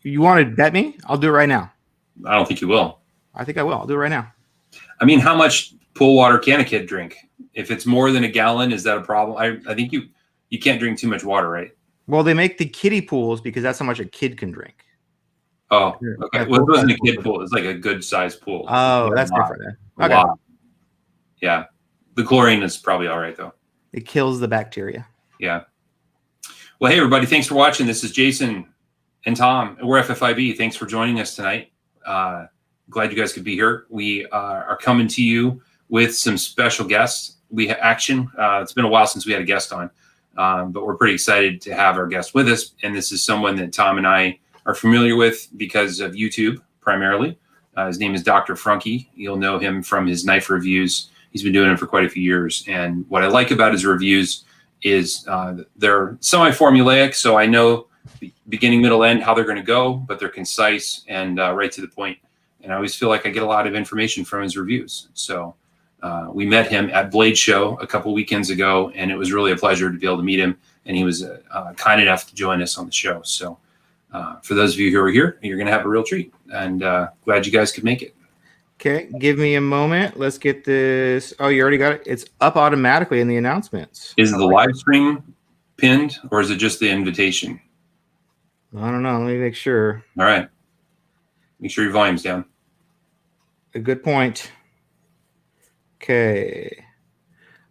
You want to bet me? I'll do it right now. I don't think you will. I think I will. I'll do it right now. I mean, how much pool water can a kid drink? If it's more than a gallon, is that a problem? I think you can't drink too much water, right? Well, they make the kiddie pools because that's how much a kid can drink. Oh, okay. Well, it wasn't a kid pool. It's like a good sized pool. Oh, that's different. Okay. A lot. Yeah. The chlorine is probably all right, though. It kills the bacteria. Yeah. Well, hey, everybody. Thanks for watching. This is Jason and Tom. We're FFIB. Thanks for joining us tonight. Glad you guys could be here. We are coming to you with some special guests. We have action. It's been a while since we had a guest on, but we're pretty excited to have our guest with us. And this is someone that Tom and I are familiar with because of YouTube, primarily. His name is Dr. Frunkey. You'll know him from his knife reviews. He's been doing it for quite a few years. And what I like about his reviews is they're semi-formulaic, so I know beginning, middle, end, how they're going to go, but they're concise and right to the point. And I always feel like I get a lot of information from his reviews. So we met him at Blade Show a couple weekends ago, and it was really a pleasure to be able to meet him. And he was kind enough to join us on the show. So for those of you who are here, you're going to have a real treat. And glad you guys could make it. Okay, give me a moment. Let's get this. Oh, you already got it? It's up automatically in the announcements. Is the live stream pinned, or is it just the invitation? I don't know. Let me make sure. All right. Make sure your volume's down. A good point. Okay.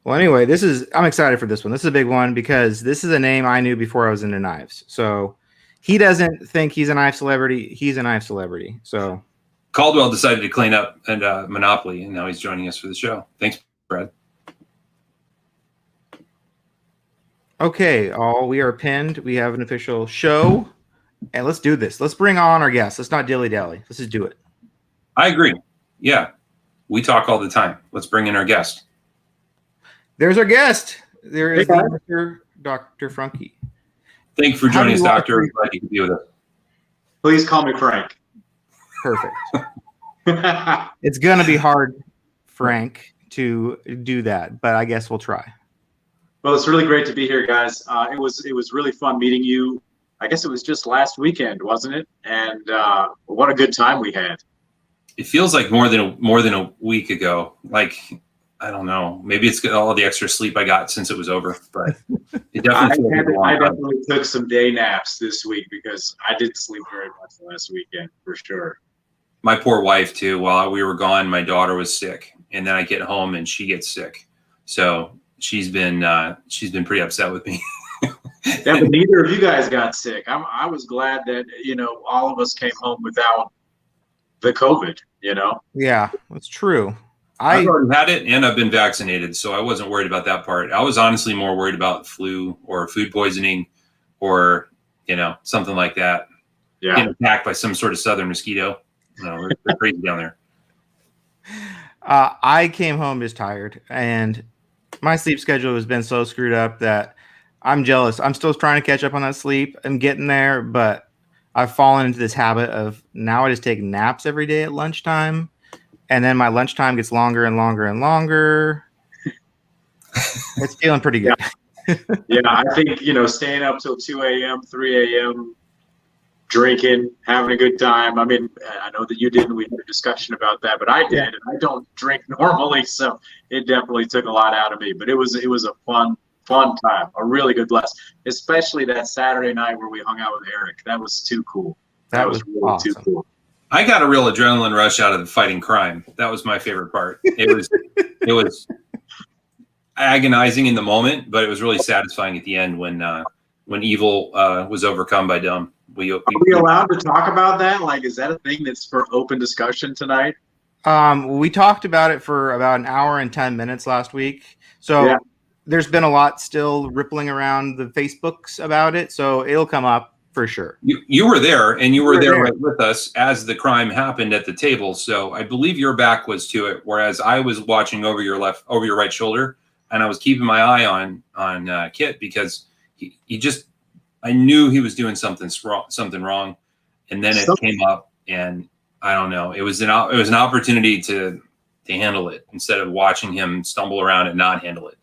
Well, anyway, I'm excited for this one. This is a big one because this is a name I knew before I was into knives. So he doesn't think he's a knife celebrity. He's a knife celebrity. So Caldwell decided to clean up and Monopoly, and now he's joining us for the show. Thanks, Brad. Okay, we are pinned. We have an official show, and let's do this. Let's bring on our guests. Let's not dilly-dally. Let's just do it. I agree. Yeah, we talk all the time. Let's bring in our guest. There's our guest. There is Dr. Frunkey. Thank you for joining us, Doctor. Glad you could be with us. Please call me Frank. Perfect. It's going to be hard, Frank, to do that, but I guess we'll try. Well, it's really great to be here, guys. It was really fun meeting you. I guess it was just last weekend, wasn't it? And what a good time we had. It feels like more than a week ago. Like, I don't know. Maybe it's all the extra sleep I got since it was over, but it definitely. I definitely took some day naps this week because I didn't sleep very much last weekend for sure. My poor wife too. While we were gone, my daughter was sick, and then I get home and she gets sick. So she's been pretty upset with me. Yeah, but neither of you guys got sick. I was glad that all of us came home without the COVID. Yeah, that's true. I've already had it, and I've been vaccinated, so I wasn't worried about that part. I was honestly more worried about flu or food poisoning, or something like that. Yeah, getting attacked by some sort of southern mosquito. They're crazy down there. I came home just tired, and my sleep schedule has been so screwed up that I'm jealous. I'm still trying to catch up on that sleep. I'm getting there, but I've fallen into this habit of now I just take naps every day at lunchtime, and then my lunchtime gets longer and longer and longer. It's feeling pretty good. Yeah, I think staying up till 2 a.m., 3 a.m., drinking, having a good time. I mean, I know that you didn't. We had a discussion about that, but I did, and I don't drink normally, so it definitely took a lot out of me. But it was a fun time, a really good blast, especially that Saturday night where we hung out with Eric. That was too cool. That was really awesome. Too cool. I got a real adrenaline rush out of the fighting crime. That was my favorite part. It was agonizing in the moment, but it was really satisfying at the end when evil was overcome by dumb. Are we allowed to talk about that? Like, is that a thing that's for open discussion tonight? We talked about it for about an hour and 10 minutes last week. So yeah. There's been a lot still rippling around the Facebooks about it. So it'll come up for sure. You were there, and you were there right with us as the crime happened at the table. So I believe your back was to it, whereas I was watching over your right shoulder, and I was keeping my eye on Kit because he just. I knew he was doing something wrong, and then it came up, and I don't know. It was an opportunity to handle it instead of watching him stumble around and not handle it.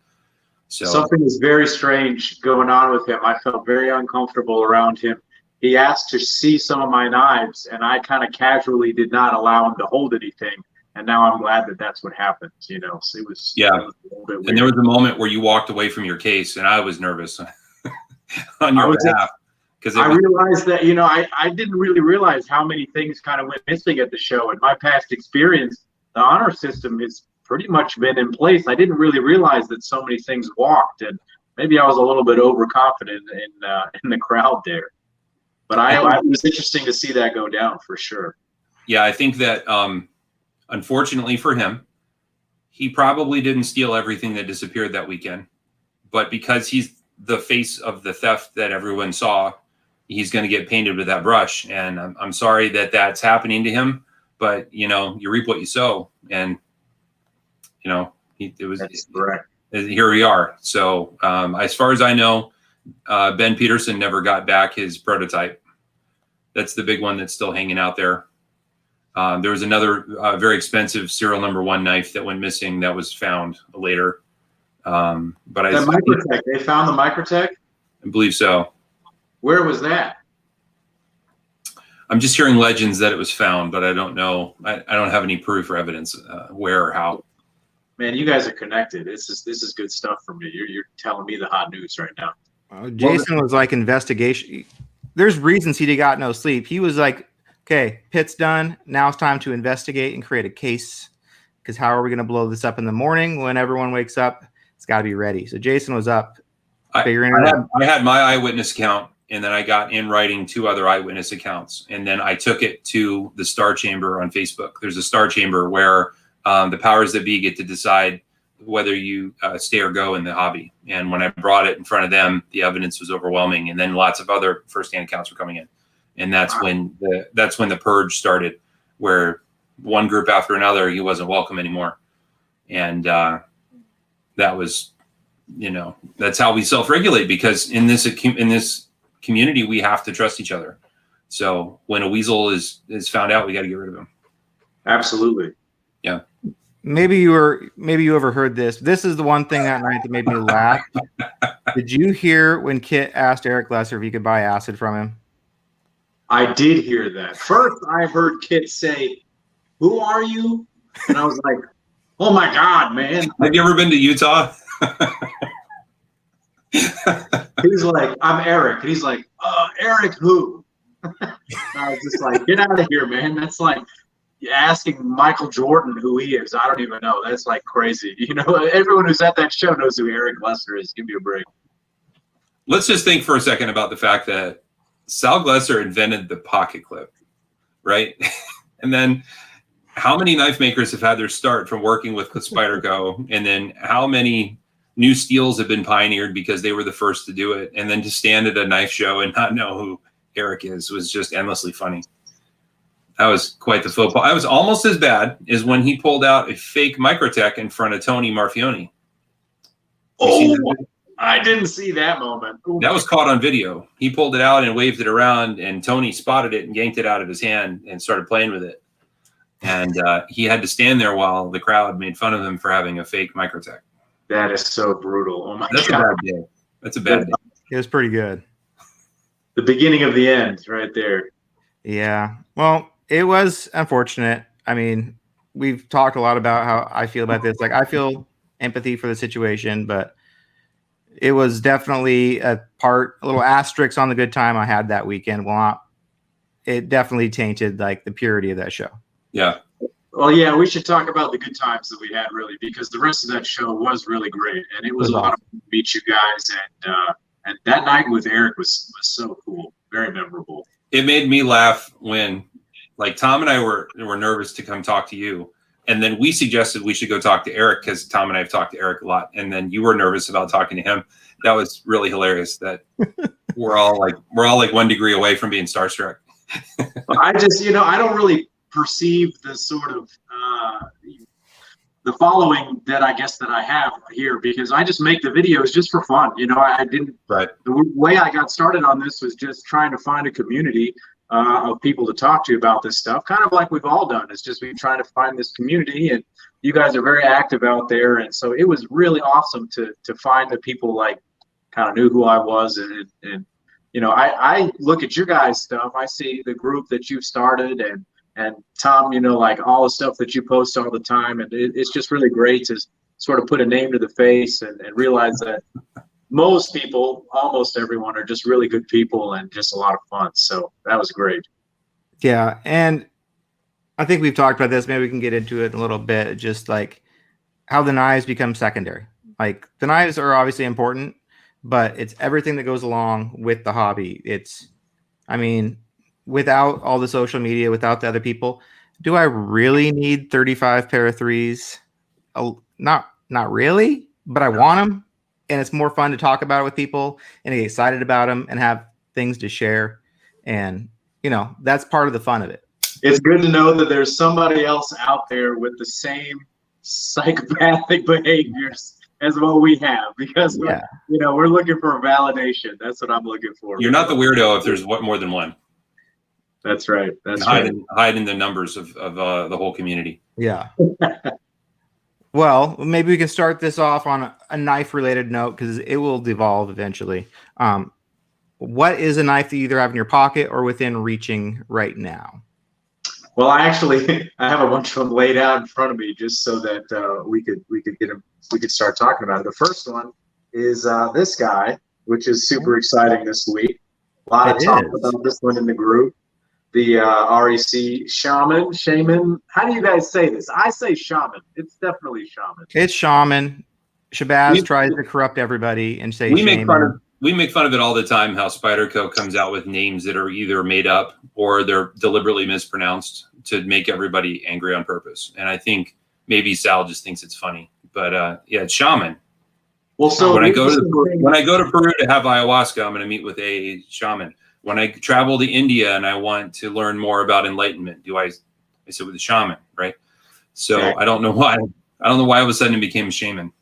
So something is very strange going on with him. I felt very uncomfortable around him. he asked to see some of my knives, and I kind of casually did not allow him to hold anything. And now I'm glad that that's what happened. You know, so it was, yeah. it was a little bit weird. And there was a moment where you walked away from your case, and I was nervous on your behalf. Because I realized that, you know, I didn't really realize how many things kind of went missing at the show. In my past experience, the honor system has pretty much been in place. I didn't really realize that so many things walked, and maybe I was a little bit overconfident in the crowd there. But it was interesting to see that go down for sure. Yeah, I think that unfortunately for him, he probably didn't steal everything that disappeared that weekend. But because he's the face of the theft that everyone saw, he's going to get painted with that brush. And I'm sorry that that's happening to him. But, you know, you reap what you sow. And, you know, That's correct. Here we are. So as far as I know, Ben Peterson never got back his prototype. That's the big one that's still hanging out there. There was another very expensive serial number 1 knife that went missing that was found later. But Microtech, they found the Microtech? I believe so. Where was that? I'm just hearing legends that it was found, but I don't know. I don't have any proof or evidence where or how. Man, you guys are connected. This is good stuff for me. You're telling me the hot news right now. Jason was like, investigation. There's reasons he got no sleep. He was like, okay, pit's done. Now it's time to investigate and create a case. Because how are we going to blow this up in the morning when everyone wakes up? It's got to be ready. So Jason was up figuring it out. I had my eyewitness account, and then I got in writing 2 other eyewitness accounts. And then I took it to the Star Chamber on Facebook. There's a Star Chamber where the powers that be get to decide whether you stay or go in the hobby. And when I brought it in front of them, the evidence was overwhelming. And then lots of other firsthand accounts were coming in. And that's when the purge started, where one group after another, he wasn't welcome anymore. And that was, you know, that's how we self-regulate, because in this community, we have to trust each other. So when a weasel is found out, we got to get rid of him. Absolutely. Yeah. Maybe you overheard this. This is the one thing that night that made me laugh. Did you hear when Kit asked Eric Lesser if he could buy acid from him? I did hear that. First, I heard Kit say, "Who are you?" And I was like, "Oh my God, man!" Have you ever been to Utah? He's like, "I'm Eric," and he's like, "Eric who?" I was just like, "Get out of here, man! That's like asking Michael Jordan who he is. I don't even know. That's like crazy. You know, everyone who's at that show knows who Eric Lesser is. Give me a break." Let's just think for a second about the fact that Sal Glesser invented the pocket clip, right? And then how many knife makers have had their start from working with Spyderco? And then how many new steels have been pioneered because they were the first to do it? And then to stand at a knife show and not know who Eric is was just endlessly funny. That was quite the faux pas. I was almost as bad as when he pulled out a fake Microtech in front of Tony Marfione. Oh, I didn't see that moment. Ooh. That was caught on video. He pulled it out and waved it around, and Tony spotted it and yanked it out of his hand and started playing with it. And he had to stand there while the crowd made fun of him for having a fake Microtech. That is so brutal. Oh my God. That's a bad day. That's a bad day. It was pretty good. The beginning of the end right there. Yeah. Well, it was unfortunate. I mean, we've talked a lot about how I feel about this. Like, I feel empathy for the situation, but it was definitely a little asterisk on the good time I had that weekend. Well, it definitely tainted like the purity of that show. Yeah. Well, yeah, we should talk about the good times that we had, really, because the rest of that show was really great, and it was a lot of fun to meet you guys. And that night with Eric was so cool, very memorable. It made me laugh when, like, Tom and I were nervous to come talk to you, and then we suggested we should go talk to Eric because Tom and I have talked to Eric a lot, and then you were nervous about talking to him. That was really hilarious. That we're all like 1 degree away from being starstruck. I just, I don't really perceive the sort of the following that I guess that I have here, because I just make the videos just for fun. I didn't. Right. The way I got started on this was just trying to find a community of people to talk to about this stuff, kind of like we've all done. It's just been trying to find this community, and you guys are very active out there, and so it was really awesome to find that people like kind of knew who I was and I look at your guys' stuff. I see the group that you've started, and Tom, like all the stuff that you post all the time, and it's just really great to sort of put a name to the face and realize that most people, almost everyone, are just really good people and just a lot of fun. So that was great. Yeah, and I think we've talked about this. Maybe we can get into it in a little bit. Just like how the knives become secondary. Like the knives are obviously important, but it's everything that goes along with the hobby. Without all the social media, without the other people, do I really need 35 pair of threes? Not really, but I want them. And it's more fun to talk about it with people and get excited about them and have things to share. And, that's part of the fun of it. It's good to know that there's somebody else out there with the same psychopathic behaviors as what we have, because we're looking for a validation. That's what I'm looking for. You're not the weirdo if there's more than one. That's right. Hide in the numbers of the whole community. Yeah. Well, maybe we can start this off on a knife-related note because it will devolve eventually. What is a knife that you either have in your pocket or within reaching right now? Well, I have a bunch of them laid out in front of me just so that we could start talking about it. The first one is this guy, which is super exciting this week. A lot of talk about this one in the group. The REC Shaman. How do you guys say this? I say Shaman. It's definitely Shaman. It's Shaman. Shabazz tries to corrupt everybody and say Shaman. We make fun of it all the time, how Spyderco comes out with names that are either made up or they're deliberately mispronounced to make everybody angry on purpose. And I think maybe Sal just thinks it's funny. But it's Shaman. Well, so when I go to Peru to have ayahuasca, I'm going to meet with a shaman. When I travel to India and I want to learn more about enlightenment, I sit with a shaman, right? So exactly. I don't know why all of a sudden it became a shaman.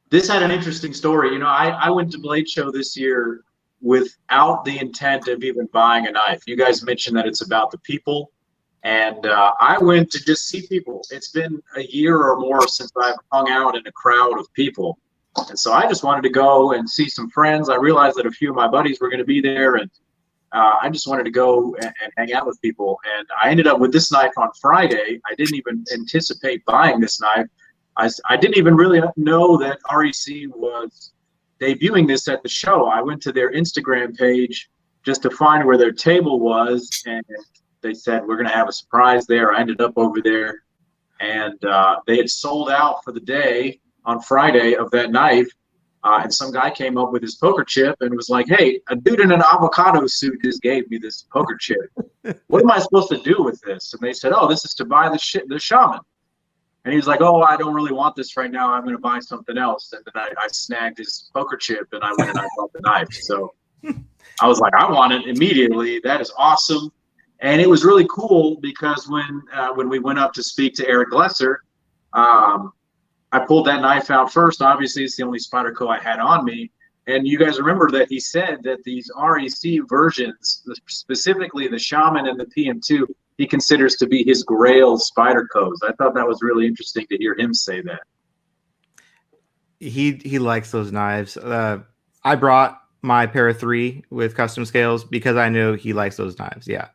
This had an interesting story. I went to Blade Show this year without the intent of even buying a knife. You guys mentioned that it's about the people, and I went to just see people. It's been a year or more since I've hung out in a crowd of people. And so I just wanted to go and see some friends. I realized that a few of my buddies were going to be there, and I just wanted to go and hang out with people. And I ended up with this knife on Friday. I didn't even anticipate buying this knife. I didn't even really know that REC was debuting this at the show. I went to their Instagram page just to find where their table was, and they said, we're going to have a surprise there. I ended up over there, and they had sold out for the day on Friday of that knife, and some guy came up with his poker chip and was like, hey, a dude in an avocado suit just gave me this poker chip. What am I supposed to do with this? And they said, oh, this is to buy the shaman. And he was like, oh, I don't really want this right now. I'm going to buy something else. And then I snagged his poker chip, and I went and I bought the knife. So I was like, I want it immediately. That is awesome. And it was really cool because when we went up to speak to Eric Lesser, I pulled that knife out first. Obviously, it's the only Spyderco I had on me. And you guys remember that he said that these REC versions, specifically the Shaman and the PM2, he considers to be his grail Spydercos. I thought that was really interesting to hear him say that. He likes those knives. I brought my pair of 3 with custom scales because I knew he likes those knives. Yeah.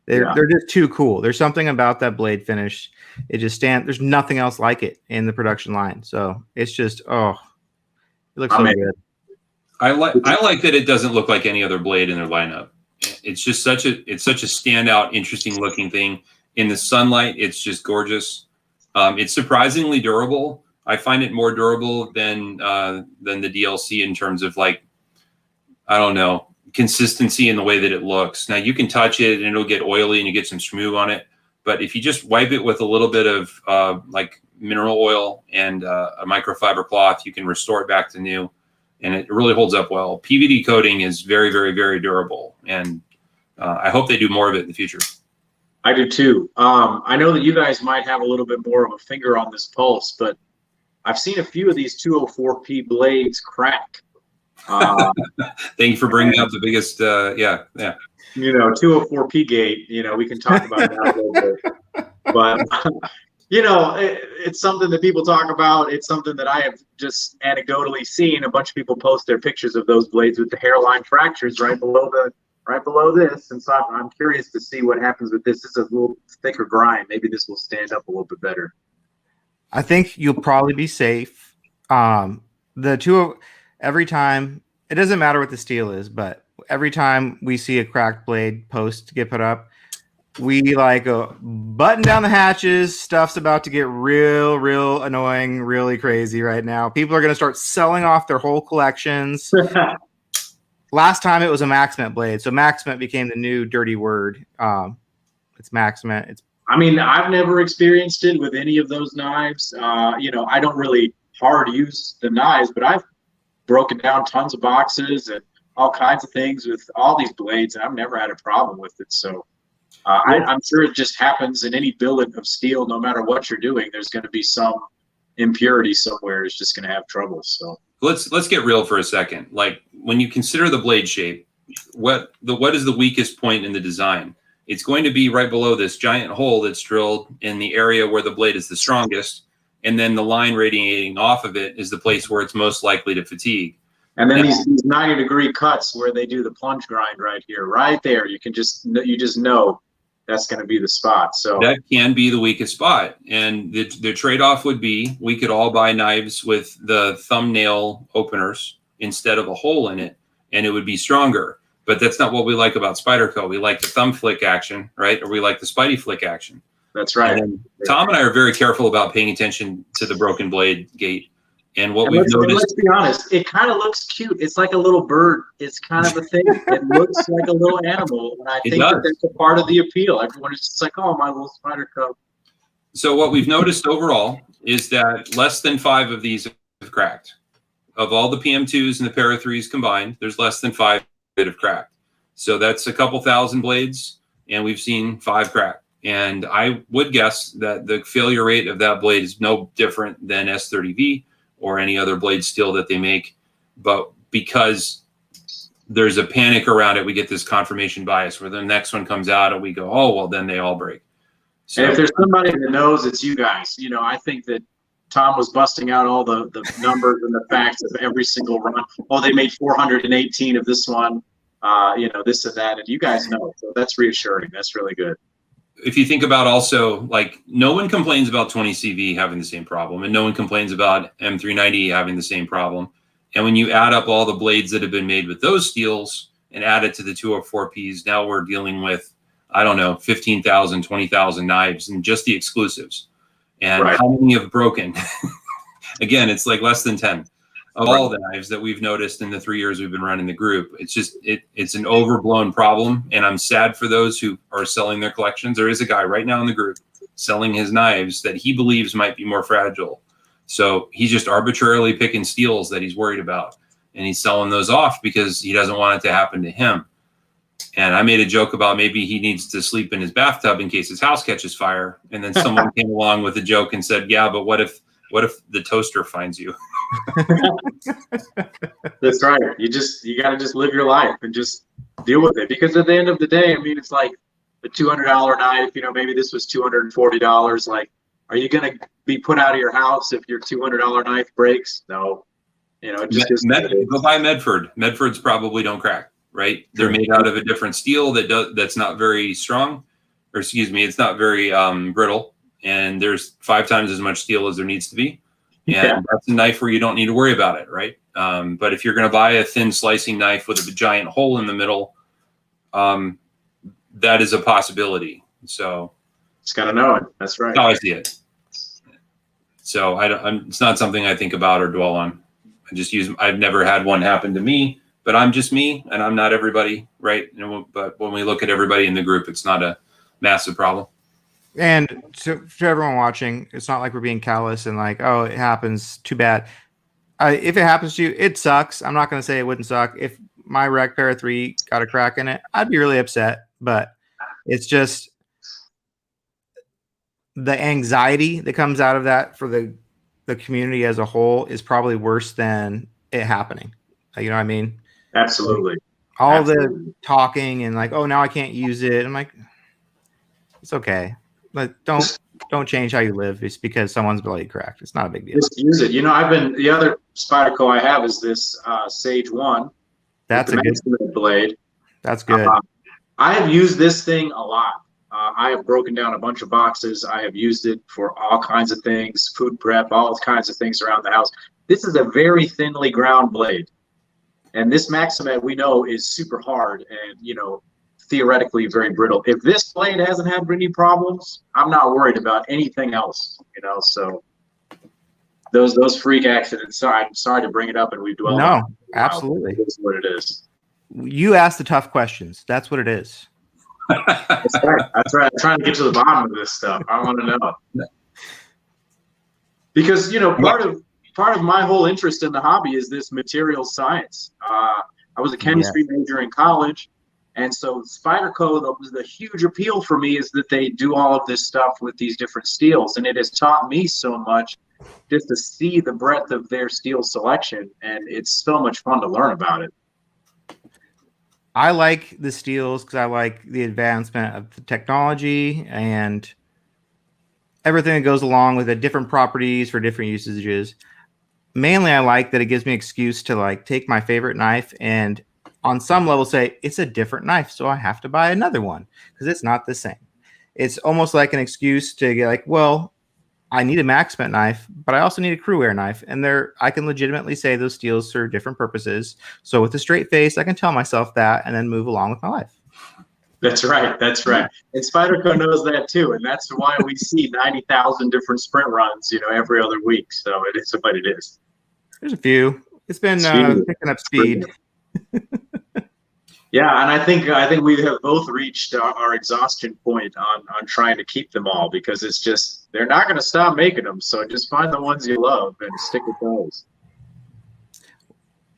They're just too cool. There's something about that blade finish. There's nothing else like it in the production line. So it's just, it looks so good. I like that it doesn't look like any other blade in their lineup. It's just such a standout, interesting looking thing. In the sunlight, it's just gorgeous. It's surprisingly durable. I find it more durable than the DLC in terms of consistency in the way that it looks. Now you can touch it and it'll get oily and you get some schmoo on it. But if you just wipe it with a little bit of mineral oil and a microfiber cloth, you can restore it back to new. And it really holds up well. PVD coating is very, very, very durable. And I hope they do more of it in the future. I do too. I know that you guys might have a little bit more of a finger on this pulse, but I've seen a few of these 204P blades crack. Thank you for bringing up the biggest, 204P gate, we can talk about that a little bit. But, it's something that people talk about. It's something that I have just anecdotally seen. A bunch of people post their pictures of those blades with the hairline fractures right below this. And so I'm curious to see what happens with this. This is a little thicker grind. Maybe this will stand up a little bit better. I think you'll probably be safe. Every time, it doesn't matter what the steel is, but every time we see a cracked blade post get put up, we like button down the hatches. Stuff's about to get real annoying, really crazy right now. People are going to start selling off their whole collections. Last time it was a Maxmet blade, so Maxmet became the new dirty word. It's Maxmet. I mean, I've never experienced it with any of those knives. I don't really hard use the knives, but I've broken down tons of boxes and all kinds of things with all these blades, and I've never had a problem with it. So I'm sure it just happens in any billet of steel. No matter what you're doing, there's going to be some impurity somewhere. It's just going to have trouble. So let's get real for a second. Like, when you consider the blade shape, what is the weakest point in the design? It's going to be right below this giant hole that's drilled in the area where the blade is the strongest, and then the line radiating off of it is the place where it's most likely to fatigue. And then these 90-degree cuts where they do the plunge grind right here, right there, you just know that's going to be the spot. So that can be the weakest spot. And the trade-off would be we could all buy knives with the thumbnail openers instead of a hole in it, and it would be stronger. But that's not what we like about Spyderco. We like the thumb flick action, right? Or we like the Spidey flick action. That's right. And Tom and I are very careful about paying attention to the broken blade gate. And what we've noticed. Let's be honest, it kind of looks cute. It's like a little bird. It's kind of a thing. It looks like a little animal. And I think that's a part of the appeal. Everyone is just like, oh, my little Spyderco. So what we've noticed overall is that less than 5 of these have cracked. Of all the PM2s and the Para 3s combined, there's less than 5 that have cracked. So that's a couple thousand blades, and we've seen 5 crack. And I would guess that the failure rate of that blade is no different than S30V or any other blade steel that they make. But because there's a panic around it, we get this confirmation bias where the next one comes out and we go, oh, well, then they all break. So and if there's somebody that knows, it's you guys. I think that Tom was busting out all the numbers and the facts of every single run. Oh, they made 418 of this one, this and that. And you guys know. So that's reassuring. That's really good. If you think about also, like, no one complains about 20CV having the same problem, and no one complains about M390 having the same problem. And when you add up all the blades that have been made with those steels and add it to the 204Ps, now we're dealing with, I don't know, 15,000, 20,000 knives and just the exclusives. And how many have broken? Again, it's like less than 10 of all the knives that we've noticed in the 3 years we've been running the group. It's just, it's an overblown problem. And I'm sad for those who are selling their collections. There is a guy right now in the group selling his knives that he believes might be more fragile. So he's just arbitrarily picking steels that he's worried about, and he's selling those off because he doesn't want it to happen to him. And I made a joke about maybe he needs to sleep in his bathtub in case his house catches fire. And then someone came along with a joke and said, yeah, but what if the toaster finds you? That's right. You got to just live your life and just deal with it. Because at the end of the day, I mean, it's like a $200 knife, maybe this was $240. Like, are you going to be put out of your house if your $200 knife breaks? No. Go buy Medford. Medfords probably don't crack, right? They're made out of a different steel that's not very strong, or excuse me, it's not very brittle. And there's 5 times as much steel as there needs to be. And that's a knife where you don't need to worry about it, right? But if you're going to buy a thin slicing knife with a giant hole in the middle, that is a possibility. So just got to know it. That's right. How I see it. So it's not something I think about or dwell on. I've never had one happen to me, but I'm just me and I'm not everybody, right? But when we look at everybody in the group, it's not a massive problem. And to everyone watching, it's not like we're being callous and like, oh, it happens, too bad. If it happens to you, it sucks. I'm not going to say it wouldn't suck. If my Rec Para 3 got a crack in it, I'd be really upset. But it's just the anxiety that comes out of that for the community as a whole is probably worse than it happening. You know what I mean? Absolutely. All the talking and like, oh, now I can't use it. I'm like, it's okay. But don't don't change how you live. It's because someone's blade cracked. It's not a big deal. Just use it. You know, the other Spyderco I have is this Sage 1. That's a good blade. That's good. I have used this thing a lot. I have broken down a bunch of boxes. I have used it for all kinds of things, food prep, all kinds of things around the house. This is a very thinly ground blade. And this Maximet, we know, is super hard and, you know, theoretically very brittle. If this blade hasn't had any problems, I'm not worried about anything else, you know. So those freak accidents, I'm sorry to bring it up and we dwell on it. Absolutely. It is what it is. You ask the tough questions. That's what it is. That's right. That's right. I'm trying to get to the bottom of this stuff. I want to know. Because, you know, part of my whole interest in the hobby is this material science. I was a chemistry major in college, and so Spyderco, the huge appeal for me is that they do all of this stuff with these different steels, and it has taught me so much just to see the breadth of their steel selection, and it's so much fun to learn about it. I like the steels because I like the advancement of the technology and everything that goes along with it, different properties for different usages. Mainly, I like that it gives me an excuse to like take my favorite knife and on some level say it's a different knife, so I have to buy another one because it's not the same. It's almost like an excuse to get like, well, I need a Maximet knife, but I also need a Cruwear knife. And I can legitimately say those steels serve different purposes. So with a straight face, I can tell myself that and then move along with my life. That's right. That's right. And Spyderco knows that too. And that's why we see 90,000 different sprint runs, you know, every other week. So it is what it is. There's a few. It's been picking up speed. Yeah, and I think we have both reached our exhaustion point on trying to keep them all because it's just they're not going to stop making them. So just find the ones you love and stick with those.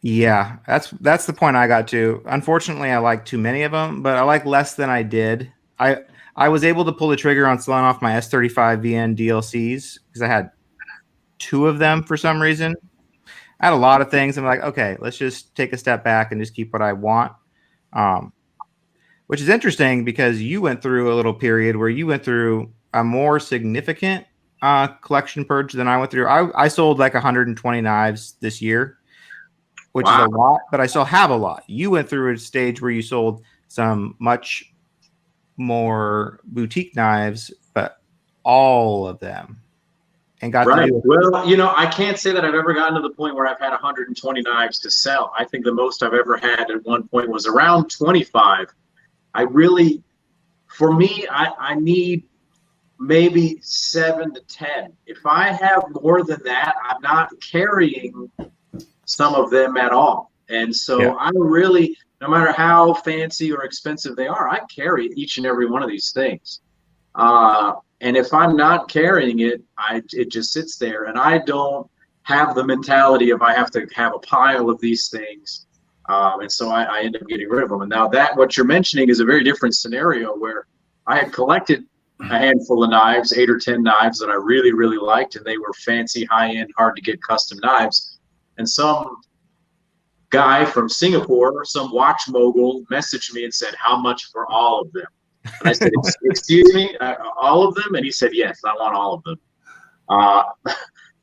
Yeah, that's the point I got to. Unfortunately, I like too many of them, but I like less than I did. I was able to pull the trigger on selling off my S35 VN DLCs because I had 2 of them for some reason. I had a lot of things. I'm like, okay, let's just take a step back and just keep what I want. Which is interesting because you went through a little period where you went through a more significant collection purge than I went through. I sold like 120 knives this year, which is a lot, but I still have a lot. You went through a stage where you sold some much more boutique knives, but all of them. And got to do it. Well, you know, I can't say that I've ever gotten to the point where I've had 120 knives to sell. I think the most I've ever had at one point was around 25. For me, I need maybe 7 to 10. If I have more than that, I'm not carrying some of them at all. And so I really, no matter how fancy or expensive they are, I carry each and every one of these things. And if I'm not carrying it, it just sits there. And I don't have the mentality of I have to have a pile of these things. And so I end up getting rid of them. And now what you're mentioning is a very different scenario where I had collected a handful of knives, 8 or 10 knives that I really, really liked. And they were fancy, high-end, hard-to-get custom knives. And some guy from Singapore, some watch mogul, messaged me and said, how much for all of them? And I said, excuse me, all of them? And he said, yes, I want all of them. And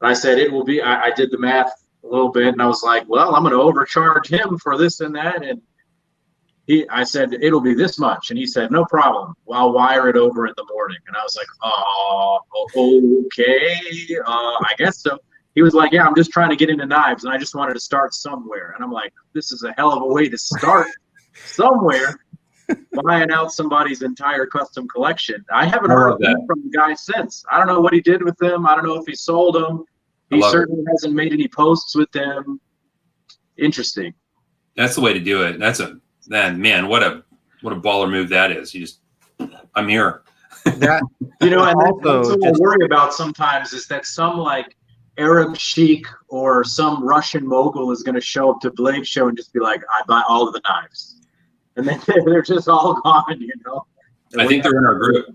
I said, it will be, I did the math a little bit, and I was like, well, I'm going to overcharge him for this and that. And I said, it'll be this much. And he said, no problem. Well, I'll wire it over in the morning. And I was like, okay, I guess so. He was like, yeah, I'm just trying to get into knives, and I just wanted to start somewhere. And I'm like, this is a hell of a way to start somewhere. Buying out somebody's entire custom collection. I haven't heard from the guy since. I don't know what he did with them. I don't know if he sold them. He certainly hasn't made any posts with them. Interesting. That's the way to do it. Man, what a baller move that is. I'm here. That, you know, and that's what I worry about sometimes is that some like Arab sheik or some Russian mogul is going to show up to Blade Show and just be like, I buy all of the knives. And then they're just all gone, you know. I think they're in our group.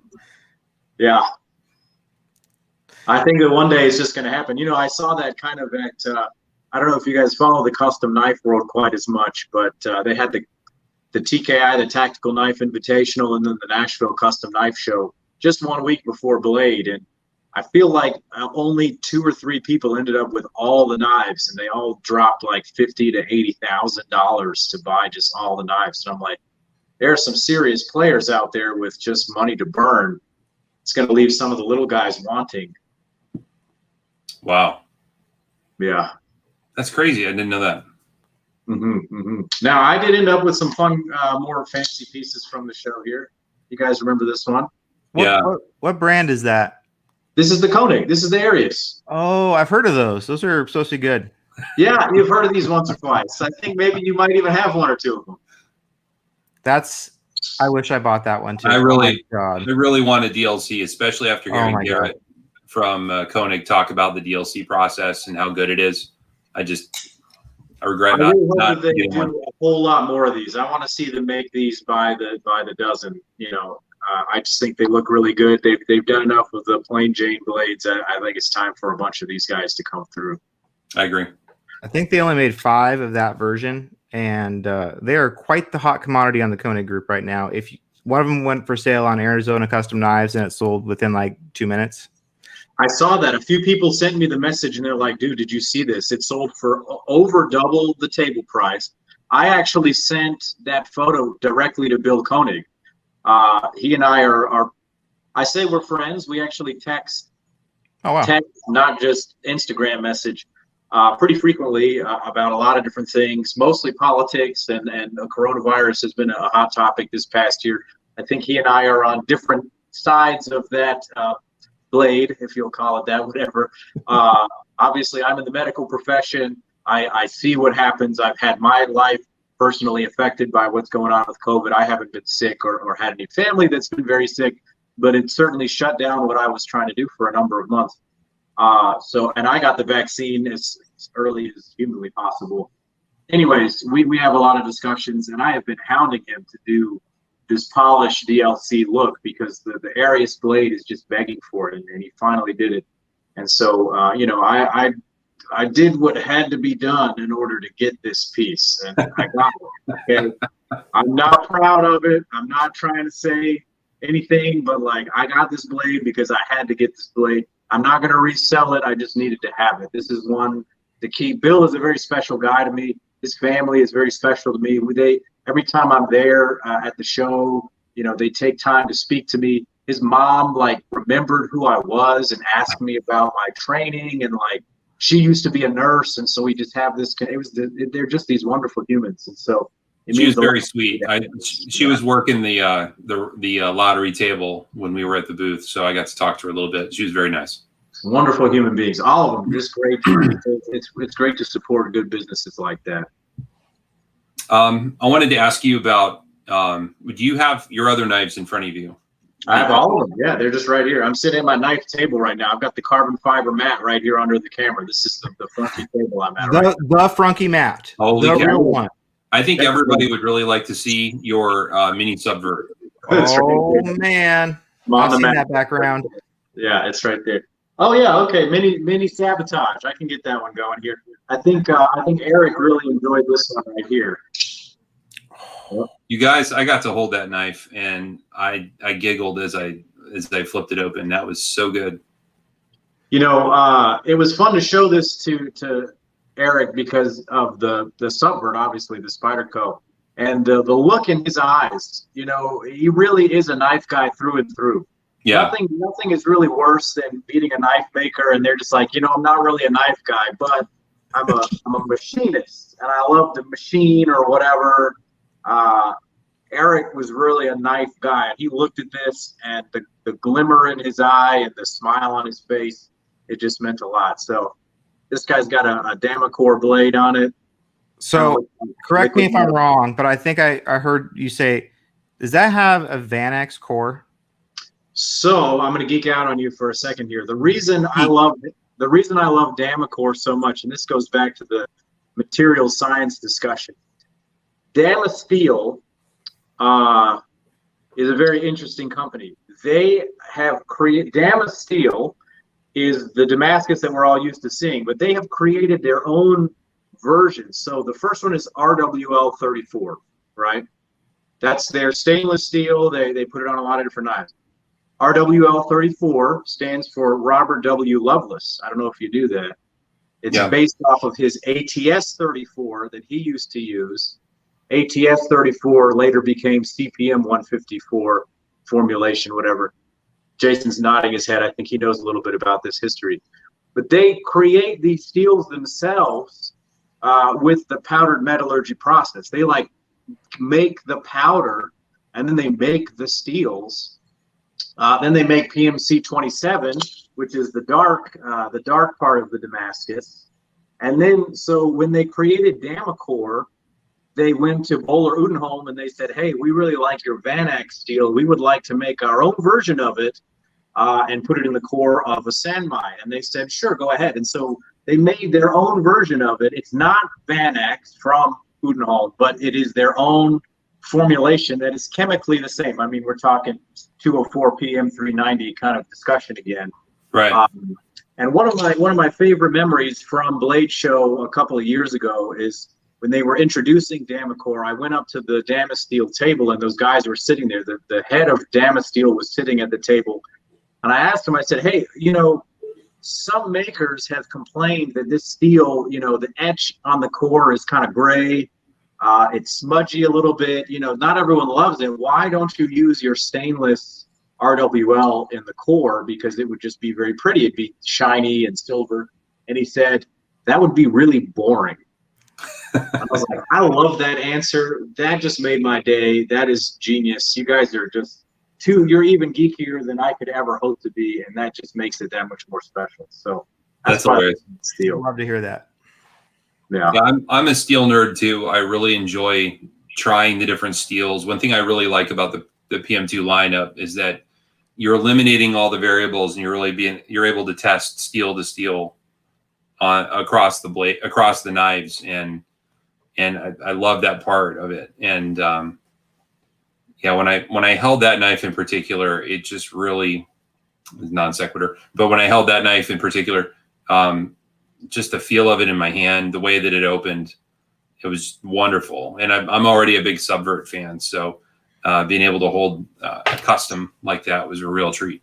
Yeah. I think that one day it's just going to happen. You know, I saw that kind of at, I don't know if you guys follow the custom knife world quite as much, but they had the TKI, the Tactical Knife Invitational, and then the Nashville Custom Knife Show just 1 week before Blade. And I feel like only 2 or 3 people ended up with all the knives, and they all dropped like $50,000 to $80,000 to buy just all the knives. And I'm like, there are some serious players out there with just money to burn. It's going to leave some of the little guys wanting. Wow. Yeah. That's crazy. I didn't know that. Now, I did end up with some fun, more fancy pieces from the show here. You guys remember this one? What brand is that? This is the Koenig. This is the Arius. Oh, I've heard of those. Those are supposed to be good. Yeah, you've heard of these once or twice. I think maybe you might even have 1 or 2 of them. I wish I bought that one too. I really want a DLC, especially after hearing Garrett from Koenig talk about the DLC process and how good it is. I regret not getting one. A whole lot more of these. I want to see them make these by the dozen. You know, I just think they look really good. They've done enough with the plain Jane blades. I think it's time for a bunch of these guys to come through. I agree. I think they only made 5 of that version, and they are quite the hot commodity on the Koenig group right now. One of them went for sale on Arizona Custom Knives, and it sold within like 2 minutes. I saw that. A few people sent me the message, and they're like, dude, did you see this? It sold for over double the table price. I actually sent that photo directly to Bill Koenig. He and I I say we're friends. We actually text. Oh, wow. Text, not just Instagram message, pretty frequently about a lot of different things, mostly politics, and the coronavirus has been a hot topic this past year. I think he and I are on different sides of that blade, if you'll call it that, whatever. Obviously, I'm in the medical profession. I see what happens. I've had my life personally affected by what's going on with COVID. I haven't been sick or had any family that's been very sick, but it certainly shut down what I was trying to do for a number of months. And I got the vaccine as early as humanly possible. Anyways, we have a lot of discussions, and I have been hounding him to do this polished DLC look because the Arius blade is just begging for it, and he finally did it. And so, I did what had to be done in order to get this piece, and I got it. Okay? I'm not proud of it. I'm not trying to say anything, but like, I got this blade because I had to get this blade. I'm not going to resell it. I just needed to have it. This is one to keep. Bill is a very special guy to me. His family is very special to me. Every time I'm there at the show, they take time to speak to me. His mom remembered who I was and asked me about my training, and she used to be a nurse, and so we just have this. They're just these wonderful humans, and so she was very sweet. She was working the lottery table when we were at the booth, so I got to talk to her a little bit. She was very nice. Wonderful human beings, all of them. Just great. It's great to support good businesses like that. I wanted to ask you about. Do you have your other knives in front of you? I have all of them. Yeah, they're just right here. I'm sitting at my knife table right now. I've got the carbon fiber mat right here under the camera. This is the Frunkey table I'm at. The Frunkey mat. Holy the real one. I think everybody would really like to see your mini subvert. Oh man, I've seen that background. Yeah, it's right there. Oh yeah, okay. Mini sabotage. I can get that one going here. I think Eric really enjoyed this one right here. You guys, I got to hold that knife, and I giggled as I flipped it open. That was so good. It was fun to show this to Eric because of the subvert, obviously the Spyderco, and the look in his eyes. He really is a knife guy through and through. Yeah. Nothing is really worse than meeting a knife maker and they're just like, I'm not really a knife guy, but I'm a machinist and I love the machine or whatever. Eric was really a knife guy. He looked at this and the glimmer in his eye and the smile on his face, it just meant a lot. So this guy's got a Damacor blade on it. So correct me if I'm wrong, but I think I heard you say, does that have a Vanex core? So I'm going to geek out on you for a second here. The reason I love Damacor so much, and this goes back to the material science discussion. Damasteel is a very interesting company. They have created Damasteel is the Damascus that we're all used to seeing, but they have created their own version. So the first one is RWL 34, right? That's their stainless steel. They put it on a lot of different knives. RWL 34 stands for Robert W. Lovelace. I don't know if you knew that. It's based off of his ATS 34 that he used to use. ATS 34 later became CPM 154 formulation, whatever. Jason's nodding his head. I think he knows a little bit about this history. But they create these steels themselves with the powdered metallurgy process. They like make the powder and then they make the steels. Then they make PMC 27, which is the dark part of the Damascus. And then, so when they created Damacor, they went to Böhler Udenholm and they said, hey, we really like your Vanax steel. We would like to make our own version of it and put it in the core of a Sanmai. And they said, sure, go ahead. And so they made their own version of it. It's not Vanax from Udenholm, but it is their own formulation that is chemically the same. I mean, we're talking 204 PM 390 kind of discussion again. Right. And one of my favorite memories from Blade Show a couple of years ago is when they were introducing Damacor. I went up to the Damasteel table and those guys were sitting there. The head of Damasteel was sitting at the table. And I asked him, I said, hey, you know, some makers have complained that this steel, you know, the etch on the core is kind of gray. It's smudgy a little bit. You know, not everyone loves it. Why don't you use your stainless RWL in the core? Because it would just be very pretty. It'd be shiny and silver. And he said, that would be really boring. I was like, I love that answer. That just made my day. That is genius. You guys are just you're even geekier than I could ever hope to be, and that just makes it that much more special. So that's hilarious. I'd love to hear that. Yeah, I'm a steel nerd too. I really enjoy trying the different steels. One thing I really like about the PM2 lineup is that you're eliminating all the variables and you're able to test steel to steel across the blade, across the knives, and I love that part of it. And yeah, when I held that knife in particular, it just really non sequitur. But when I held that knife in particular, just the feel of it in my hand, the way that it opened, it was wonderful. And I'm already a big Subvert fan, so being able to hold a custom like that was a real treat.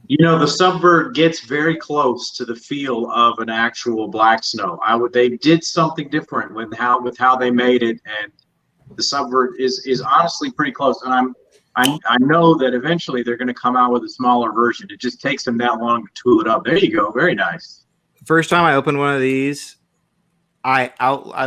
You know, the Subvert gets very close to the feel of an actual Black Snow. They did something different with how they made it, and the Subvert is honestly pretty close. And I know that eventually they're going to come out with a smaller version. It just takes them that long to tool it up. There you go, very nice. First time I opened one of these, I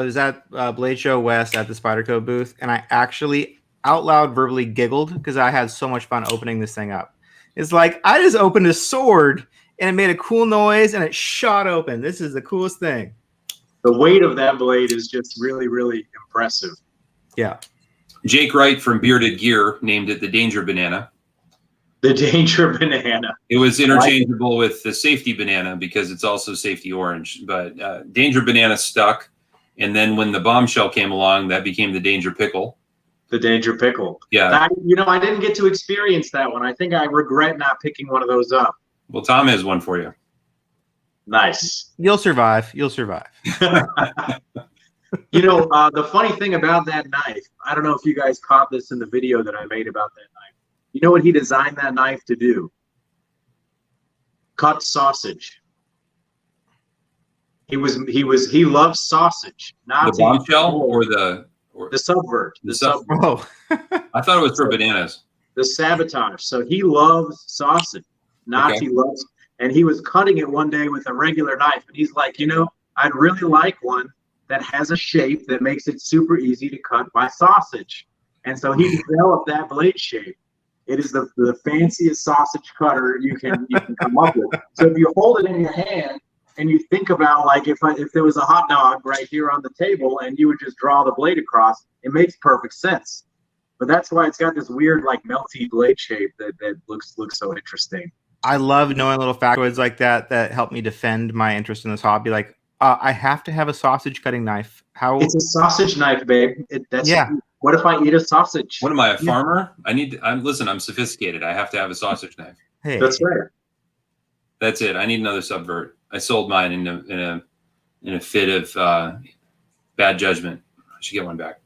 was at Blade Show West at the Spyderco booth, and I actually out loud verbally giggled because I had so much fun opening this thing up. It's like I just opened a sword and it made a cool noise and it shot open. This is the coolest thing. The weight of that blade is just really, really impressive. Yeah. Jake Wright from Bearded Gear named it the Danger Banana. The Danger Banana. It was interchangeable with the Safety Banana because it's also Safety Orange. But Danger Banana stuck. And then when the Bombshell came along, that became the Danger Pickle. The Danger Pickle. Yeah. I didn't get to experience that one. I think I regret not picking one of those up. Well, Tom has one for you. Nice. You'll survive. You'll survive. You know, the funny thing about that knife, I don't know if you guys caught this in the video that I made about that knife. You know what he designed that knife to do? Cut sausage. He loves sausage. Not the Bombshell or the Subvert. Oh. I thought it was for bananas. The Sabotage. So he loves sausage. Nazi loves, and he was cutting it one day with a regular knife, and he's like, you know, I'd really like one that has a shape that makes it super easy to cut my sausage. And so he developed that blade shape. It is the fanciest sausage cutter you can come up with. So if you hold it in your hand and you think about, like, if there was a hot dog right here on the table and you would just draw the blade across, it makes perfect sense. But that's why it's got this weird, like, melty blade shape that looks so interesting. I love knowing little factoids like that help me defend my interest in this hobby. Like, I have to have a sausage cutting knife. How? It's a sausage knife, babe. Yeah. What if I eat a sausage? What am I, a farmer? Listen, I'm sophisticated. I have to have a sausage knife. Hey. That's right. That's it. I need another Subvert. I sold mine in a fit of bad judgment. I should get one back.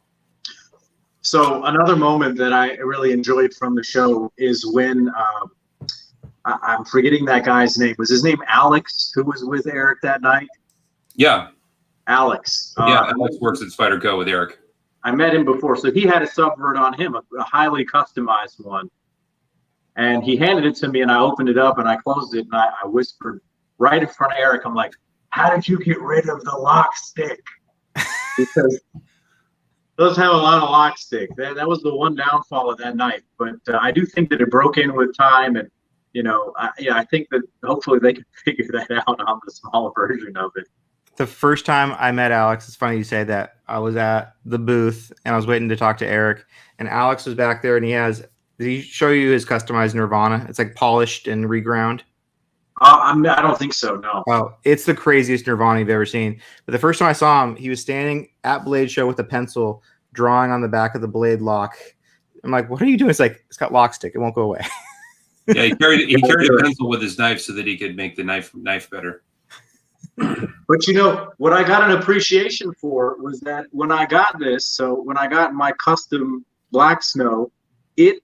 So another moment that I really enjoyed from the show is when I'm forgetting that guy's name. Was his name Alex, who was with Eric that night? Yeah. Alex. Alex works at Spider Co with Eric. I met him before. So he had a subvert on him, a highly customized one. And he handed it to me, and I opened it up, and I closed it, and I whispered right in front of Eric, I'm like, how did you get rid of the lock stick? Because those have a lot of lock stick. That was the one downfall of that night. But I do think that it broke in with time, and I think that hopefully they can figure that out on the smaller version of it. The first time I met Alex, it's funny you say that. I was at the booth and I was waiting to talk to Eric, and Alex was back there, and did he show you his customized Nirvana? It's like polished and reground. I don't think so, no. Oh, it's the craziest Nirvana you've ever seen. But the first time I saw him, he was standing at Blade Show with a pencil, drawing on the back of the blade lock. I'm like, what are you doing? It's like, it's got lock stick. It won't go away. Yeah, he carried a pencil with his knife so that he could make the knife better. But what I got an appreciation for was that when I got my custom Black Snow, it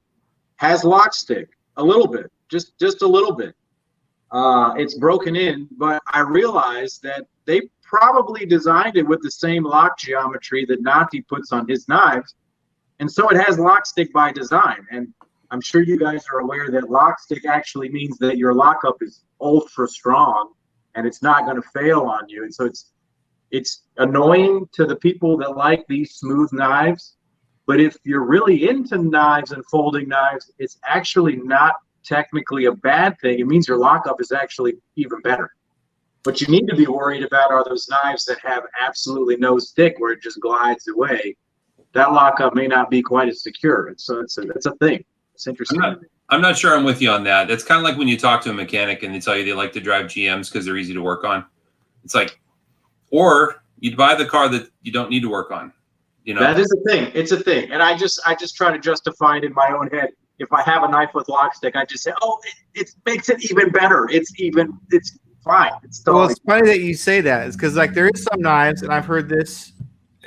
has lock stick a little bit, just a little bit. It's broken in, but I realized that they probably designed it with the same lock geometry that Nati puts on his knives, and so it has lock stick by design. And I'm sure you guys are aware that lock stick actually means that your lockup is ultra strong and it's not going to fail on you. And so it's annoying to the people that like these smooth knives, but if you're really into knives and folding knives, it's actually not technically a bad thing. It means your lockup is actually even better. What you need to be worried about are those knives that have absolutely no stick where it just glides away. That lockup may not be quite as secure. And so it's a thing. It's interesting. I'm not sure I'm with you on that. That's kind of like when you talk to a mechanic and they tell you they like to drive GMs because they're easy to work on. It's like, or you'd buy the car that you don't need to work on. That is a thing. It's a thing. And I just try to justify it in my own head. If I have a knife with lock stick, I just say, oh, it makes it even better. It's fine. It's totally it's funny that you say that. It's because there is some knives, and I've heard this,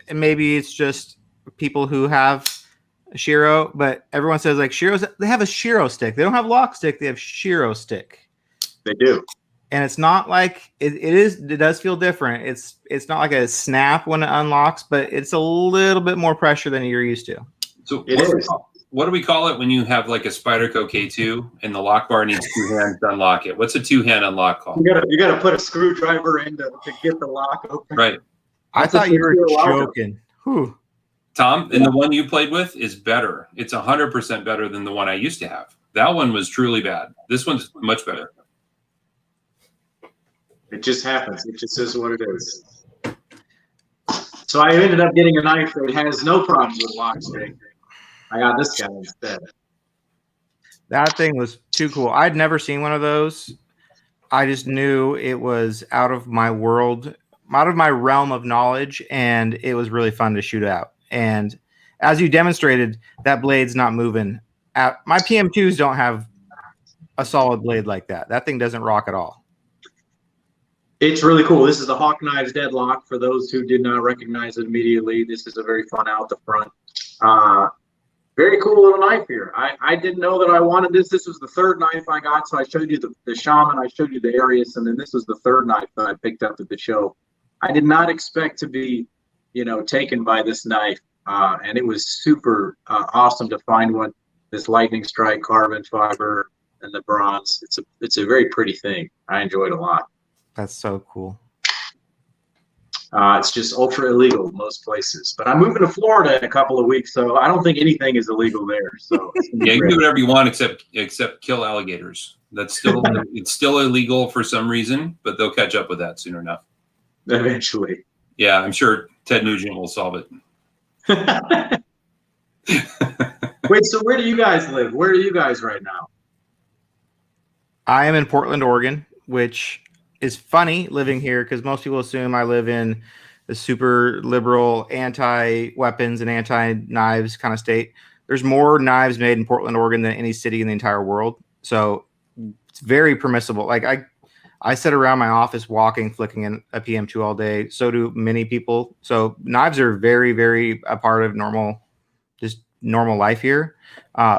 and maybe it's just people who have a Shiro, but everyone says Shiros, they have a Shiro stick. They don't have lock stick. They have Shiro stick. They do. And it's not like it does feel different. It's not like a snap when it unlocks, but it's a little bit more pressure than you're used to. So what do we call it when you have a Spyderco K2 and the lock bar needs two hands to unlock it? What's a two-hand unlock called? You gotta put a screwdriver in to get the lock open. Right. I thought you were joking. Whew. Tom, and the one you played with is better. It's 100% better than the one I used to have. That one was truly bad. This one's much better. It just happens. It just is what it is. So I ended up getting a knife that has no problem with lock stick. I got this guy instead. That thing was too cool. I'd never seen one of those. I just knew it was out of my world, out of my realm of knowledge, and it was really fun to shoot out. And as you demonstrated, that blade's not moving. My PM2s don't have a solid blade like that. That thing doesn't rock at all. It's really cool. This is the Hawk Knives Deadlock. For those who did not recognize it immediately, this is a very fun out the front. Very cool little knife here. I didn't know that I wanted this. This was the third knife I got. So I showed you the Shaman, I showed you the Arius, and then this was the third knife that I picked up at the show. I did not expect to be, taken by this knife. And it was super awesome to find one. This lightning strike carbon fiber and the bronze. It's a very pretty thing. I enjoyed it a lot. That's so cool. It's just ultra illegal most places. But I'm moving to Florida in a couple of weeks, so I don't think anything is illegal there. So yeah, you can do whatever you want except kill alligators. That's still it's still illegal for some reason, but they'll catch up with that soon enough. Eventually. Yeah, I'm sure Ted Nugent will solve it. Wait, so where do you guys live? Where are you guys right now? I am in Portland, Oregon, which is funny living here because most people assume I live in the super liberal anti-weapons and anti-knives kind of state. There's more knives made in Portland, Oregon than any city in the entire world. So it's very permissible. I sit around my office walking, flicking in a PM2 all day. So do many people. So knives are very, very a part of normal, just normal life here,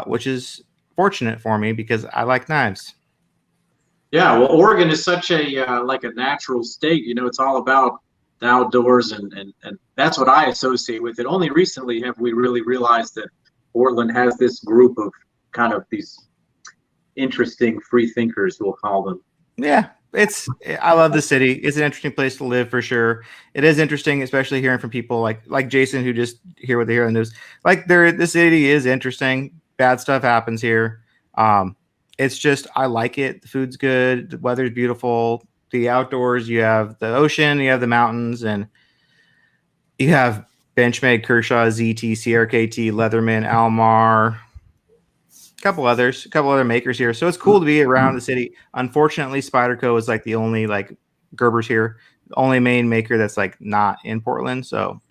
which is fortunate for me because I like knives. Yeah, well, Oregon is such a like a natural state. You know, it's all about the outdoors, and that's what I associate with it. Only recently have we really realized that Portland has this group of kind of these interesting free thinkers, we'll call them. Yeah, I love the city. It's an interesting place to live for sure. It is interesting, especially hearing from people like Jason who just hear what they hear on the news. Like the city is interesting. Bad stuff happens here. It's just I like it. The food's good. The weather's beautiful. The outdoors, you have the ocean, you have the mountains, and you have Benchmade, Kershaw, ZT, CRKT, Leatherman, Almar, a couple other makers here. So it's cool to be around the city. Unfortunately, Spyderco is like the only like Gerber's here, the only main maker that's like not in Portland. So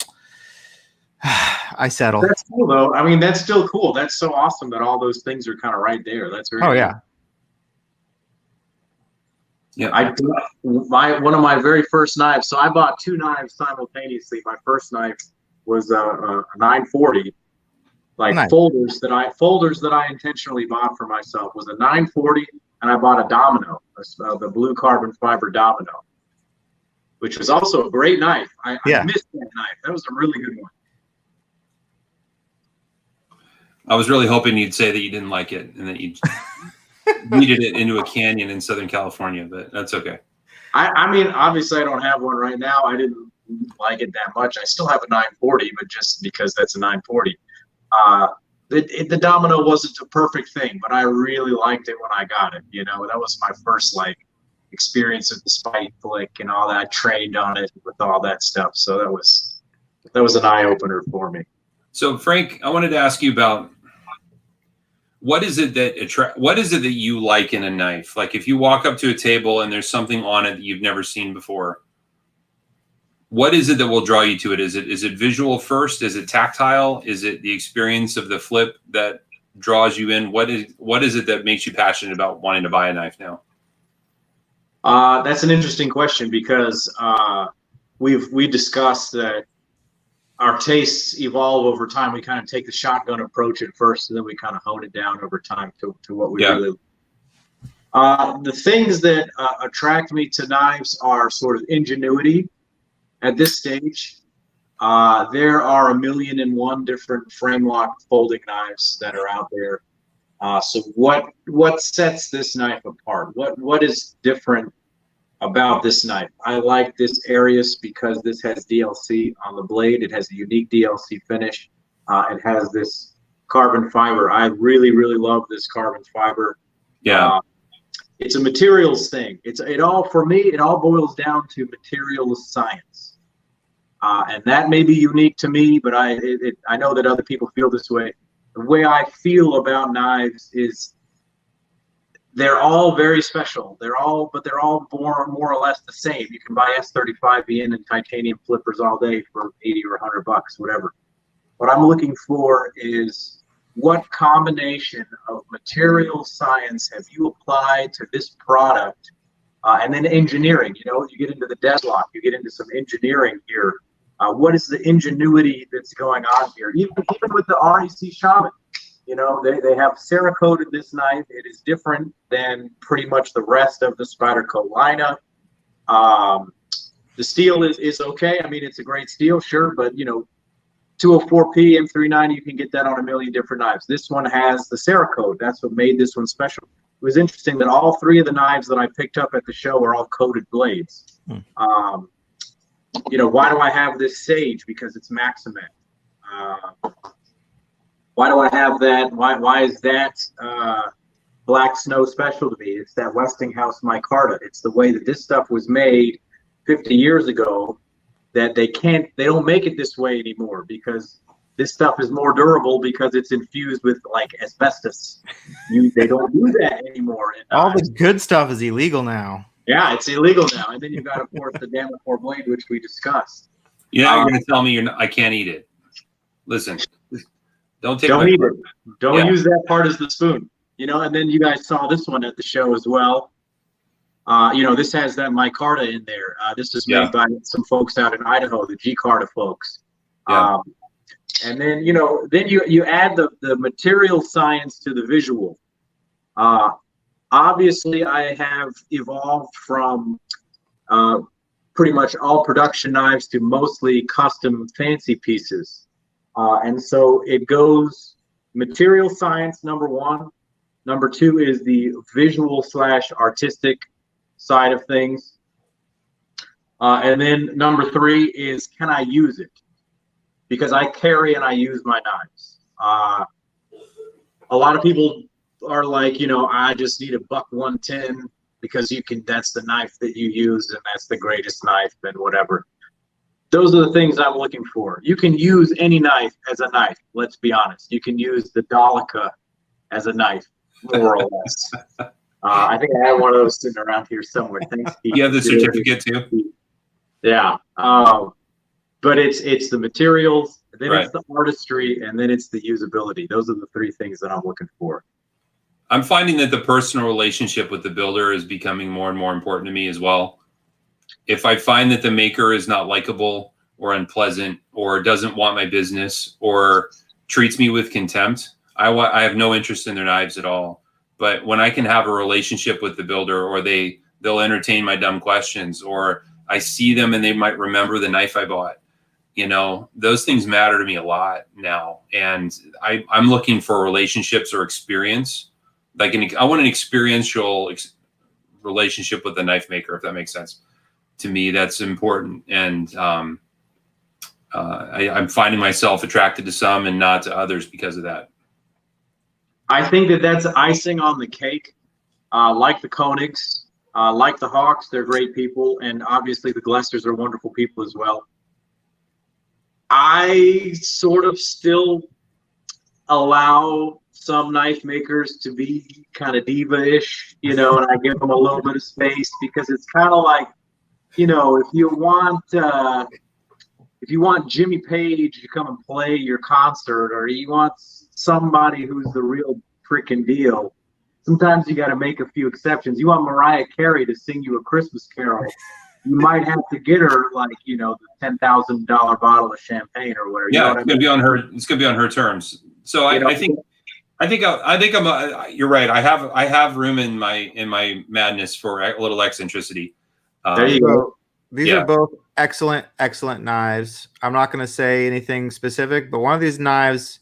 I settle. That's cool though. I mean, that's still cool. That's so awesome that all those things are kind of right there. That's very cool. Yeah. Yeah. One of my very first knives. So I bought two knives simultaneously. My first knife was a 940. Like nice. folders that I intentionally bought for myself was a 940, and I bought a Domino, the blue carbon fiber Domino, which was also a great knife. I missed that knife. That was a really good one. I was really hoping you'd say that you didn't like it and that you needed it into a canyon in Southern California, but that's okay. I mean, obviously I don't have one right now. I didn't like it that much. I still have a 940, but just because that's a 940. The Domino wasn't a perfect thing, but I really liked it when I got it. You know, that was my first like experience with the Spite flick and all that. I trained on it with all that stuff, so that was an eye opener for me. So Frank, I wanted to ask you about what is it that you like in a knife? Like if you walk up to a table and there's something on it that you've never seen before, what is it that will draw you to it? Is it visual first? Is it tactile? Is it the experience of the flip that draws you in? What is it that makes you passionate about wanting to buy a knife now? That's an interesting question because we discussed that our tastes evolve over time. We kind of take the shotgun approach at first, and then we kind of hone it down over time to what we really. The things that attract me to knives are sort of ingenuity. At this stage, there are 1,000,001 different frame lock folding knives that are out there. So what sets this knife apart? What is different about this knife? I like this Arius because this has DLC on the blade. It has a unique DLC finish. It has this carbon fiber. I really, really love this carbon fiber. Yeah. It's a materials thing. For me, it all boils down to materials science. And that may be unique to me, but I know that other people feel this way. The way I feel about knives is they're all very special. They're all more or less the same. You can buy S35 and titanium flippers all day for $80 or $100, whatever. What I'm looking for is what combination of material science have you applied to this product, and then engineering. You know, you get into the deadlock, you get into some engineering here. What is the ingenuity that's going on here? Even with the REC Shaman, you know, they have Cerakoted this knife. It is different than pretty much the rest of the Spyderco lineup. The steel is okay. I mean, it's a great steel, sure, but you know, 204P M390, you can get that on a million different knives. This one has the Cerakote. That's what made this one special. It was interesting that all three of the knives that I picked up at the show are all coated blades. You know, why do I have this Sage? Because it's Maximet. Why do I have that? Why is that Black Snow special to me? It's that Westinghouse micarta. It's the way that this stuff was made 50 years ago that they don't make it this way anymore because this stuff is more durable because it's infused with like asbestos. They don't do that anymore. All the good stuff is illegal now. Yeah, it's illegal now. And then you've got, of course, the Damocor blade, which we discussed. Yeah, you're going to tell me I can't eat it. Listen, don't eat it. Don't use that part as the spoon. You know, and then you guys saw this one at the show as well. You know, this has that micarta in there. This is made by some folks out in Idaho, the G-Carta folks. And then, then you add the material science to the visual. Obviously, I have evolved from pretty much all production knives to mostly custom fancy pieces. And so it goes material science, number one. Number two is the visual / artistic side of things. And then number three is, can I use it? Because I carry and I use my knives. A lot of people are like, I just need a $110 because that's the knife that you use and that's the greatest knife and whatever. Those are the things I'm looking for. You can use any knife as a knife. Let's be honest. You can use the Dolica as a knife, more or less. I think I have one of those sitting around here somewhere. Thanks, Keith. You have the certificate too? Yeah. But it's the materials, then Right. It's the artistry, and then it's the usability. Those are the three things that I'm looking for. I'm finding that the personal relationship with the builder is becoming more and more important to me as well. If I find that the maker is not likable or unpleasant or doesn't want my business or treats me with contempt, I have no interest in their knives at all. But when I can have a relationship with the builder, or they'll entertain my dumb questions, or I see them and they might remember the knife I bought, those things matter to me a lot now. And I'm looking for relationships or experience. I want an experiential relationship with the knife maker, if that makes sense. To me, that's important. And I'm finding myself attracted to some and not to others because of that. I think that's icing on the cake. Like the Koenigs, like the Hawks, they're great people. And obviously the Glesters are wonderful people as well. I sort of still allow some knife makers to be kind of diva-ish, and I give them a little bit of space, because it's kind of like, if you want Jimmy Page to come and play your concert, or you want somebody who's the real freaking deal, sometimes you got to make a few exceptions. You want Mariah Carey to sing you a Christmas carol, you might have to get her the $10,000 bottle of champagne or whatever. Yeah, it's gonna be on her. It's gonna be on her terms. So I think you're right. I have room in my madness for a little eccentricity. There you go. These are both excellent knives. I'm not going to say anything specific, but one of these knives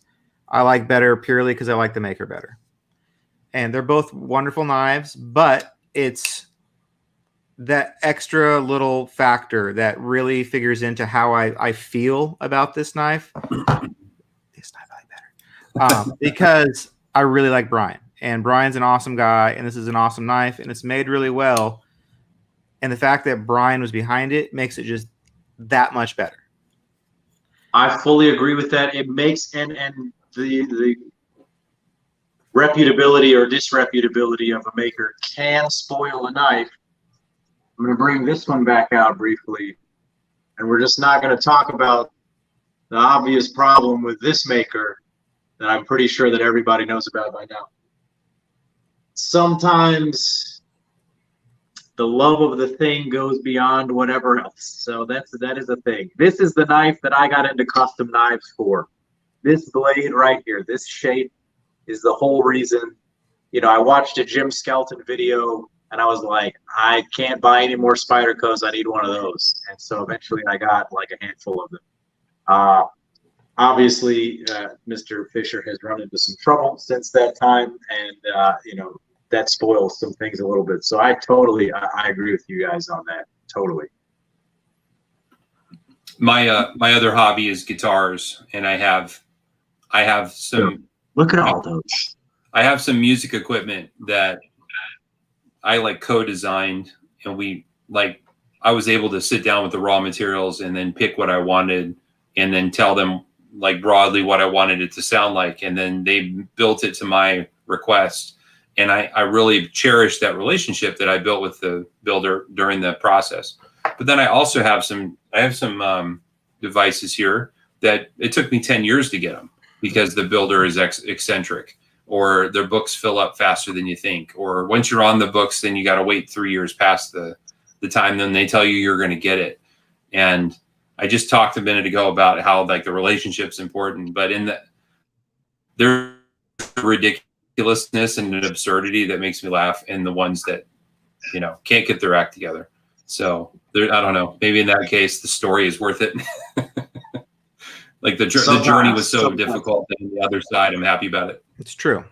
I like better purely because I like the maker better. And they're both wonderful knives, but it's that extra little factor that really figures into how I feel about this knife. This knife I like better. Because I really like Brian. And Brian's an awesome guy, and this is an awesome knife, and it's made really well. And the fact that Brian was behind it makes it just that much better. I fully agree with that. It makes and the reputability or disreputability of a maker can spoil a knife. I'm going to bring this one back out briefly, and we're just not going to talk about the obvious problem with this maker that I'm pretty sure that everybody knows about by now. Sometimes the love of the thing goes beyond whatever else. So that is a thing. This is the knife that I got into custom knives for. This blade right here, this shape is the whole reason. I watched a Jim Skelton video and I was like, I can't buy any more Spydercos. I need one of those. And so eventually I got like a handful of them. Obviously, Mr. Fisher has run into some trouble since that time. And, that spoils some things a little bit. So I agree with you guys on that. Totally. My other hobby is guitars, and I have some. Look at all those. I have some music equipment that I co-designed, and I was able to sit down with the raw materials and then pick what I wanted, and then tell them broadly what I wanted it to sound like, and then they built it to my request. And I really cherish that relationship that I built with the builder during the process. But then I also have some devices here that it took me 10 years to get them, because the builder is eccentric, or their books fill up faster than you think. Or once you're on the books, then you got to wait 3 years past the time. Then they tell you you're going to get it. And I just talked a minute ago about how like the relationship's important, but there's ridiculousness and an absurdity that makes me laugh in the ones that, you know, can't get their act together. So I don't know, maybe in that case, the story is worth it. Like the journey was so difficult, and the other side, I'm happy about it. It's true.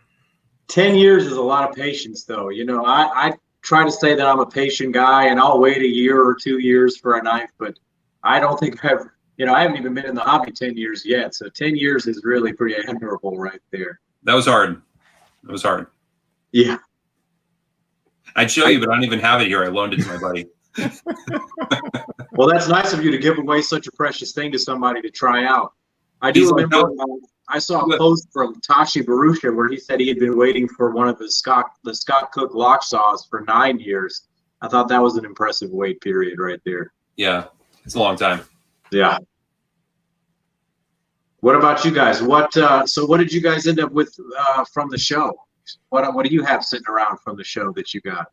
10 years is a lot of patience, though. You know, I try to say that I'm a patient guy, and I'll wait a year or 2 years for a knife, but I don't think I haven't even been in the hobby 10 years yet. So 10 years is really pretty admirable right there. That was hard. That was hard. Yeah. I'd show you, but I don't even have it here. I loaned it to my buddy. Well, that's nice of you to give away such a precious thing to somebody to try out. I do remember I saw a post from Tashi Barusha where he said he had been waiting for one of the Scott Cook lock saws for 9 years. I thought that was an impressive wait period right there. Yeah, it's a long time. Yeah. What about you guys? So what did you guys end up with from the show? What do you have sitting around from the show that you got?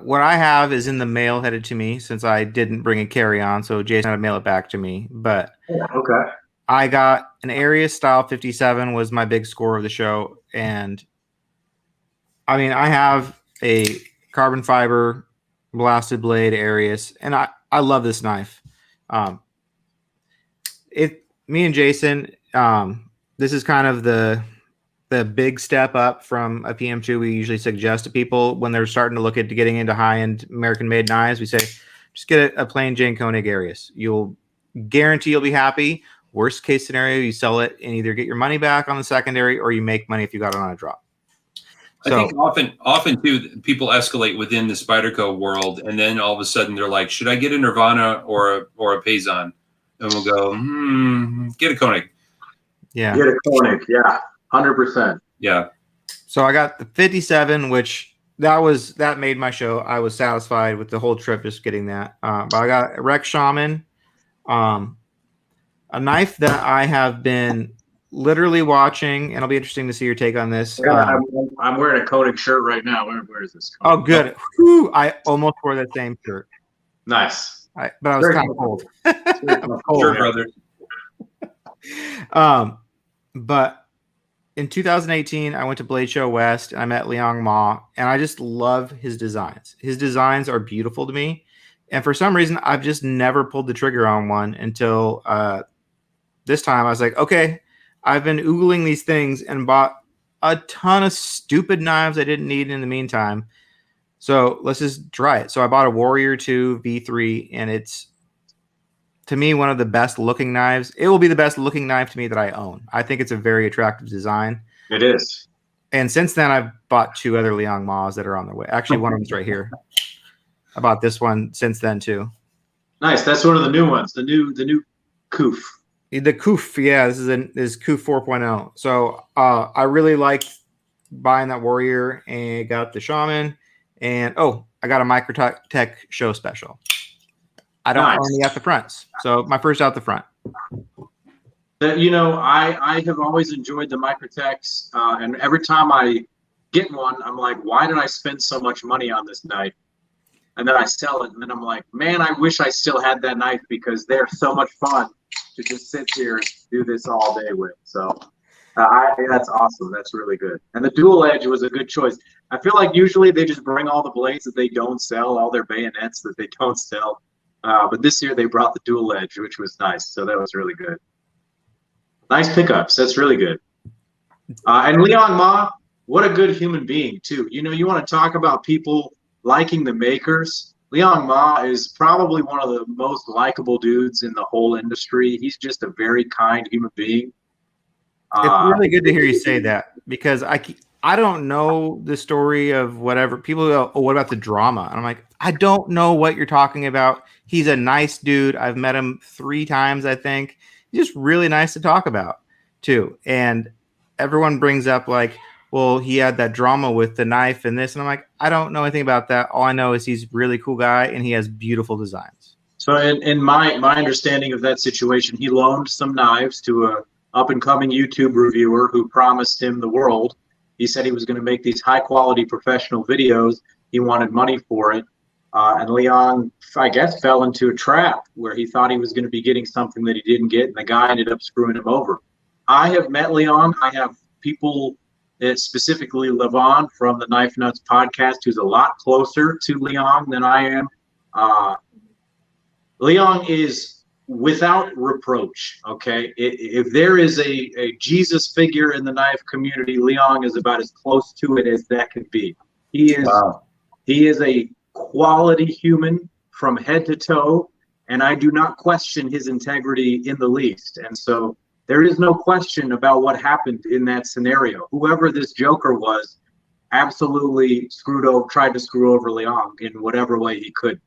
What I have is in the mail headed to me since I didn't bring a carry-on, so Jason had to mail it back to me. But okay. I got an Arius Style 57 was my big score of the show. And I mean, I have a carbon fiber blasted blade Arius, and I love this knife. Me and Jason, this is kind of the big step up from a PM2 we usually suggest to people when they're starting to look at getting into high-end American-made knives. We say, just get a plain Jane Koenig Arius. You'll guarantee you'll be happy. Worst case scenario, you sell it and either get your money back on the secondary or you make money if you got it on a drop. So, I think often too, people escalate within the Spyderco world, and then all of a sudden they're like, should I get a Nirvana or a Payson? And we'll go, get a Koenig. Yeah. Get a Koenig, yeah. 100%. Yeah. So I got the 57, which that made my show. I was satisfied with the whole trip just getting that. But I got a Rex Shaman, a knife that I have been literally watching, and it'll be interesting to see your take on this. Yeah, I'm wearing a Koenig shirt right now. Where is this? Oh, good. Whew, I almost wore that same shirt. Nice. But I was kind of cold. I was cold. Sure, brother. But in 2018, I went to Blade Show West and I met Liang Ma, and I just love his designs. His designs are beautiful to me. And for some reason, I've just never pulled the trigger on one until this time. I was like, okay, I've been oogling these things and bought a ton of stupid knives I didn't need in the meantime. So let's just try it. So I bought a Warrior 2 V3, and it's, to me, one of the best looking knives. It will be the best looking knife to me that I own. I think it's a very attractive design. It is. And since then, I've bought 2 other Liang Ma's that are on their way. Actually, one of them's right here. I bought this one since then too. Nice. That's one of the new ones. The new Koof. The Koof, yeah. This is Koof 4.0. So I really liked buying that Warrior, and got the Shaman, and I got a Microtech show special. I don't own the at the fronts, so my first out the front. I have always enjoyed the Microtechs, and every time I get one, I'm like, why did I spend so much money on this knife? And then I sell it, and then I'm like, man, I wish I still had that knife because they're so much fun to just sit here and do this all day with. So that's awesome. That's really good. And the dual edge was a good choice. I feel like usually they just bring all the blades that they don't sell, all their bayonets that they don't sell. But this year they brought the dual edge, which was nice. So that was really good. Nice pickups. That's really good. And Liang Ma, what a good human being too. You want to talk about people liking the makers. Liang Ma is probably one of the most likable dudes in the whole industry. He's just a very kind human being. It's really good to hear you say that, because I don't know the story of whatever. People go, oh, what about the drama? And I'm like, I don't know what you're talking about. He's a nice dude. I've met him 3 times, I think. He's just really nice to talk about too. And everyone brings up like, well, he had that drama with the knife and this. And I'm like, I don't know anything about that. All I know is he's a really cool guy and he has beautiful designs. So in my understanding of that situation, he loaned some knives to a up-and-coming YouTube reviewer who promised him the world. He said he was going to make these high-quality professional videos. He wanted money for it. And Leon, I guess, fell into a trap where he thought he was going to be getting something that he didn't get, and the guy ended up screwing him over. I have met Leon. I have people, specifically Levon from the Knife Nuts podcast, who's a lot closer to Leon than I am. Leon is without reproach, okay? If there is a Jesus figure in the knife community, Leon is about as close to it as that could be. He is a quality human from head to toe, and I do not question his integrity in the least. And so there is no question about what happened in that scenario. Whoever this Joker was absolutely tried to screw over Leon in whatever way he could.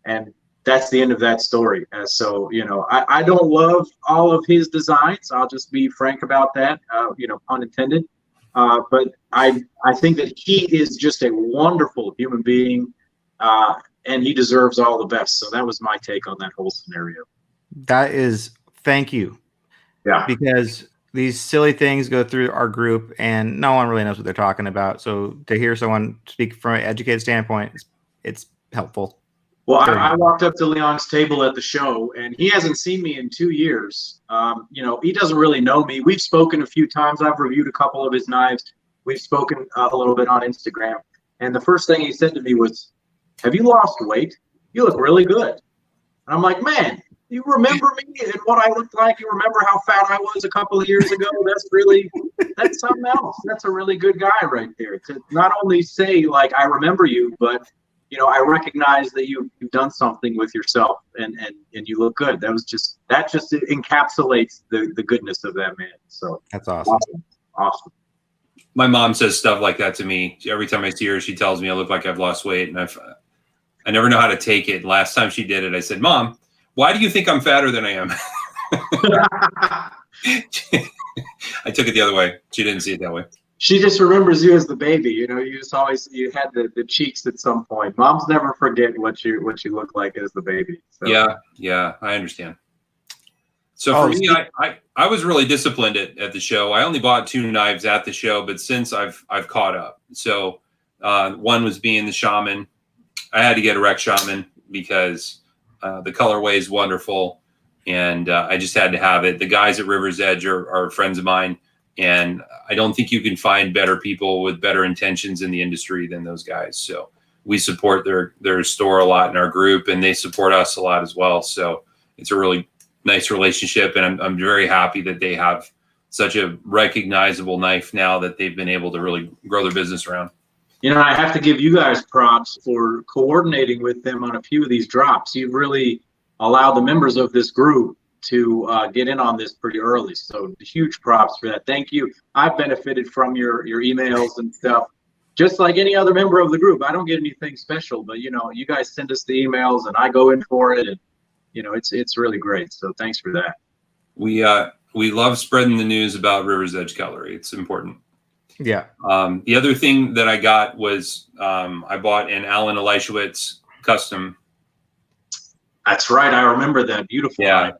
And that's the end of that story. So, I don't love all of his designs. I'll just be frank about that, pun intended. But I think that he is just a wonderful human being, and he deserves all the best. So that was my take on that whole scenario. Thank you. Yeah. Because these silly things go through our group and no one really knows what they're talking about. So to hear someone speak from an educated standpoint, it's helpful. Well, I walked up to Leon's table at the show, and he hasn't seen me in 2 years. He doesn't really know me. We've spoken a few times. I've reviewed a couple of his knives. We've spoken a little bit on Instagram. And the first thing he said to me was, "Have you lost weight? You look really good." And I'm like, "Man, you remember me and what I looked like? You remember how fat I was a couple of years ago? That's something else. That's a really good guy right there. To not only say, like, I remember you, but I recognize that you've done something with yourself and you look good." That just encapsulates the goodness of that man. So that's awesome. Awesome. My mom says stuff like that to me. Every time I see her, she tells me I look like I've lost weight, and I never know how to take it. Last time she did it, I said, "Mom, why do you think I'm fatter than I am?" I took it the other way. She didn't see it that way. She just remembers you as the baby. You had the cheeks at some point. Moms never forget what you look like as the baby. So. Yeah, I understand. So for me, I was really disciplined at the show. I only bought 2 knives at the show, but since I've caught up. So one was being the Shaman. I had to get a Rex Shaman because the colorway is wonderful, and I just had to have it. The guys at River's Edge are friends of mine. And I don't think you can find better people with better intentions in the industry than those guys. So we support their store a lot in our group, and they support us a lot as well. So it's a really nice relationship, and I'm very happy that they have such a recognizable knife now that they've been able to really grow their business around. I have to give you guys props for coordinating with them on a few of these drops. You've really allowed the members of this group to get in on this pretty early. So huge props for that. Thank you. I've benefited from your emails and stuff, just like any other member of the group. I don't get anything special, but you guys send us the emails and I go in for it, and it's really great. So thanks for that. We love spreading the news about River's Edge Cutlery. It's important. Yeah. The other thing that I got was I bought an Alan Elishewitz custom. That's right. I remember that. Beautiful. Yeah.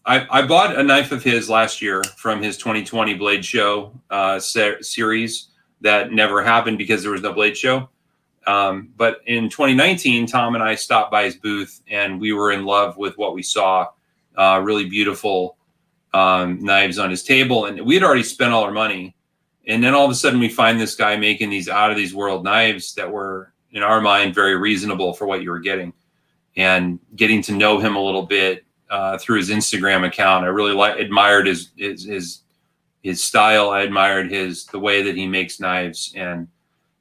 I bought a knife of his last year from his 2020 Blade Show series that never happened because there was no Blade Show. But in 2019, Tom and I stopped by his booth, and we were in love with what we saw. Really beautiful knives on his table, and we had already spent all our money. And then all of a sudden, we find this guy making these out of these world knives that were, in our mind, very reasonable for what you were getting. And getting to know him a little bit through his Instagram account, I really admired his style. I admired the way that he makes knives. And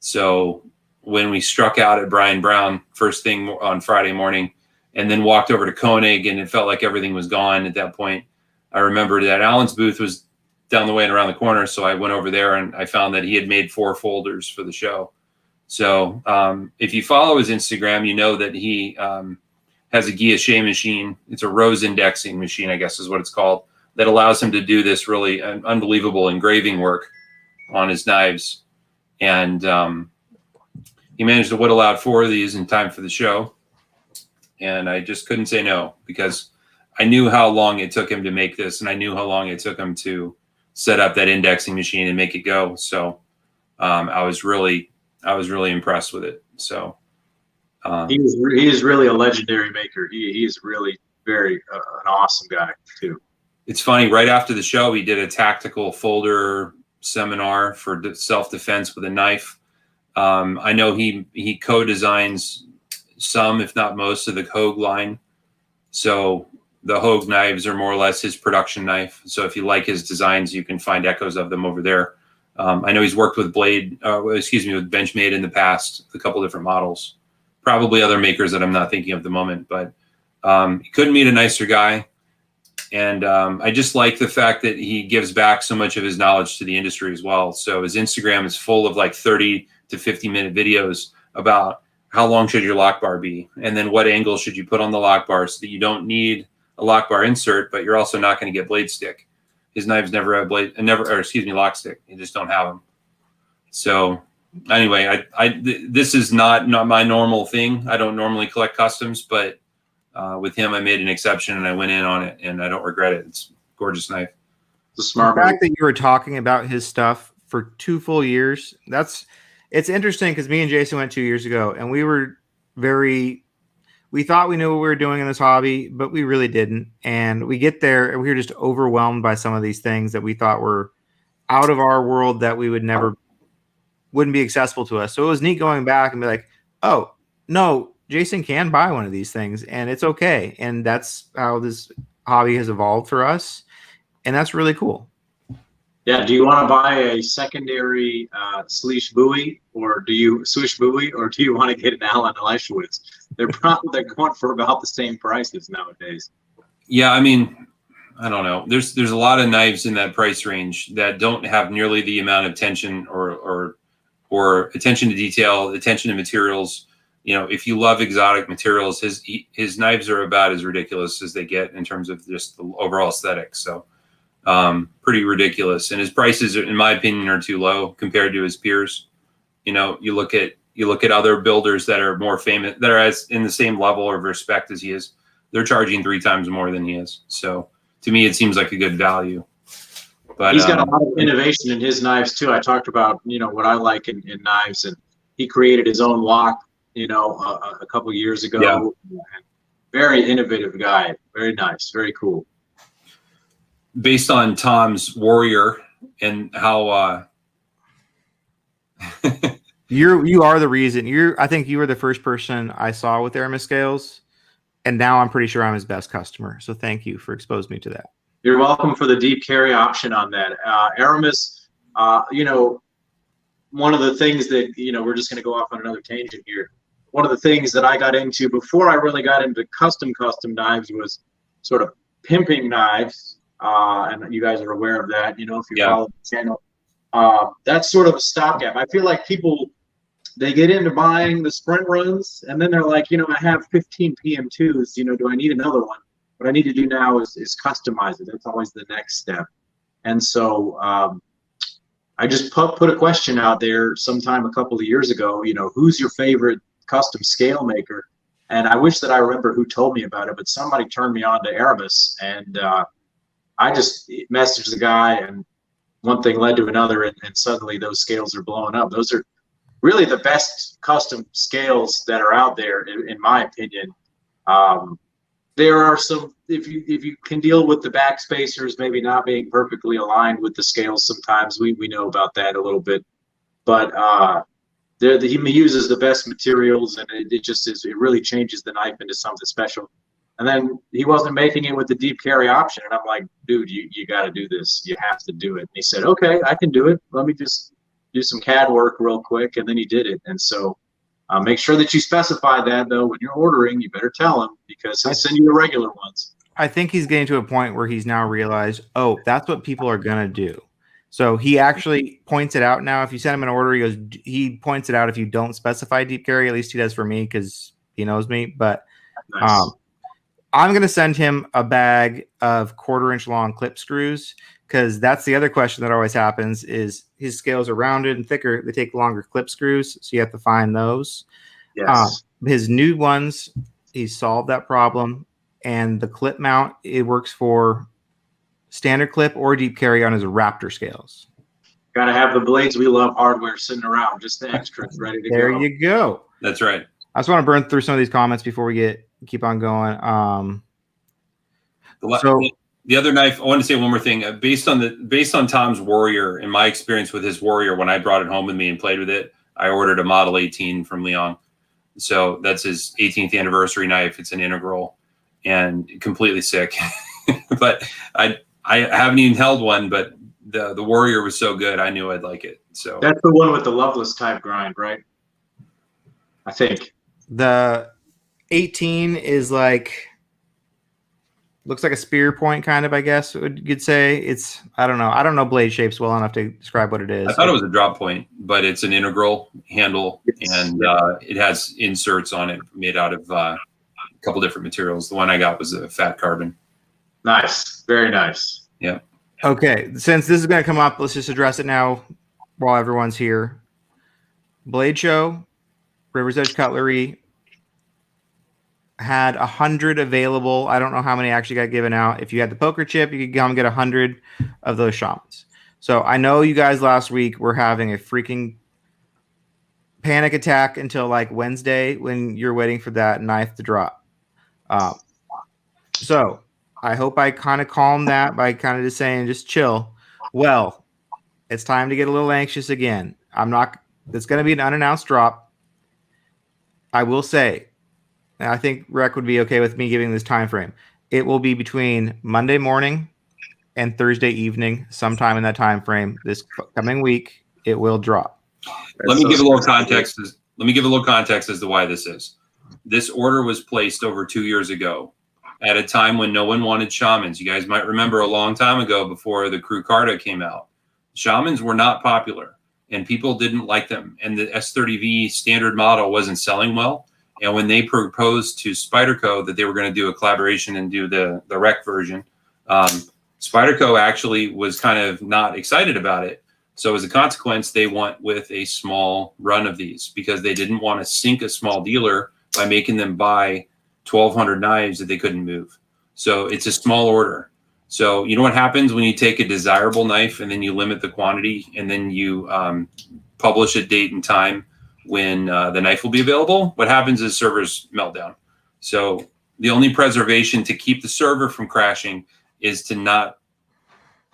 so when we struck out at Brian Brown first thing on Friday morning, and then walked over to Koenig, and it felt like everything was gone at that point, I remembered that Alan's booth was down the way and around the corner. So I went over there, and I found that he had made 4 folders for the show. So if you follow his Instagram, you know that he has a guilloche machine. It's a rose indexing machine, I guess is what it's called, that allows him to do this really unbelievable engraving work on his knives. And he managed to whittle out 4 of these in time for the show. And I just couldn't say no, because I knew how long it took him to make this, and I knew how long it took him to set up that indexing machine and make it go. So I was really impressed with it. So He is really a legendary maker. He is really very an awesome guy too. It's funny. Right after the show, we did a tactical folder seminar for self-defense with a knife. I know he co-designs some, if not most, of the Hogue line. So the Hogue knives are more or less his production knife. So if you like his designs, you can find echoes of them over there. I know he's worked with with Benchmade in the past, a couple different models, probably other makers that I'm not thinking of at the moment, but he couldn't meet a nicer guy. And I just like the fact that he gives back so much of his knowledge to the industry as well. So his Instagram is full of like 30 to 50-minute videos about how long should your lock bar be, and then what angle should you put on the lock bar so that you don't need a lock bar insert, but you're also not going to get blade stick. His knives never have lock stick. You just don't have them. So anyway, this is not my normal thing. I don't normally collect customs, but with him, I made an exception and I went in on it, and I don't regret it. It's a gorgeous knife. The smart fact that you were talking about his stuff for 2 full years, it's interesting because me and Jason went 2 years ago, and we thought we knew what we were doing in this hobby, but we really didn't. And we get there and we were just overwhelmed by some of these things that we thought were out of our world, that we wouldn't be accessible to us. So it was neat going back and be like, oh no, Jason can buy one of these things and it's okay. And that's how this hobby has evolved for us. And that's really cool. Yeah. Do you want to buy a secondary Swish buoy, or do you want to get an Allen Leishwitz? They're going for about the same prices nowadays. Yeah, I mean, I don't know. There's a lot of knives in that price range that don't have nearly the amount of attention or attention to detail, attention to materials. You know, if you love exotic materials, his knives are about as ridiculous as they get in terms of just the overall aesthetics. So pretty ridiculous. And his prices, in my opinion, are too low compared to his peers. You know, you look at other builders that are more famous, that are in the same level of respect as he is. They're charging 3 times more than he is. So to me, it seems like a good value. But he's got a lot of innovation in his knives too. I talked about, what I like in knives, and he created his own lock, a couple years ago. Yeah. Very innovative guy. Very nice. Very cool. Based on Tom's Warrior and how you are the reason. I think you were the first person I saw with Aramis scales, and now I'm pretty sure I'm his best customer. So thank you for exposing me to that. You're welcome for the deep carry option on that. Aramis, one of the things that, we're just going to go off on another tangent here. One of the things that I got into before I really got into custom knives was sort of pimping knives. And you guys are aware of that, if you follow the channel. That's sort of a stopgap. I feel like people, they get into buying the sprint runs, and then they're like, I have 15 PM2s, do I need another one? What I need to do now is customize it. That's always the next step. And so I just put a question out there sometime a couple of years ago, who's your favorite custom scale maker? And I wish that I remember who told me about it, but somebody turned me on to Aramis, and I just messaged the guy, and one thing led to another, and suddenly those scales are blowing up. Those are really the best custom scales that are out there, in my opinion. There are some, if you can deal with the back spacers maybe not being perfectly aligned with the scales, sometimes we know about that a little bit, but he uses the best materials, and it really changes the knife into something special. And then he wasn't making it with the deep carry option, and I'm like, dude, you got to do this. You have to do it. And he said, okay, I can do it. Let me just do some CAD work real quick, and then he did it. And so make sure that you specify that, though, when you're ordering. You better tell him, because he'll send you the regular ones. I think he's getting to a point where he's now realized, oh, that's what people are going to do. So he actually points it out now. If you send him an order, he points it out if you don't specify deep carry. At least he does for me, because he knows me. But nice. I'm going to send him a bag of 1/4-inch long clip screws, because that's the other question that always happens is his scales are rounded and thicker. They take longer clip screws, so you have to find those. Yes. His new ones, he's solved that problem. And the clip mount, it works for standard clip or deep carry on his Raptor scales. Got to have the blades we love hardware sitting around, just the extras ready to there go. There you go. That's right. I just want to burn through some of these comments before we keep on going. The other knife, I want to say one more thing. Based on Tom's Warrior, in my experience with his Warrior, when I brought it home with me and played with it, I ordered a Model 18 from Leon. So that's his 18th anniversary knife. It's an integral and completely sick. But I haven't even held one, but the Warrior was so good, I knew I'd like it. So that's the one with the Loveless type grind, right? I think the 18 is like, looks like a spear point, kind of, I guess you'd say. It's, I don't know blade shapes well enough to describe what it is. I thought it was a drop point, but it's an integral handle, and it has inserts on it made out of a couple different materials. The one I got was a fat carbon. Nice, very nice. Yeah. Okay, since this is going to come up, let's just address it now while everyone's here. Blade Show, River's Edge Cutlery had 100 available. I don't know how many actually got given out. If you had the poker chip, you could come and get 100 of those shamans. So I know you guys last week were having a freaking panic attack until like Wednesday when you're waiting for that knife to drop. So I hope I kind of calmed that by kind of just saying, just chill. Well, it's time to get a little anxious again. It's going to be an unannounced drop. I will say, and I think Rec would be okay with me giving this time frame. It will be between Monday morning and Thursday evening, sometime in that time frame. This coming week, it will drop. Let me give a little context. Let me give a little context as to why this is. This order was placed over 2 years ago at a time when no one wanted shamans. You guys might remember a long time ago, before the Crew Carta came out, shamans were not popular and people didn't like them. And the S30V standard model wasn't selling well. And when they proposed to Spyderco that they were going to do a collaboration and do the rec version, Spyderco actually was kind of not excited about it. So as a consequence, they went with a small run of these because they didn't want to sink a small dealer by making them buy 1,200 knives that they couldn't move. So it's a small order. So you know what happens when you take a desirable knife and then you limit the quantity and then you publish a date and time when the knife will be available? What happens is servers melt down. So the only preservation to keep the server from crashing is to not,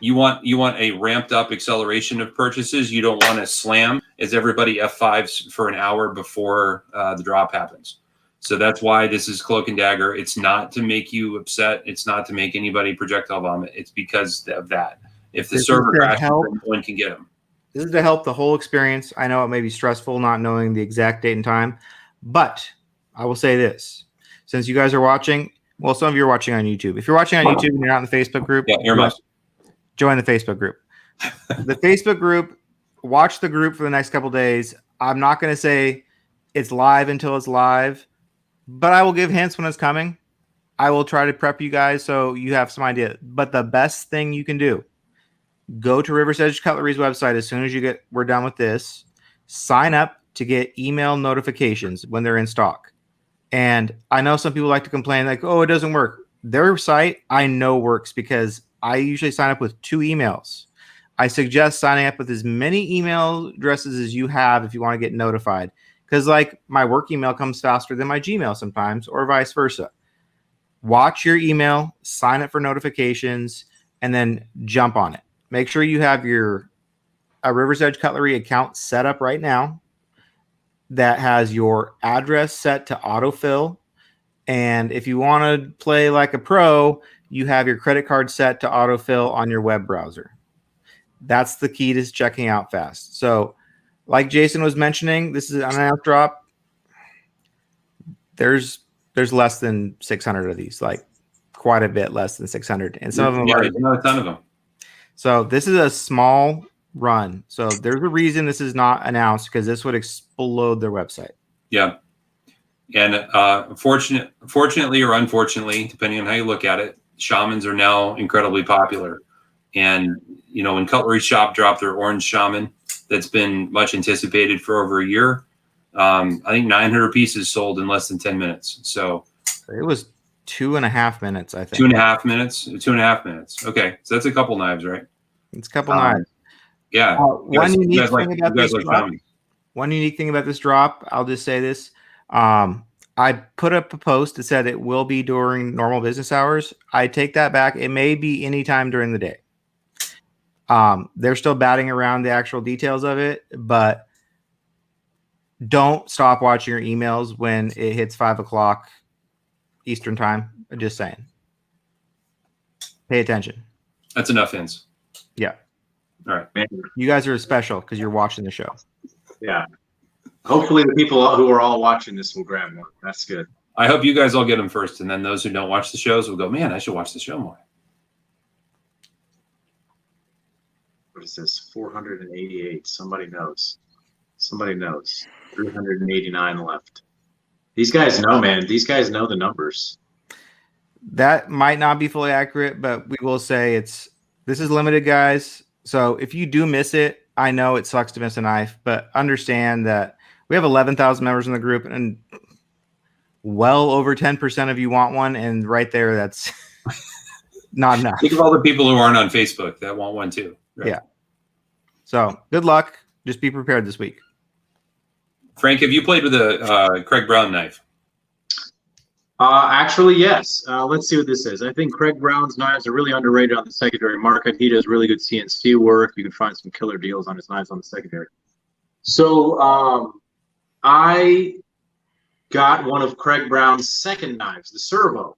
you want a ramped up acceleration of purchases. You don't want to slam as everybody F5s for an hour before the drop happens. So that's why this is Cloak and Dagger. It's not to make you upset. It's not to make anybody projectile vomit. It's because of that. If the server crashes, no one can get them. This is to help the whole experience. I know it may be stressful not knowing the exact date and time, but I will say this. Since you guys are watching, well, some of you are watching on YouTube. If you're watching on YouTube and you're not in the Facebook group, join the Facebook group. The Facebook group, watch the group for the next couple days. I'm not going to say it's live until it's live, but I will give hints when it's coming. I will try to prep you guys so you have some idea. But the best thing you can do, go to River's Edge Cutlery's website as soon as we're done with this. Sign up to get email notifications when they're in stock. And I know some people like to complain like, oh, it doesn't work. Their site I know works because I usually sign up with 2 emails. I suggest signing up with as many email addresses as you have if you want to get notified. Because like my work email comes faster than my Gmail sometimes, or vice versa. Watch your email, sign up for notifications, and then jump on it. Make sure you have your River's Edge Cutlery account set up right now that has your address set to autofill. And if you want to play like a pro, you have your credit card set to autofill on your web browser. That's the key to checking out fast. So like Jason was mentioning, this is an unannounced drop. There's less than 600 of these, like quite a bit less than 600. And some of them there's not a ton of them. So this is a small run. So there's a reason this is not announced because this would explode their website. Yeah. And fortunately or unfortunately, depending on how you look at it, shamans are now incredibly popular. And, you know, when Cutlery Shop dropped their orange shaman, that's been much anticipated for over a year. I think 900 pieces sold in less than 10 minutes. So it was 2.5 minutes, I think. 2.5 minutes? 2.5 minutes. Okay. So that's a couple knives, right? It's a couple knives. Yeah. One unique thing about this drop, I'll just say this. I put up a post that said it will be during normal business hours. I take that back. It may be anytime during the day. They're still batting around the actual details of it, but don't stop watching your emails when it hits 5 o'clock Eastern time. I'm just saying. Pay attention. That's enough hints. Yeah. All right. Man. You guys are special because you're watching the show. Yeah. Hopefully the people who are all watching this will grab one. That's good. I hope you guys all get them first, and then those who don't watch the shows will go, man, I should watch the show more. What is this? 488. Somebody knows. Somebody knows. 389 left. These guys know, man. These guys know the numbers. That might not be fully accurate, but we will say this is limited, guys. So if you do miss it, I know it sucks to miss a knife, but understand that we have 11,000 members in the group, and well over 10% of you want one, and right there, that's not enough. Think of all the people who aren't on Facebook that want one too. Right? Yeah. So good luck. Just be prepared this week. Frank, have you played with a Craig Brown knife? Actually, yes. Let's see what this is. I think Craig Brown's knives are really underrated on the secondary market. He does really good CNC work. You can find some killer deals on his knives on the secondary. So I got one of Craig Brown's second knives, the Servo.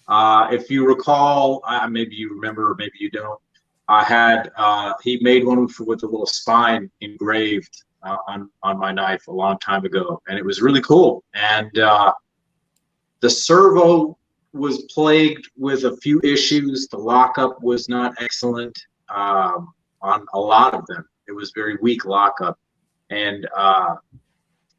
If you recall, maybe you remember or maybe you don't, he made one with a little spine engraved on my knife a long time ago, and it was really cool. And the Servo was plagued with a few issues. The lockup was not excellent on a lot of them. It was very weak lockup. And,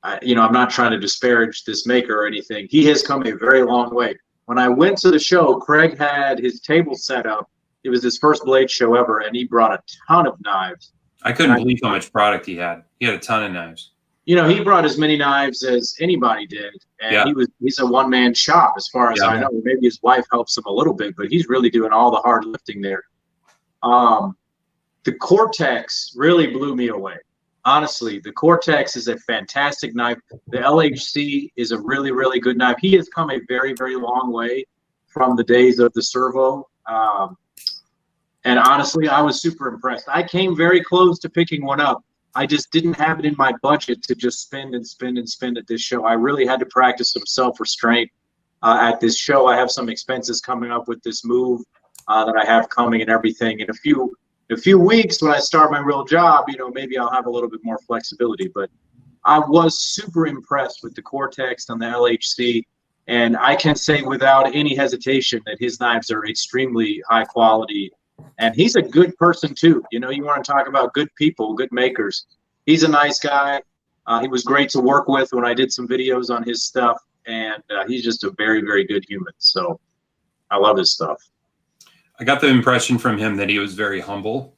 I'm not trying to disparage this maker or anything. He has come a very long way. When I went to the show, Craig had his table set up. It was his first blade show ever, and he brought a ton of knives. I couldn't believe how much product he had. He had a ton of knives. He brought as many knives as anybody did, and he's a one-man shop as far as I know. Maybe his wife helps him a little bit, but he's really doing all the hard lifting there. The Cortex really blew me away. Honestly, the Cortex is a fantastic knife. The LHC is a really, really good knife. He has come a very, very long way from the days of the Servo. And honestly, I was super impressed. I came very close to picking one up. I just didn't have it in my budget to just spend and spend and spend at this show. I really had to practice some self-restraint at this show. I have some expenses coming up with this move that I have coming and everything. In a few weeks when I start my real job, maybe I'll have a little bit more flexibility. But I was super impressed with the Cortex and the LHC. And I can say without any hesitation that his knives are extremely high quality. And he's a good person too. You want to talk about good people, good makers. He's a nice guy. He was great to work with when I did some videos on his stuff. And he's just a very, very good human. So I love his stuff. I got the impression from him that he was very humble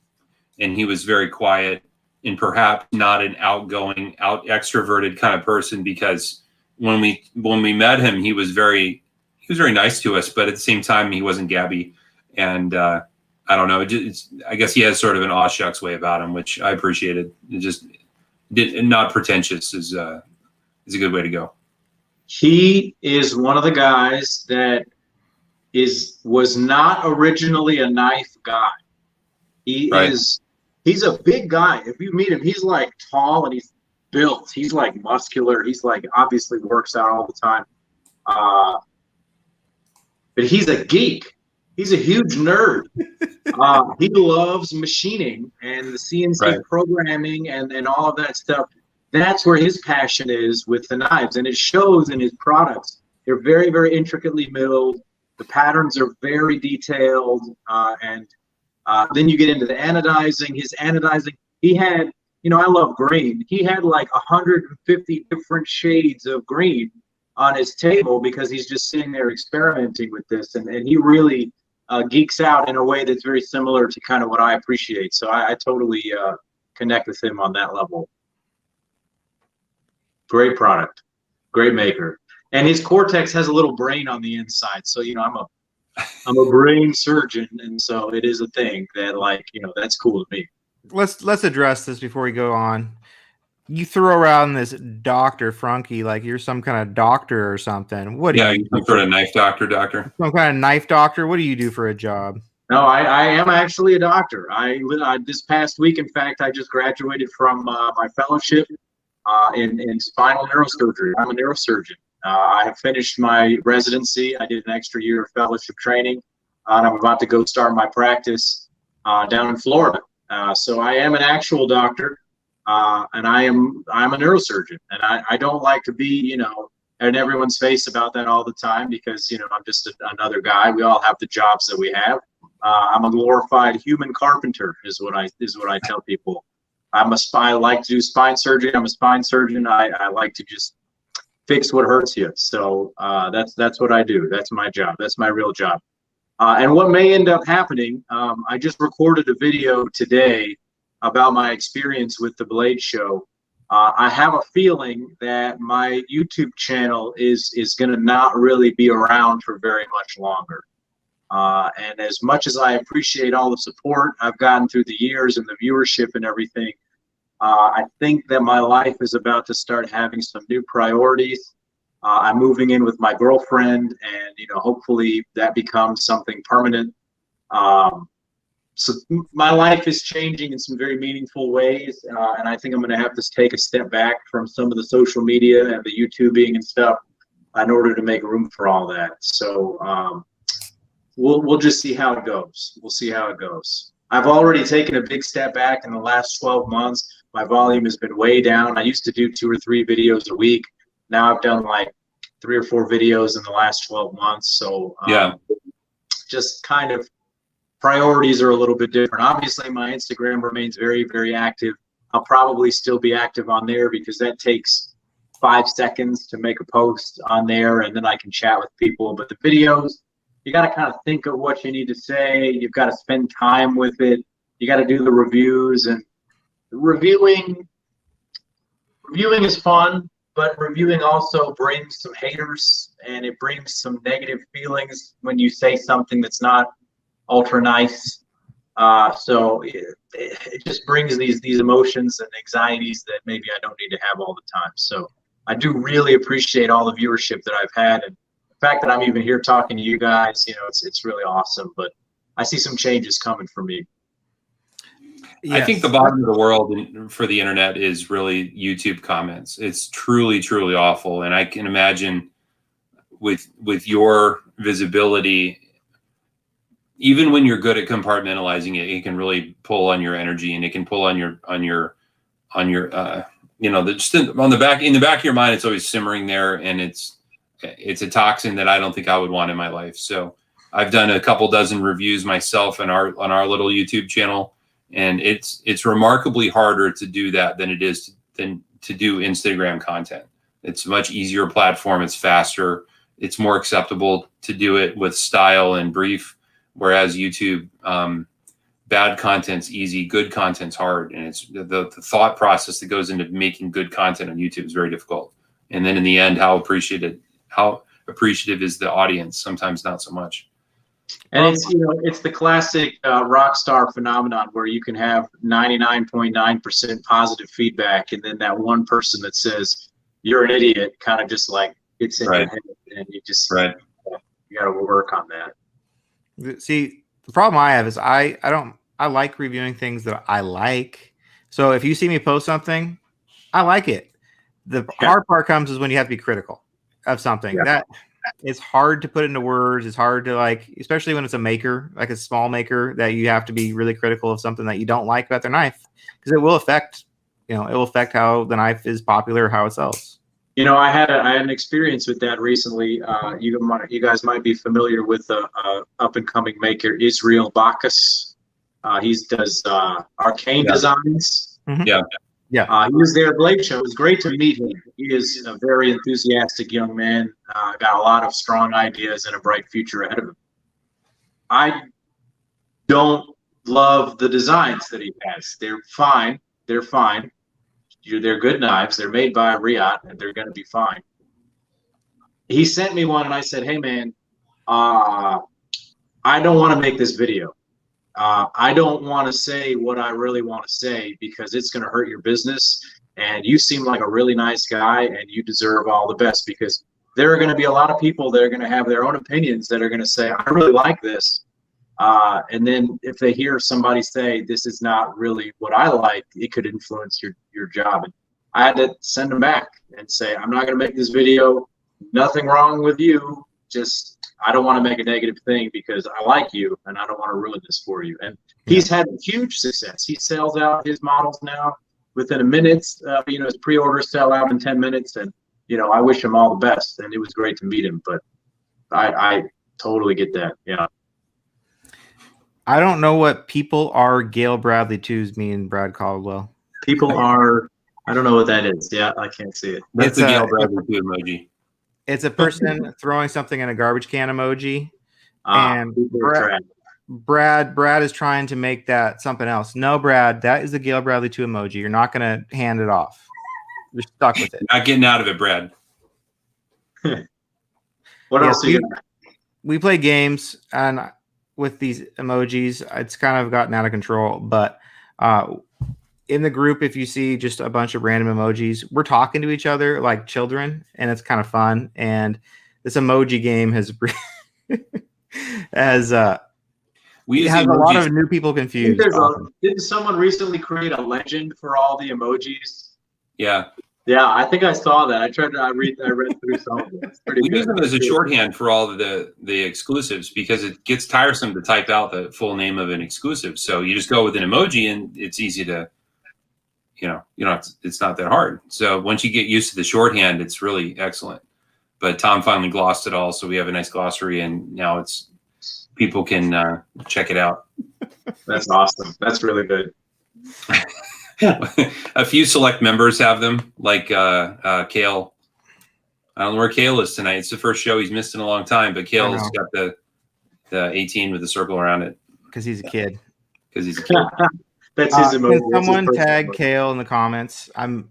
and he was very quiet and perhaps not an outgoing, extroverted kind of person, because when we met him, he was very nice to us, but at the same time, he wasn't gabby. And I don't know. I guess he has sort of an aw shucks way about him, which I appreciated. Not pretentious is a good way to go. He is one of the guys that was not originally a knife guy. He's a big guy. If you meet him, he's like tall and he's built. He's like muscular. He's like obviously works out all the time. But he's a geek. He's a huge nerd. He loves machining and the CNC programming and all of that stuff. That's where his passion is with the knives, and it shows in his products. They're very, very intricately milled. The patterns are very detailed, and then you get into the anodizing. His anodizing, he had, I love green. He had like 150 different shades of green on his table because he's just sitting there experimenting with this, and he really geeks out in a way that's very similar to kind of what I appreciate. So I totally connect with him on that level. Great product, great maker. And his Cortex has a little brain on the inside. So, I'm a brain surgeon. And so it is a thing that that's cool to me. Let's address this before we go on. You throw around this Dr. Frunkey like you're some kind of doctor or something. What do Yeah, you you're some sort of knife doctor. some kind of knife doctor? What do you do for a job? No, I am actually a doctor. This past week, in fact, I just graduated from my fellowship in spinal neurosurgery. I'm a neurosurgeon. I have finished my residency. I did an extra year of fellowship training, and I'm about to go start my practice down in Florida. So I am an actual doctor, and I'm a neurosurgeon. And I don't like to be, in everyone's face about that all the time because, I'm just another guy. We all have the jobs that we have. I'm a glorified human carpenter, is what I tell people. I like to do spine surgery. I'm a spine surgeon. I like to just fix what hurts you. So that's what I do. That's my job. That's my real job. And what may end up happening, I just recorded a video today about my experience with the Blade Show. I have a feeling that my YouTube channel is going to not really be around for very much longer. And as much as I appreciate all the support I've gotten through the years and the viewership and everything, I think that my life is about to start having some new priorities. I'm moving in with my girlfriend, and hopefully that becomes something permanent. So my life is changing in some very meaningful ways, and I think I'm going to have to take a step back from some of the social media and the YouTubing and stuff in order to make room for all that. So we'll just see how it goes. We'll see how it goes. I've already taken a big step back in the last 12 months. My volume has been way down. I used to do 2 or 3 videos a week. Now I've done like 3 or 4 videos in the last 12 months. So yeah, just kind of priorities are a little bit different. Obviously, my Instagram remains very, very active. I'll probably still be active on there because that takes 5 seconds to make a post on there, and then I can chat with people. But the videos, you got to kind of think of what you need to say. You've got to spend time with it. You got to do the reviews, and reviewing is fun, but reviewing also brings some haters, and it brings some negative feelings when you say something that's not ultra nice. So it just brings these emotions and anxieties that maybe I don't need to have all the time. So I do really appreciate all the viewership that I've had, and the fact that I'm even here talking to you guys, it's really awesome. But I see some changes coming for me. Yes. I think the bottom of the world for the internet is really YouTube comments. It's truly, truly awful. And I can imagine with your visibility, even when you're good at compartmentalizing it, it can really pull on your energy, and it can pull on your just in the back of your mind, it's always simmering there, and it's a toxin that I don't think I would want in my life. So I've done a couple dozen reviews myself on our little YouTube channel. And it's remarkably harder to do that than it is to do Instagram content. It's a much easier platform. It's faster. It's more acceptable to do it with style and brief. Whereas YouTube, bad content's easy, good content's hard. And it's the thought process that goes into making good content on YouTube is very difficult. And then in the end, how appreciative is the audience? Sometimes not so much. And it's the classic rock star phenomenon where you can have 99.9% positive feedback, and then that one person that says you're an idiot kind of just like gets in your head, and you just you got to work on that. See, the problem I have is I like reviewing things that I like. So if you see me post something, I like it. The hard part comes is when you have to be critical of something that. It's hard to put into words. It's hard to especially when it's a maker, like a small maker, that you have to be really critical of something that you don't like about their knife, because it will affect, how the knife is popular, how it sells. I had an experience with that recently. You guys might be familiar with the up and coming maker Israel Bacchus. He does arcane designs. Mm-hmm. He was there at Blade Show. It was great to meet him. He is a very enthusiastic young man, got a lot of strong ideas and a bright future ahead of him. I don't love the designs that he has. They're fine. They're fine. They're good knives. They're made by Riot, and they're going to be fine. He sent me one, and I said, hey, man, I don't want to make this video. I don't want to say what I really want to say because it's going to hurt your business. And you seem like a really nice guy, and you deserve all the best, because there are going to be a lot of people that are going to have their own opinions that are going to say, I really like this. And then if they hear somebody say, this is not really what I like, it could influence your job. And I had to send them back and say, I'm not going to make this video. Nothing wrong with you. Just, I don't want to make a negative thing because I like you and I don't want to ruin this for you. And he's had huge success. He sells out his models now within a minute. His pre-orders sell out in 10 minutes. And, I wish him all the best. And it was great to meet him. But I totally get that. Yeah. I don't know what people are Gail Bradley 2s mean, Brad Caldwell. People are, I don't know what that is. Yeah, I can't see it. That's the Gail Bradley 2 emoji. It's a person throwing something in a garbage can emoji. And Brad is trying to make that something else. No, Brad, that is the Gail Bradley 2 emoji. You're not going to hand it off. You're stuck with it. Not getting out of it, Brad. What else do you got? We play games, and with these emojis, it's kind of gotten out of control. But in the group, if you see just a bunch of random emojis, we're talking to each other like children, and it's kind of fun. And this emoji game has we have a lot of new people confused. Didn't someone recently create a legend for all the emojis? Yeah. Yeah, I think I saw that. I read through some of it. We use them as a shorthand for all of the exclusives, because it gets tiresome to type out the full name of an exclusive. So you just go with an emoji, and it's easy to, it's not that hard. So once you get used to the shorthand, it's really excellent. But Tom finally glossed it all, so we have a nice glossary, and now people can check it out. That's awesome. That's really good. A few select members have them, like Kale. I don't know where Kale is tonight. It's the first show he's missed in a long time, but Kale's got the 18 with the circle around it. Because he's a kid. Because he's a kid. That's his emoji. Someone tag Kale in the comments. I'm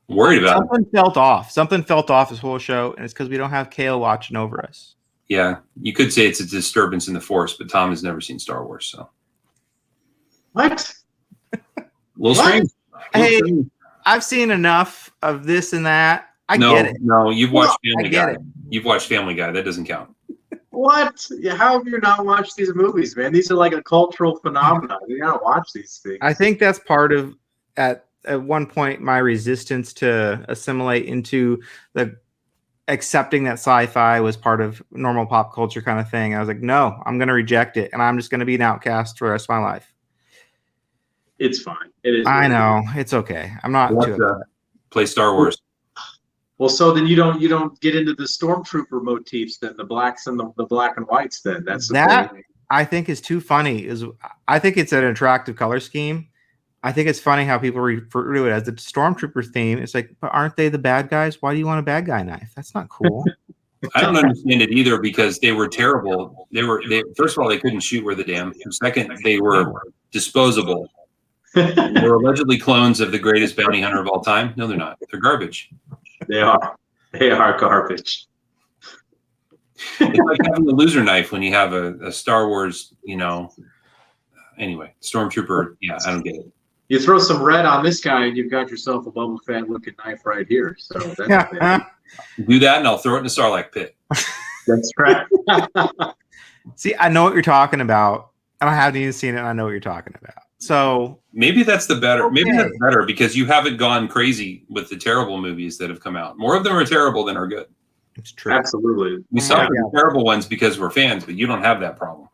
worried about something felt off. Something felt off this whole show, and it's because we don't have Kale watching over us. Yeah, you could say it's a disturbance in the force, but Tom has never seen Star Wars, so. What? A little strange. Hey, I've seen enough of this and that. I get it. No, you've watched Family Guy. You've watched Family Guy. That doesn't count. What? How have you not watched these movies, man? These are like a cultural phenomenon. You gotta watch these things. I think that's part of, at one point, my resistance to assimilate into the accepting that sci-fi was part of normal pop culture kind of thing. I was like, no, I'm going to reject it, and I'm just going to be an outcast for the rest of my life. It's fine. It is. I know. It's okay. I'm not too upset. Play Star Wars. Well, so then you don't get into the stormtrooper motifs, then the blacks and the black and whites. Then that's that I think is too funny. I think it's an attractive color scheme. I think it's funny how people refer to it as the stormtrooper theme. It's like, but aren't they the bad guys? Why do you want a bad guy knife? That's not cool. I don't understand it either, because they were terrible. They first of all, they couldn't shoot worth a damn. Second, they were disposable. They're allegedly clones of the greatest bounty hunter of all time. No, they're not. They're garbage. They are. They are garbage. It's like having a loser knife when you have a Star Wars, Anyway, Stormtrooper, yeah, I don't get it. You throw some red on this guy, and you've got yourself a Boba Fett looking knife right here. So that's do that, and I'll throw it in the Sarlacc pit. That's right. See, I know what you're talking about, and I haven't even seen it, and I know what you're talking about. So maybe that's the better. Okay. Maybe that's better, because you haven't gone crazy with the terrible movies that have come out. More of them are terrible than are good. It's true. Absolutely. We suffer the terrible ones because we're fans, but you don't have that problem.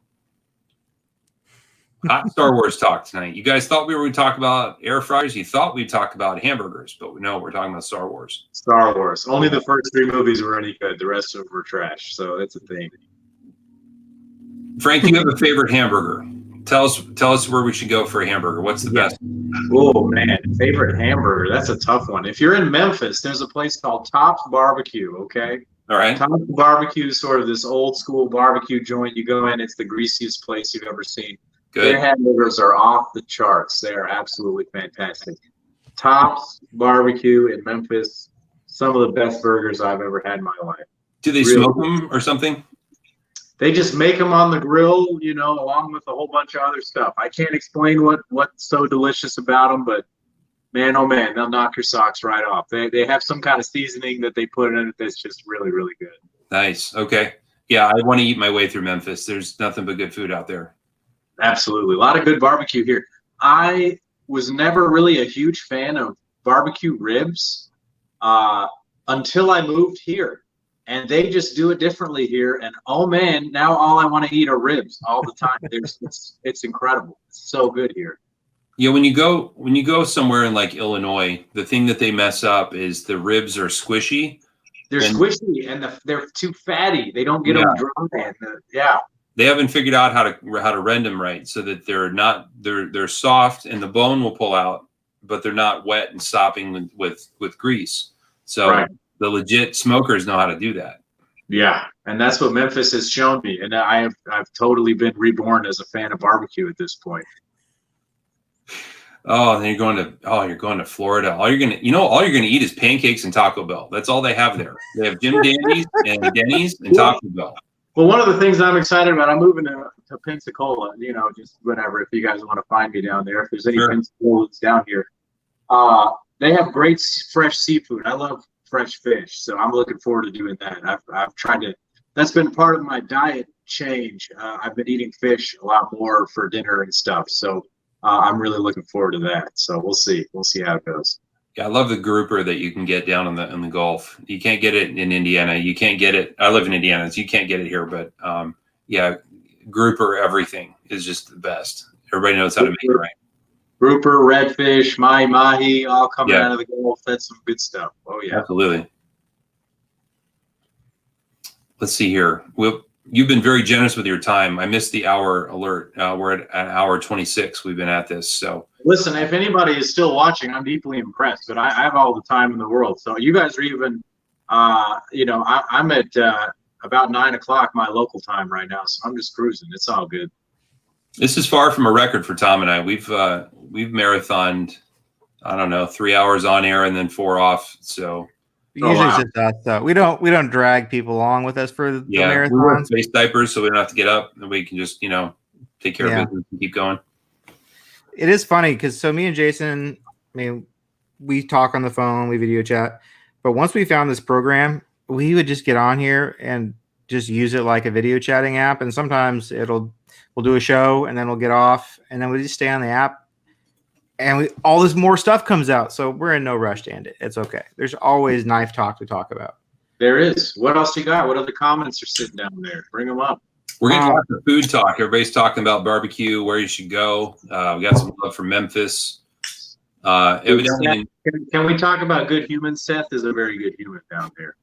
Hot Star Wars talk tonight. You guys thought we were going to talk about air fryers. You thought we'd talk about hamburgers, but no, we're talking about Star Wars. Star Wars. Only the first 3 movies were any good. The rest of them were trash. So that's a thing. Frank, you have a favorite hamburger. Tell us where we should go for a hamburger. What's the best? Oh man, favorite hamburger. That's a tough one. If you're in Memphis, there's a place called Top's Barbecue. Okay. All right. Top's Barbecue is sort of this old school barbecue joint. You go in, it's the greasiest place you've ever seen. Good. Their hamburgers are off the charts. They are absolutely fantastic. Top's Barbecue in Memphis, some of the best burgers I've ever had in my life. Do they smoke them or something? They just make them on the grill, along with a whole bunch of other stuff. I can't explain what's so delicious about them, but man, oh man, they'll knock your socks right off. They have some kind of seasoning that they put in it that's just really, really good. Nice. Okay. Yeah, I want to eat my way through Memphis. There's nothing but good food out there. Absolutely. A lot of good barbecue here. I was never really a huge fan of barbecue ribs until I moved here. And they just do it differently here. And oh man, now all I want to eat are ribs all the time. It's incredible. It's so good here. Yeah, when you go somewhere in like Illinois, the thing that they mess up is the ribs are squishy. They're squishy and they're too fatty. They don't get them dry. They haven't figured out how to rend them right so that they're soft and the bone will pull out, but they're not wet and sopping with grease. So the legit smokers know how to do that. Yeah, and that's what Memphis has shown me, and I've totally been reborn as a fan of barbecue at this point. Oh, then you're going to Florida. All you're gonna eat is pancakes and Taco Bell. That's all they have there. They have Jim Dandy's and Denny's and Taco Bell. Well, one of the things I'm excited about, I'm moving to Pensacola. Just whatever. If you guys want to find me down there, if there's any Pensacolans down here, they have great fresh seafood. I love fresh fish, so I'm looking forward to doing that. I've tried to. That's been part of my diet change. I've been eating fish a lot more for dinner and stuff. So. I'm really looking forward to that. So we'll see. We'll see how it goes. Yeah, I love the grouper that you can get down in the Gulf. You can't get it in Indiana. You can't get it. I live in Indiana, so you can't get it here. But yeah, grouper everything is just the best. Everybody knows how to make it right. Grouper, redfish, mahi, all coming out of the Gulf. That's some good stuff. Oh yeah, absolutely. Let's see here. You've been very generous with your time. I missed the hour alert. We're at an hour 26. We've been at this. So listen, if anybody is still watching, I'm deeply impressed. But I have all the time in the world. So you guys are even, I'm at about 9 o'clock my local time right now. So I'm just cruising. It's all good. This is far from a record for Tom and I. We've marathoned, I don't know, 3 hours on air and then 4 off. So. Usually it's just us, though. We don't drag people along with us for the marathons. We wear face diapers, so we don't have to get up, and we can just take care of business and keep going. It is funny because me and Jason, we talk on the phone, we video chat, but once we found this program, we would just get on here and just use it like a video chatting app. And sometimes we'll do a show and then we'll get off, and then we just stay on the app. And all this more stuff comes out, so we're in no rush to end it. It's okay. There's always knife talk to talk about. There is. What else you got? What other comments are sitting down there? Bring them up. We're getting lots of food talk. Everybody's talking about barbecue, where you should go. We got some love from Memphis. Evidently, can we talk about good humans? Seth is a very good human down there.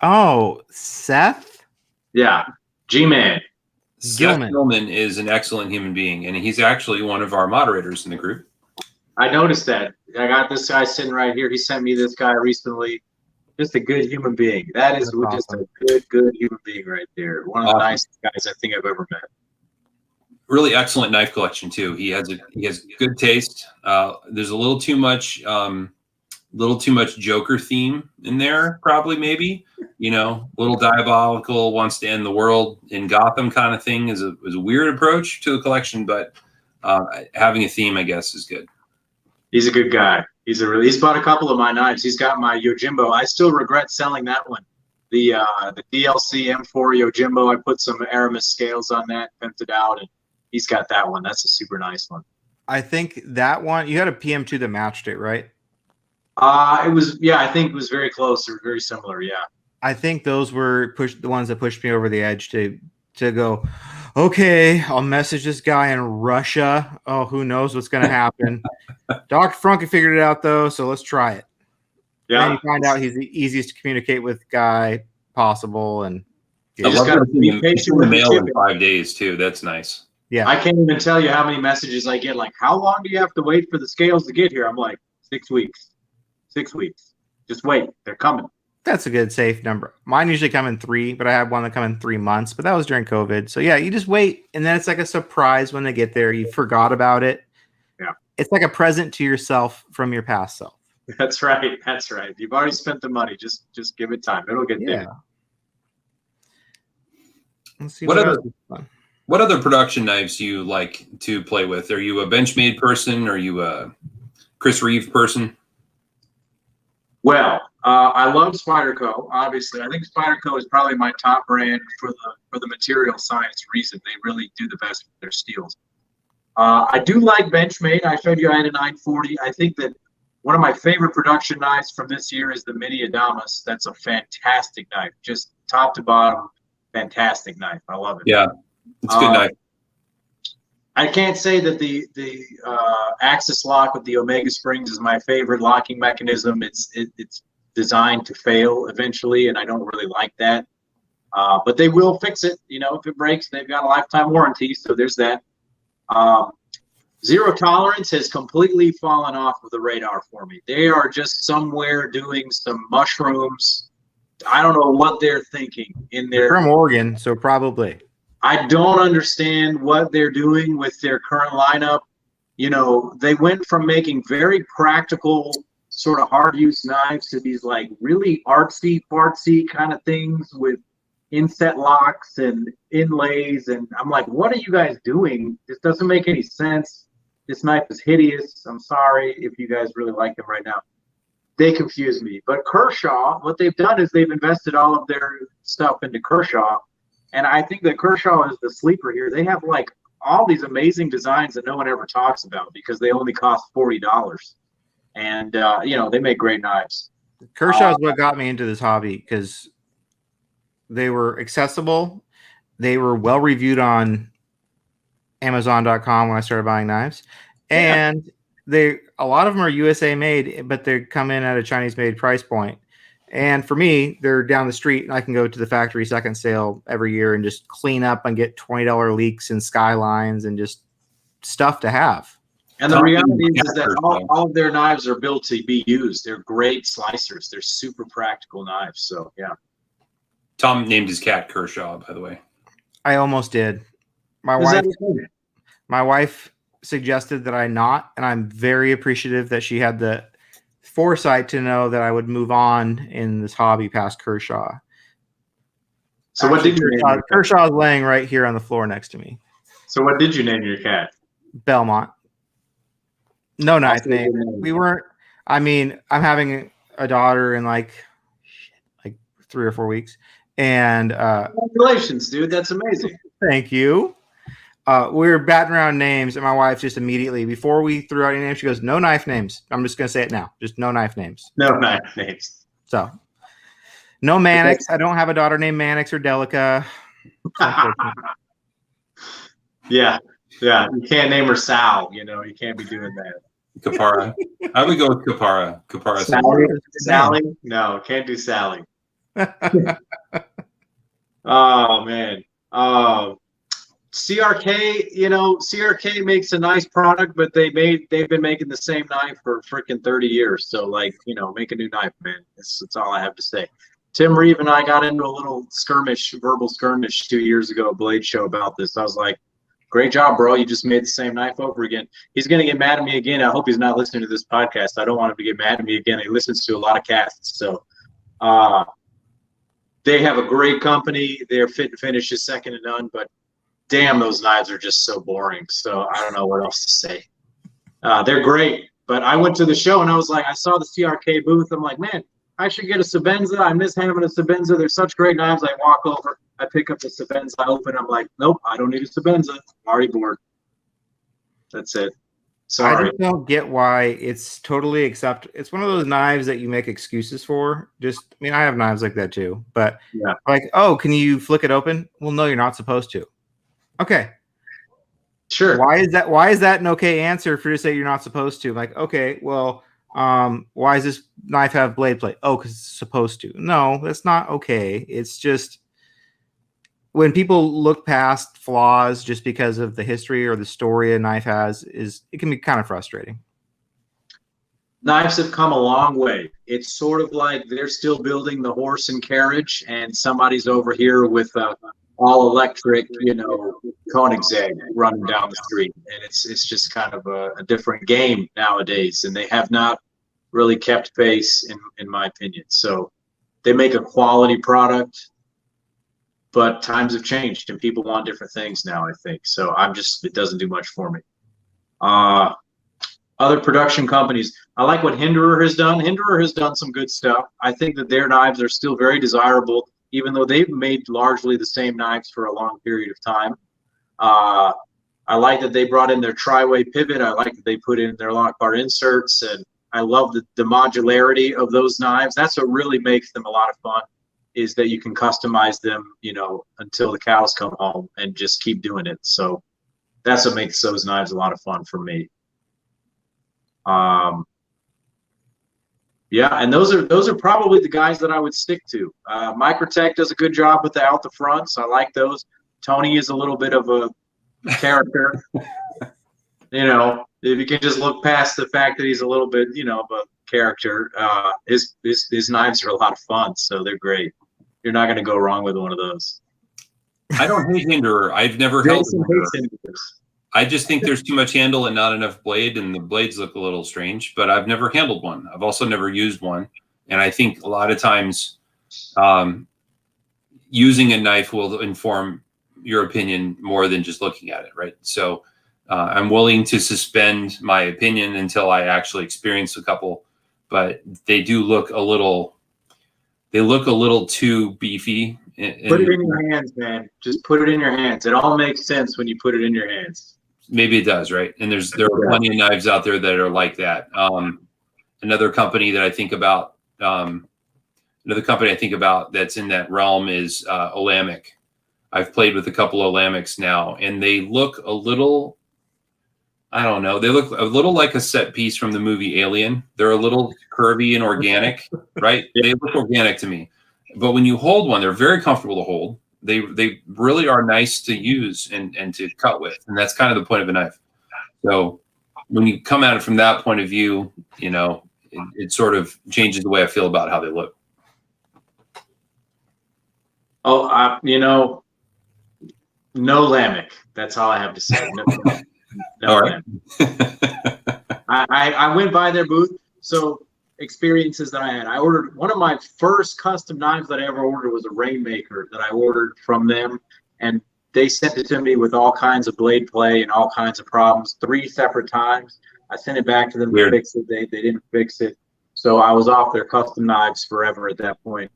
Oh, Seth? Yeah, G-Man. Seth Gilman is an excellent human being, and he's actually one of our moderators in the group. I noticed that. I got this guy sitting right here. He sent me this guy recently. Just a good human being. That is just a good human being right there. One of the nicest guys I think I've ever met. Really excellent knife collection too. He has good taste. There's a little too much Joker theme in there, probably maybe. Little diabolical, wants to end the world in Gotham kind of thing is a weird approach to the collection, but having a theme, I guess, is good. He's a good guy. He's bought a couple of my knives. He's got my Yojimbo. I still regret selling that one. The DLC M4 Yojimbo. I put some Aramis scales on that, pimped it out, and he's got that one. That's a super nice one. I think that one, you had a PM2 that matched it, right? I think it was very close or very similar. Yeah. I think those were the ones that pushed me over the edge to go, okay, I'll message this guy in Russia. Oh, who knows what's going to happen. Dr. Frunkey figured it out, though, so let's try it. Yeah. And you find out he's the easiest to communicate with guy possible. And I love that be patient with the mail in 5 days, too. That's nice. Yeah. I can't even tell you how many messages I get, like, how long do you have to wait for the scales to get here? I'm like, 6 weeks. 6 weeks. Just wait. They're coming. That's a good safe number. Mine usually come in 3, but I had one that come in 3 months, but that was during COVID. So yeah, you just wait. And then it's like a surprise when they get there. You forgot about it. Yeah. It's like a present to yourself from your past self. That's right. That's right. You've already spent the money. Just give it time. It'll get there. Let's see what other production knives do you like to play with? Are you a Benchmade person? Are you a Chris Reeve person? Well, I love Spyderco. Obviously, I think Spyderco is probably my top brand for the material science reason. They really do the best with their steels. I do like Benchmade. I showed you I had a 940. I think that one of my favorite production knives from this year is the Mini Adamas. That's a fantastic knife, just top to bottom, fantastic knife. I love it. Yeah, it's a good knife. I can't say that the Axis lock with the Omega springs is my favorite locking mechanism. It's designed to fail eventually, and I don't really like that. But they will fix it. You know, if it breaks, they've got a lifetime warranty, so there's that. Zero Tolerance has completely fallen off of the radar for me. They are just somewhere doing some mushrooms. I don't know what they're thinking in their. From Oregon, so probably. I don't understand what they're doing with their current lineup. You know, they went from making very practical sort of hard use knives to these like really artsy fartsy kind of things with inset locks and inlays. And I'm like, what are you guys doing? This doesn't make any sense. This knife is hideous. I'm sorry if you guys really like them right now. They confuse me. But Kershaw, what they've done is they've invested all of their stuff into Kershaw. And I think that Kershaw is the sleeper here. They have like all these amazing designs that no one ever talks about because they only cost $40. And, you know, they make great knives. Kershaw is what got me into this hobby because they were accessible. They were well reviewed on Amazon.com when I started buying knives. And a lot of them are USA made, but they come in at a Chinese made price point. And for me, they're down the street, and I can go to the factory second sale every year and just clean up and get $20 leaks and skylines and just stuff to have. And the reality is that all of their knives are built to be used. They're great slicers. They're super practical knives. So, yeah. Tom named his cat Kershaw, by the way. I almost did. My wife suggested that I not, and I'm very appreciative that she had the foresight to know that I would move on in this hobby past Kershaw. So what did you name Kershaw is laying right here on the floor next to me. So what did you name your cat? Belmont. No nice name. We weren't. I mean, I'm having a daughter in like 3 or 4 weeks, and congratulations, dude. That's amazing. Thank you. We were batting around names, and my wife just immediately, before we threw out any names, she goes, "No knife names." I'm just going to say it now. Just no knife names. No knife names. So, no Mannix. I don't have a daughter named Mannix or Delica. Yeah. You can't name her Sal. You know, you can't be doing that. Kapara. I would go with Kapara. Sally? No, can't do Sally. Oh, man. CRK, you know, CRK makes a nice product, but they've been making the same knife for freaking 30 years. So, like, you know, make a new knife, man. That's all I have to say. Tim Reeve and I got into a little verbal skirmish 2 years ago at Blade Show about this. I was like, great job, bro. You just made the same knife over again. He's going to get mad at me again. I hope he's not listening to this podcast. I don't want him to get mad at me again. He listens to a lot of casts. So, they have a great company. Their fit and finish is second to none, but damn, those knives are just so boring. So I don't know what else to say. They're great, but I went to the show and I was like, I saw the CRK booth. I'm like, man, I should get a Sabenza. I miss having a Sabenza. They're such great knives. I walk over, I pick up the Sabenza, I open. I'm like, nope, I don't need a Sabenza. I'm already bored. That's it. Sorry. I just don't get why it's totally acceptable. It's one of those knives that you make excuses for. I mean, I have knives like that too, but yeah, like, oh, can you flick it open? Well, no, you're not supposed to. Okay. Sure. Why is that an okay answer for you to say you're not supposed to? Like, okay, well, why does this knife have blade plate? Oh, because it's supposed to. No, that's not okay. It's just when people look past flaws just because of the history or the story a knife has, it can be kind of frustrating. Knives have come a long way. It's sort of like they're still building the horse and carriage, and somebody's over here with all electric, you know, Koenigsegg running down the street, and it's just kind of a different game nowadays, and they have not really kept pace in my opinion. So they make a quality product, but times have changed and people want different things now, I think. So it doesn't do much for me. other production companies. I like what Hinderer has done. Hinderer has done some good stuff. I think that their knives are still very desirable, even though they've made largely the same knives for a long period of time. I like that they brought in their tri-way pivot. I like that they put in their lock bar inserts, and I love the modularity of those knives. That's what really makes them a lot of fun, is that you can customize them, you know, until the cows come home and just keep doing it. So that's what makes those knives a lot of fun for me. Yeah, and those are probably the guys that I would stick to. Microtech does a good job with the out the fronts. I like those. Tony is a little bit of a character. You know, if you can just look past the fact that he's a little bit, you know, of a character, his knives are a lot of fun, so they're great. You're not going to go wrong with one of those. I don't hate Hinderer. I've never held Hinderer. I just think there's too much handle and not enough blade, and the blades look a little strange, but I've never handled one. I've also never used one. And I think a lot of times using a knife will inform your opinion more than just looking at it, right? So I'm willing to suspend my opinion until I actually experience a couple, but they do look a little, too beefy. Put it in your hands, man. Just put it in your hands. It all makes sense when you put it in your hands. Maybe it does, right? And there are plenty of knives out there that are like that. Another company that I think about, that's in that realm is Olamic. I've played with a couple of Olamics now, and they look a little, I don't know, they look a little like a set piece from the movie Alien. They're a little curvy and organic, right? They look organic to me. But when you hold one, they're very comfortable to hold. They really are nice to use and to cut with. And that's kind of the point of a knife. So when you come at it from that point of view, you know, it sort of changes the way I feel about how they look. Oh, you know, no Lamick. That's all I have to say. No All right. I went by their booth. So experiences that I had. I ordered one of my first custom knives that I ever ordered was a Rainmaker that I ordered from them, and they sent it to me with all kinds of blade play and all kinds of problems 3 separate times. I sent it back to them to fix it. They didn't fix it, so I was off their custom knives forever at that point.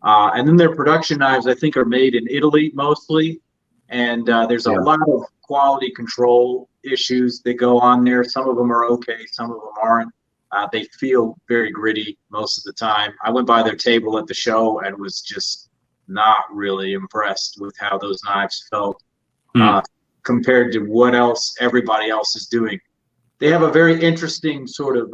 And then their production knives, I think, are made in Italy mostly, and there's a lot of quality control issues that go on there. Some of them are okay, some of them aren't. They feel very gritty most of the time. I went by their table at the show and was just not really impressed with how those knives felt compared to what else everybody else is doing. They have a very interesting sort of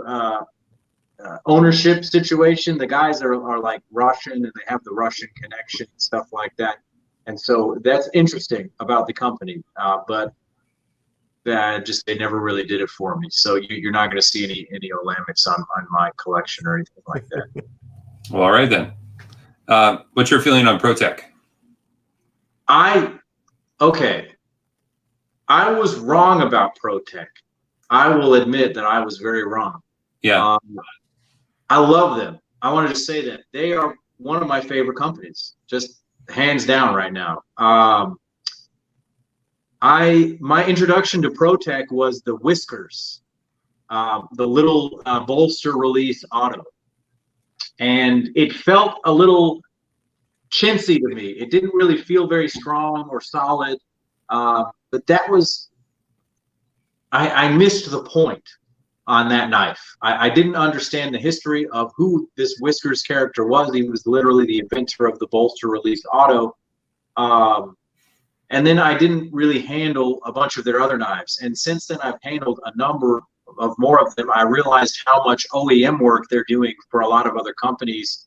ownership situation. The guys are like Russian, and they have the Russian connection and stuff like that. And so that's interesting about the company. But they never really did it for me. So you're not going to see any Olamics on my collection or anything like that. Well, all right then. What's your feeling on ProTech? I was wrong about ProTech. I will admit that I was very wrong. Yeah. I love them. I wanted to say that they are one of my favorite companies, just hands down right now. My introduction to ProTech was the Whiskers, the little bolster release auto, and it felt a little chintzy to me. It didn't really feel very strong or solid, but that was I missed the point on that knife. I didn't understand the history of who this Whiskers character was. He was literally the inventor of the bolster release auto. And then I didn't really handle a bunch of their other knives. And since then, I've handled a number of more of them. I realized how much OEM work they're doing for a lot of other companies.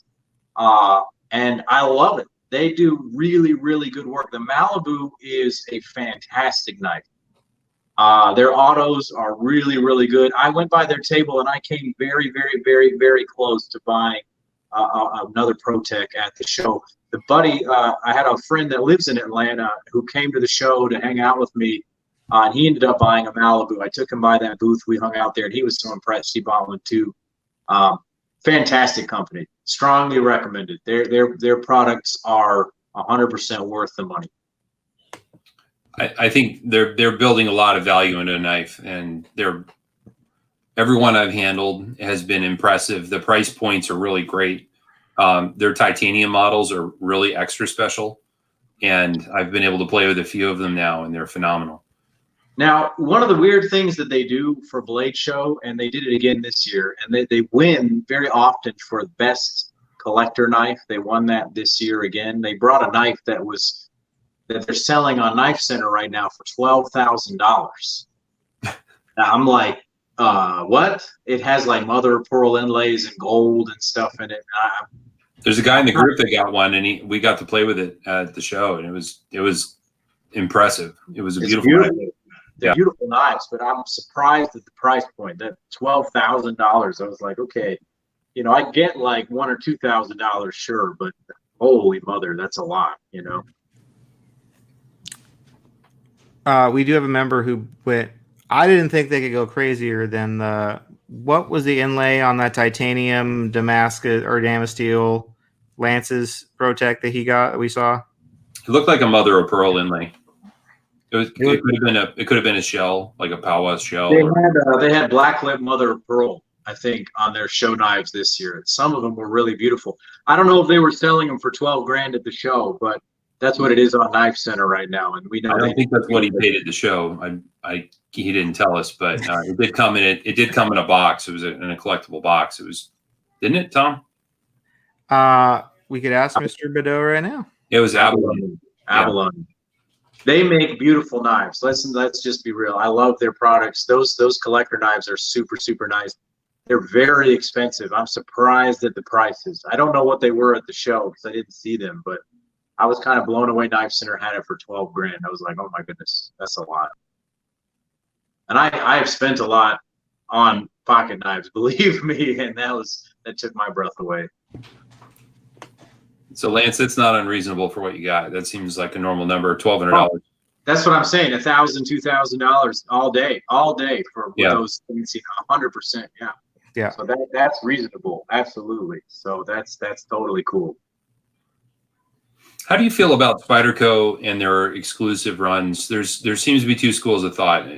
And I love it. They do really, really good work. The Malibu is a fantastic knife. Their autos are really, really good. I went by their table and I came very, very, very, very close to buying another ProTech at the show. The buddy, I had a friend that lives in Atlanta who came to the show to hang out with me, and he ended up buying a Malibu. I took him by that booth. We hung out there, and he was so impressed. He bought one too. Fantastic company. Strongly recommended. Their products are 100% worth the money. I think they're building a lot of value into a knife, and Everyone I've handled has been impressive. The price points are really great. Their titanium models are really extra special, and I've been able to play with a few of them now, and they're phenomenal. Now, one of the weird things that they do for Blade Show, and they did it again this year, and they win very often for the best collector knife. They won that this year again. They brought a knife that they're selling on Knife Center right now for $12,000. Now I'm like, what? It has like mother of pearl inlays and gold and stuff in it. There's a guy in the group that got one, and we got to play with it at the show, and it was impressive. It was a beautiful knife. They're beautiful knives, but I'm surprised at the price point. That $12,000. I was like, okay, you know, I get like $1,000 or $2,000, sure, but holy mother, that's a lot, you know. We do have a member who went. I didn't think they could go crazier than what was the inlay on that titanium Damascus or Damasteel Lance's Protect that we saw? It looked like a mother of pearl inlay. It could have been a shell, like a Powwow shell. They had black lip mother of pearl, I think, on their show knives this year. Some of them were really beautiful. I don't know if they were selling them for 12 grand at the show, but that's what it is on Knife Center right now. And we know. I don't think that's what he paid at the show. He didn't tell us, but it did come in. It did come in a box. It was in a collectible box. It was, didn't it, Tom? We could ask Mr. Badeau right now. It was Abalone. Abalone. Yeah. They make beautiful knives. Let's just be real. I love their products. Those collector knives are super, super nice. They're very expensive. I'm surprised at the prices. I don't know what they were at the show because I didn't see them, but I was kind of blown away. Knife Center had it for 12 grand. I was like, oh my goodness, that's a lot. And I've spent a lot on pocket knives, believe me, and that took my breath away. So Lance, that's not unreasonable for what you got. That seems like a normal number, $1,200. That's what I'm saying. $1,000, $2,000 all day for those things. 100%. Yeah. Yeah. So that's reasonable. Absolutely. So that's totally cool. How do you feel about Spyderco and their exclusive runs? There seems to be two schools of thought.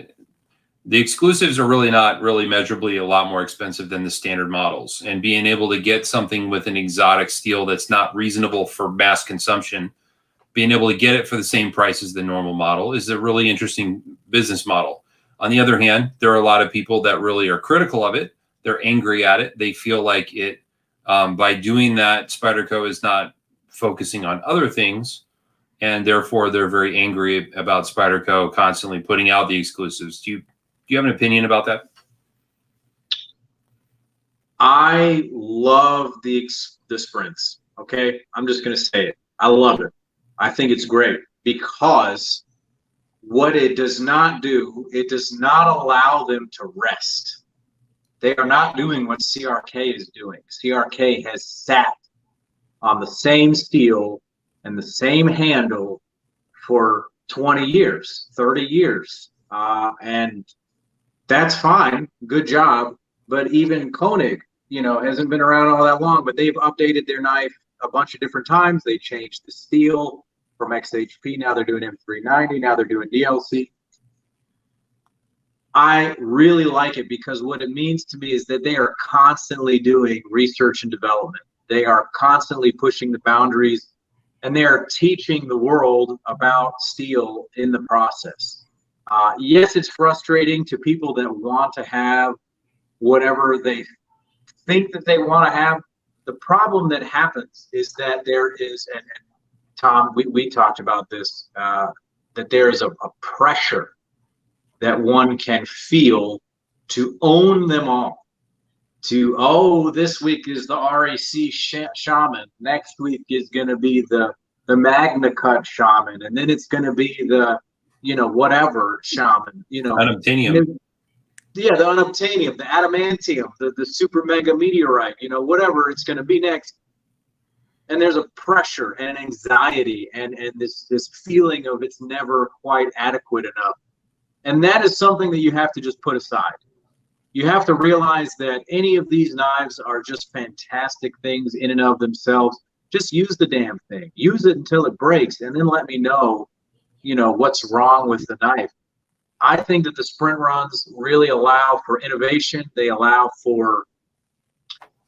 The exclusives are really not measurably a lot more expensive than the standard models, and being able to get something with an exotic steel that's not reasonable for mass consumption, being able to get it for the same price as the normal model is a really interesting business model. On the other hand, there are a lot of people that really are critical of it. They're angry at it. They feel like it, by doing that, Spyderco is not focusing on other things, and therefore they're very angry about Spyderco constantly putting out the exclusives. Do you have an opinion about that? I love the sprints. Okay, I'm just gonna say it. I love it. I think it's great because what it does not do, it does not allow them to rest. They are not doing what CRK is doing. CRK has sat on the same steel and the same handle for 20 years, 30 years. And that's fine. Good job. But even Koenig, you know, hasn't been around all that long, but they've updated their knife a bunch of different times. They changed the steel from XHP. Now they're doing M390. Now they're doing DLC. I really like it because what it means to me is that they are constantly doing research and development. They are constantly pushing the boundaries, and they are teaching the world about steel in the process. Yes, it's frustrating to people that want to have whatever they think that they want to have. The problem that happens is that there is, and Tom, we talked about this, that there is a pressure that one can feel to own them all. To, oh, this week is the RAC Shaman. Next week is going to be the Magna Cut Shaman. And then it's going to be the, you know, whatever Shaman, you know. Unobtainium. Yeah, the Unobtainium, the Adamantium, the Super Mega Meteorite, you know, whatever it's going to be next. And there's a pressure and an anxiety and this feeling of it's never quite adequate enough. And that is something that you have to just put aside. You have to realize that any of these knives are just fantastic things in and of themselves. Just use the damn thing. Use it until it breaks, and then let me know, you know, what's wrong with the knife. I think that the sprint runs really allow for innovation. They allow for,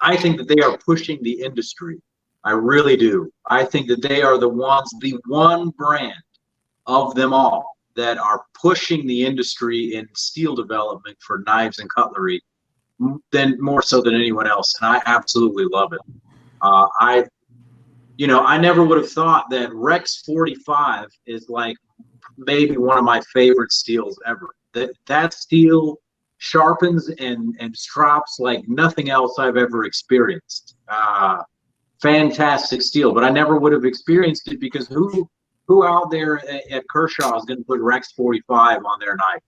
I think that they are pushing the industry. I really do. I think that they are the one brand of them all that are pushing the industry in steel development for knives and cutlery, more so than anyone else. And I absolutely love it. I never would have thought that Rex 45 is like maybe one of my favorite steels ever. That steel sharpens and strops like nothing else I've ever experienced. Fantastic steel, but I never would have experienced it because who out there at Kershaw is going to put Rex 45 on their knife?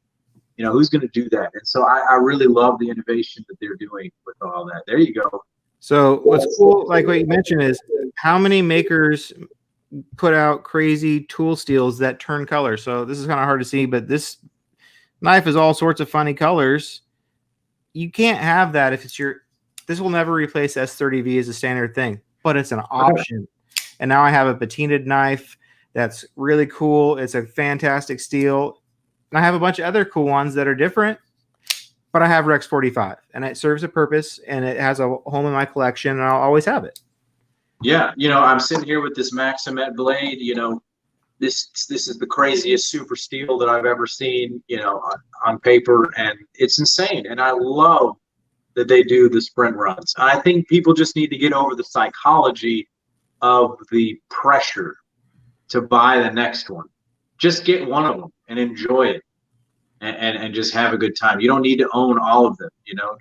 Who's going to do that? And so I really love the innovation that they're doing with all that. There you go. So what's cool, like what you mentioned, is how many makers put out crazy tool steels that turn color. So this is kind of hard to see, but this knife is all sorts of funny colors. You can't have that if it's this will never replace S30V as a standard thing, but it's an option. And now I have a patinaed knife that's really cool. It's a fantastic steel. And I have a bunch of other cool ones that are different, but I have Rex 45 and it serves a purpose and it has a home in my collection and I'll always have it. Yeah. I'm sitting here with this Maximet blade, this is the craziest super steel that I've ever seen, on paper, and it's insane. And I love that they do the sprint runs. I think people just need to get over the psychology of the pressure to buy the next one. Just get one of them and enjoy it and just have a good time. You don't need to own all of them,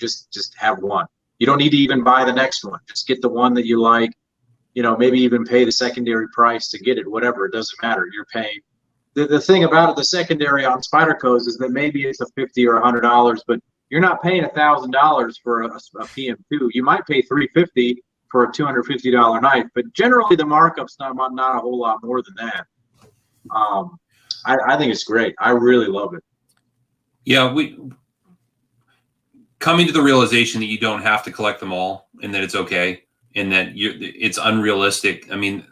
just have one. You don't need to even buy the next one. Just get the one that you like, maybe even pay the secondary price to get it, whatever. It doesn't matter. You're paying. The thing about it, the secondary on Spyderco's is that maybe it's a $50 or $100, but you're not paying $1,000 for a PM2. You might pay $350 for a $250 knife, but generally the markup's not a whole lot more than that. I think it's great. I really love it. Yeah, coming to the realization that you don't have to collect them all and that it's okay and that it's unrealistic. I mean,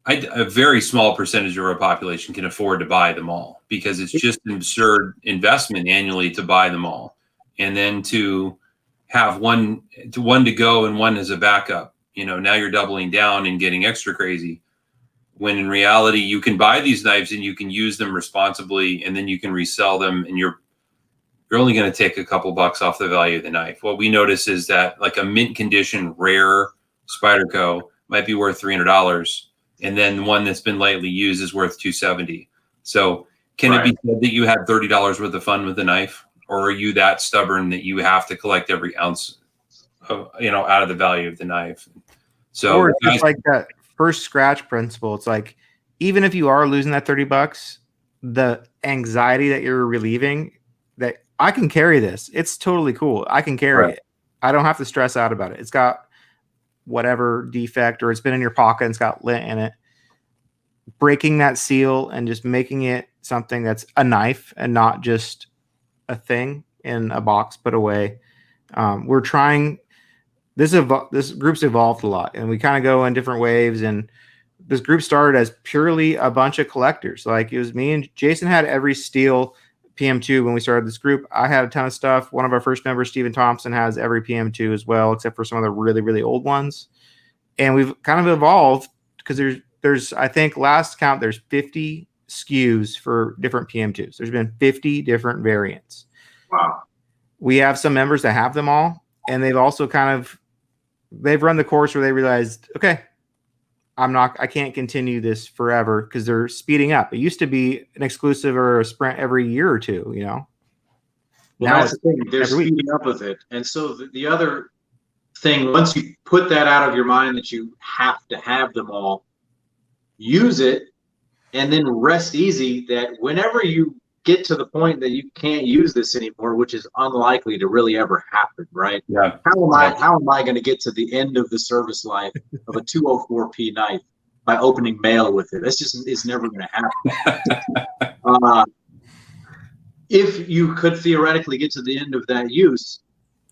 a very small percentage of our population can afford to buy them all because it's just an absurd investment annually to buy them all. And then to have one to go and one as a backup, now you're doubling down and getting extra crazy. When in reality, you can buy these knives and you can use them responsibly, and then you can resell them, and you're only going to take a couple bucks off the value of the knife. What we notice is that like a mint condition rare Spyderco might be worth $300, and then one that's been lightly used is worth $270. So can it be said that you had $30 worth of fun with the knife, or are you that stubborn that you have to collect every ounce of, out of the value of the knife? So or it's just like that first scratch principle. It's like, even if you are losing that $30, the anxiety that you're relieving, that I can carry this. It's totally cool. I can carry it. I don't have to stress out about it. It's got whatever defect, or it's been in your pocket and it's got lint in it. Breaking that seal and just making it something that's a knife and not just a thing in a box put away. We're trying. This group's evolved a lot, and we kind of go in different waves. And this group started as purely a bunch of collectors. Like, it was me and Jason had every steel PM2 when we started this group. I had a ton of stuff. One of our first members, Stephen Thompson, has every PM2 as well, except for some of the really, really old ones. And we've kind of evolved because there's I think last count there's 50 SKUs for different PM2s. There's been 50 different variants. Wow. We have some members that have them all, and they've also they've run the course where they realized, okay, I can't continue this forever because they're speeding up. It used to be an exclusive or a sprint every year or two, Well, now that's the thing. They're speeding up with it. And so the other thing, once you put that out of your mind that you have to have them all, use it and then rest easy that whenever you get to the point that you can't use this anymore, which is unlikely to really ever happen, right? Yeah. How am I going to get to the end of the service life of a 204P knife by opening mail with it? It's never going to happen. If you could theoretically get to the end of that use,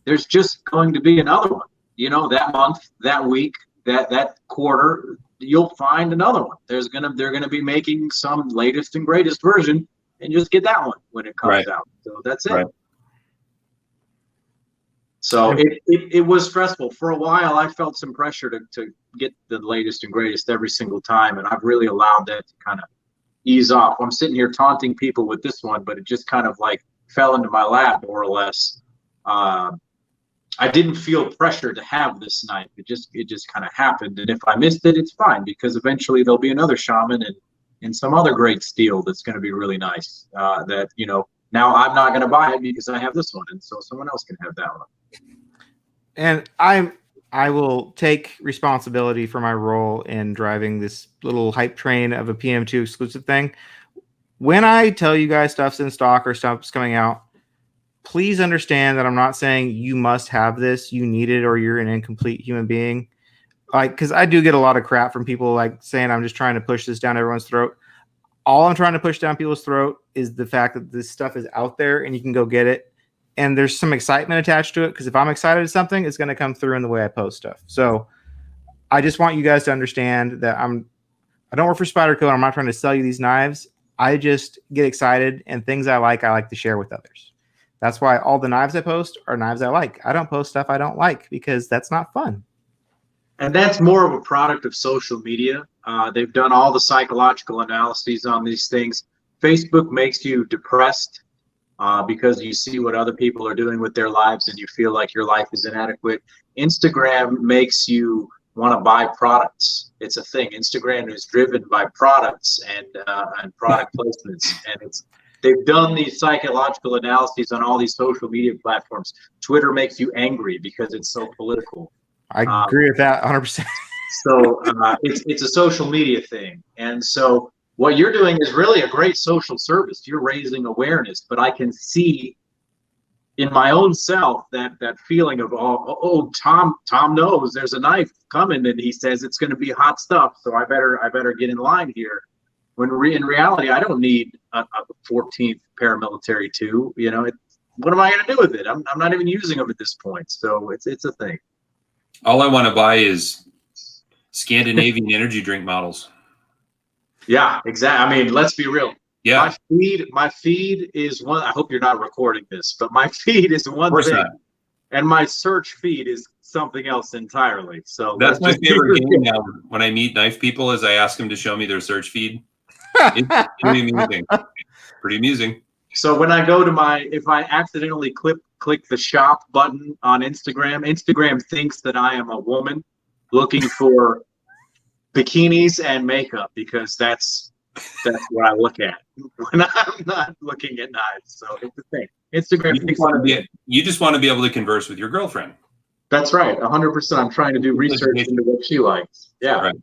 there's just going to be another one. That month, that week, that quarter, you'll find another one. They're going to be making some latest and greatest version and just get that one when it comes Right. out. So that's it. Right. So it was stressful. For a while, I felt some pressure to get the latest and greatest every single time, and I've really allowed that to kind of ease off. I'm sitting here taunting people with this one, but it just kind of like fell into my lap, more or less. I didn't feel pressure to have this knife. It just kind of happened, and if I missed it, it's fine, because eventually there'll be another Shaman and some other great steel that's going to be really nice. That, you know, now I'm not going to buy it because I have this one, and so someone else can have that one. And I will take responsibility for my role in driving this little hype train of a PM2 exclusive thing. When I tell you guys stuff's in stock or stuff's coming out, please understand that I'm not saying you must have this, you need it, or you're an incomplete human being. Like, because I do get a lot of crap from people like saying I'm just trying to push this down everyone's throat. All I'm trying to push down people's throat is the fact that this stuff is out there and you can go get it. And there's some excitement attached to it, because if I'm excited at something, it's going to come through in the way I post stuff. So I just want you guys to understand that I don't work for Spyderco. I'm not trying to sell you these knives. I just get excited, and things I like to share with others. That's why all the knives I post are knives I like. I don't post stuff I don't like, because that's not fun. And that's more of a product of social media. They've done all the psychological analyses on these things. Facebook makes you depressed because you see what other people are doing with their lives and you feel like your life is inadequate. Instagram makes you want to buy products. It's a thing. Instagram is driven by products and product placements, and they've done these psychological analyses on all these social media platforms. Twitter makes you angry because it's so political. I agree with that 100%. So it's a social media thing. And so what you're doing is really a great social service. You're raising awareness, but I can see in my own self that feeling of, oh, Tom knows there's a knife coming, and he says it's going to be hot stuff, so I better get in line here. When in reality, I don't need a 14th paramilitary 2. You know, what am I going to do with it? I'm not even using them at this point. So it's a thing. All I want to buy is Scandinavian energy drink models. Yeah, exactly. I mean, let's be real. Yeah. My feed is one. I hope you're not recording this, but my feed is one thing, not. And my search feed is something else entirely. So that's my favorite game now. When I meet knife people, is I ask them to show me their search feed. It's pretty amusing. Pretty amusing. So when I go to if I accidentally click the shop button on Instagram, Instagram thinks that I am a woman looking for bikinis and makeup, because that's what I look at when I'm not looking at knives. So it's the thing. Instagram you just want to be able to converse with your girlfriend. That's right, 100%. I'm trying to do research into what she likes. Yeah. Right.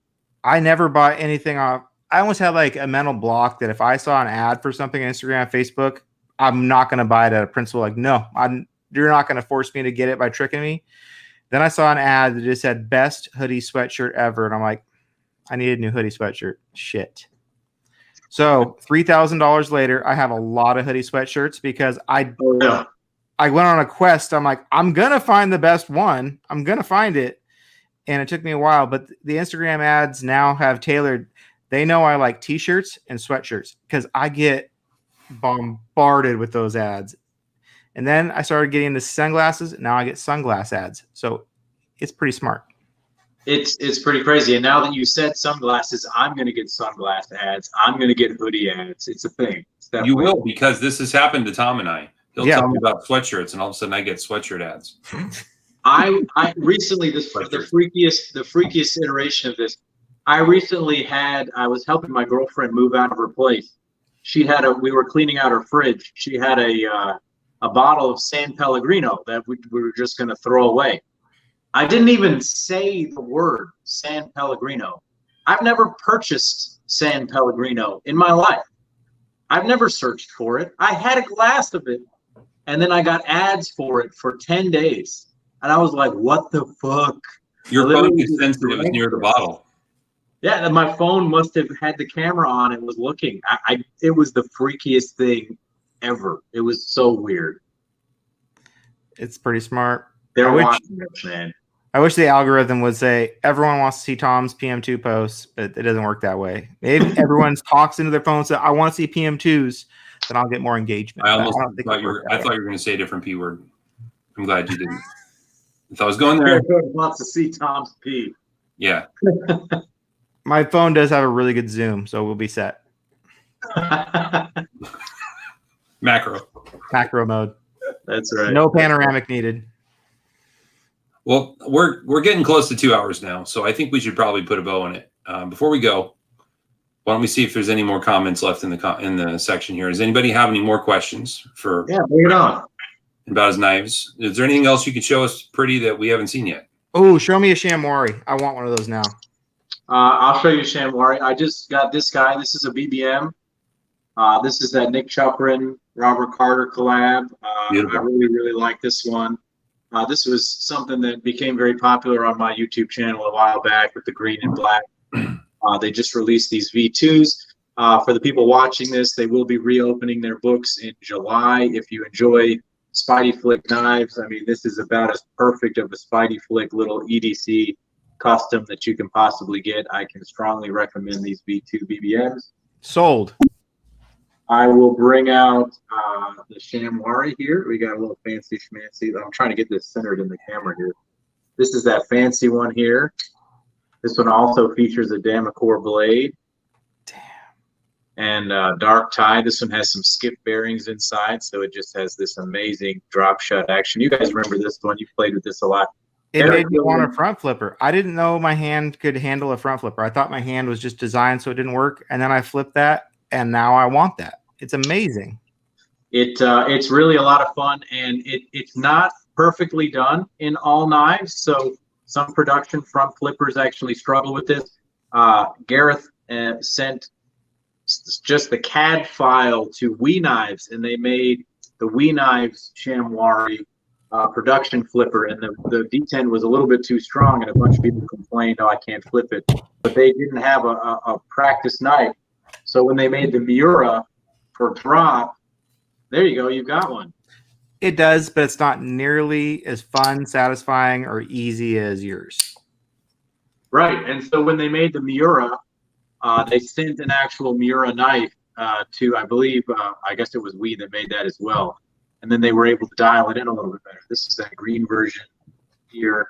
I never buy anything off. I almost have like a mental block that if I saw an ad for something on Instagram, Facebook, I'm not going to buy it at a principle. Like, no, you're not going to force me to get it by tricking me. Then I saw an ad that just said best hoodie sweatshirt ever. And I'm like, I need a new hoodie sweatshirt. Shit. So $3,000 later, I have a lot of hoodie sweatshirts because I went on a quest. I'm like, I'm going to find the best one. I'm going to find it. And it took me a while, but the Instagram ads now have tailored. They know I like t-shirts and sweatshirts because I get bombarded with those ads. And then I started getting into sunglasses. Now I get sunglass ads. So it's pretty smart. It's pretty crazy. And now that you said sunglasses, I'm going to get sunglass ads. I'm going to get hoodie ads. It's a thing. You will, because this has happened to Tom and I. He'll tell me about sweatshirts, and all of a sudden I get sweatshirt ads. I recently, the freakiest iteration of this, I was helping my girlfriend move out of her place. We were cleaning out her fridge. She had a bottle of San Pellegrino that we were just going to throw away. I didn't even say the word San Pellegrino. I've never purchased San Pellegrino in my life. I've never searched for it. I had a glass of it, and then I got ads for it for 10 days. And I was like, what the fuck? Your phone is sensitive. It was near the bottle. Yeah, and my phone must have had the camera on and was looking. It was the freakiest thing ever. It was so weird. It's pretty smart. They're watching it, man. I wish the algorithm would say everyone wants to see Tom's PM2 posts, but it doesn't work that way. Maybe everyone talks into their phone and says, I want to see PM2s. then I'll get more engagement. I But almost don't think thought it you worked were, that I thought way. you were going to say a different P word. I'm glad you didn't. If I was going there, Wants to see Tom's pee. yeah. My phone does have a really good zoom, so we'll be set. Macro. Macro mode. That's right. No panoramic needed. Well, we're getting close to 2 hours now, so I think we should probably put a bow on it. Before we go, why don't we see if there's any more comments left in the section here? Does anybody have any more questions for? Yeah, bring it on. About his knives? Is there anything else you could show us pretty that we haven't seen yet? Oh, show me a chamois. I want one of those now. I'll show you Shamwari. I just got this guy. This is a BBM. This is that Nick Chuprin, Robert Carter collab. I really, really like this one. This was something that became very popular on my YouTube channel a while back with the green and black. They just released these V2s. For the people watching this, they will be reopening their books in July. If you enjoy Spidey Flick knives, I mean, this is about as perfect of a Spidey Flick little EDC custom that you can possibly get. I can strongly recommend these V2 BBMs. Sold. I will bring out the Shamwari here. We got a little fancy schmancy. I'm trying to get this centered in the camera here. This is that fancy one here. This one also features a Damacor blade. And dark tie. This one has some skip bearings inside, so it just has this amazing drop shot action. You guys remember this one? You played with this a lot. It made me want a front flipper. I didn't know my hand could handle a front flipper. I thought my hand was just designed so it didn't work, and then I flipped that, and now I want that. It's amazing. It's really a lot of fun, and it's not perfectly done in all knives. So some production front flippers actually struggle with this. Gareth sent just the CAD file to We Knives, and they made the We Knives Shamwari production flipper, and the D10 was a little bit too strong, and a bunch of people complained, oh, I can't flip it. But they didn't have a practice knife. So when they made the Miura for drop, there you go, you've got one. It does, but it's not nearly as fun, satisfying, or easy as yours. Right, and so when they made the Miura, they sent an actual Miura knife to, I believe, I guess it was We that made that as well. And then they were able to dial it in a little bit better. This is that green version here.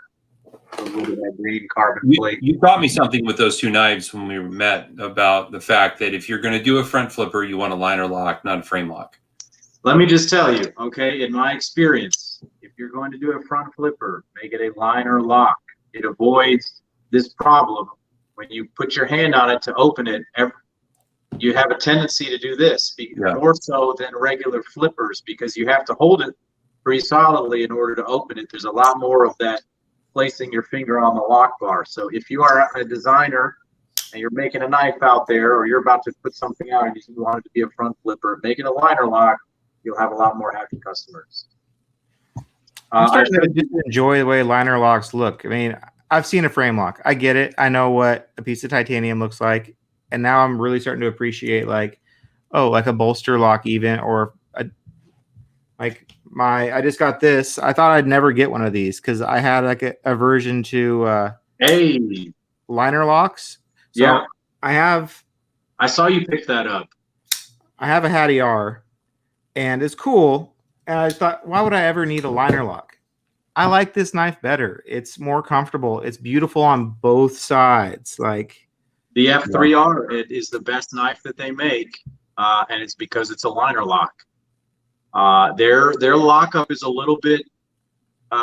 A little bit of that green carbon plate. You taught me something with those two knives when we met about the fact that if you're going to do a front flipper, you want a liner lock, not a frame lock. Let me just tell you, okay, in my experience, if you're going to do a front flipper, make it a liner lock. It avoids this problem. When you put your hand on it to open it, you have a tendency to do this, more so than regular flippers, because you have to hold it pretty solidly in order to open it. There's a lot more of that placing your finger on the lock bar. So if you are a designer and you're making a knife out there, or you're about to put something out and you want it to be a front flipper, make it a liner lock. You'll have a lot more happy customers. I'm starting to just enjoy the way liner locks look. I mean, I've seen a frame lock. I get it. I know what a piece of titanium looks like. And now I'm really starting to appreciate, like, oh, like a bolster lock even, or I just got this. I thought I'd never get one of these because I had like a aversion to liner locks. So yeah. I saw you pick that up. I have a Hattie R, and it's cool. And I thought, why would I ever need a liner lock? I like this knife better. It's more comfortable. It's beautiful on both sides. Like, the F3R, it is the best knife that they make, and it's because it's a liner lock. Their lockup is a little bit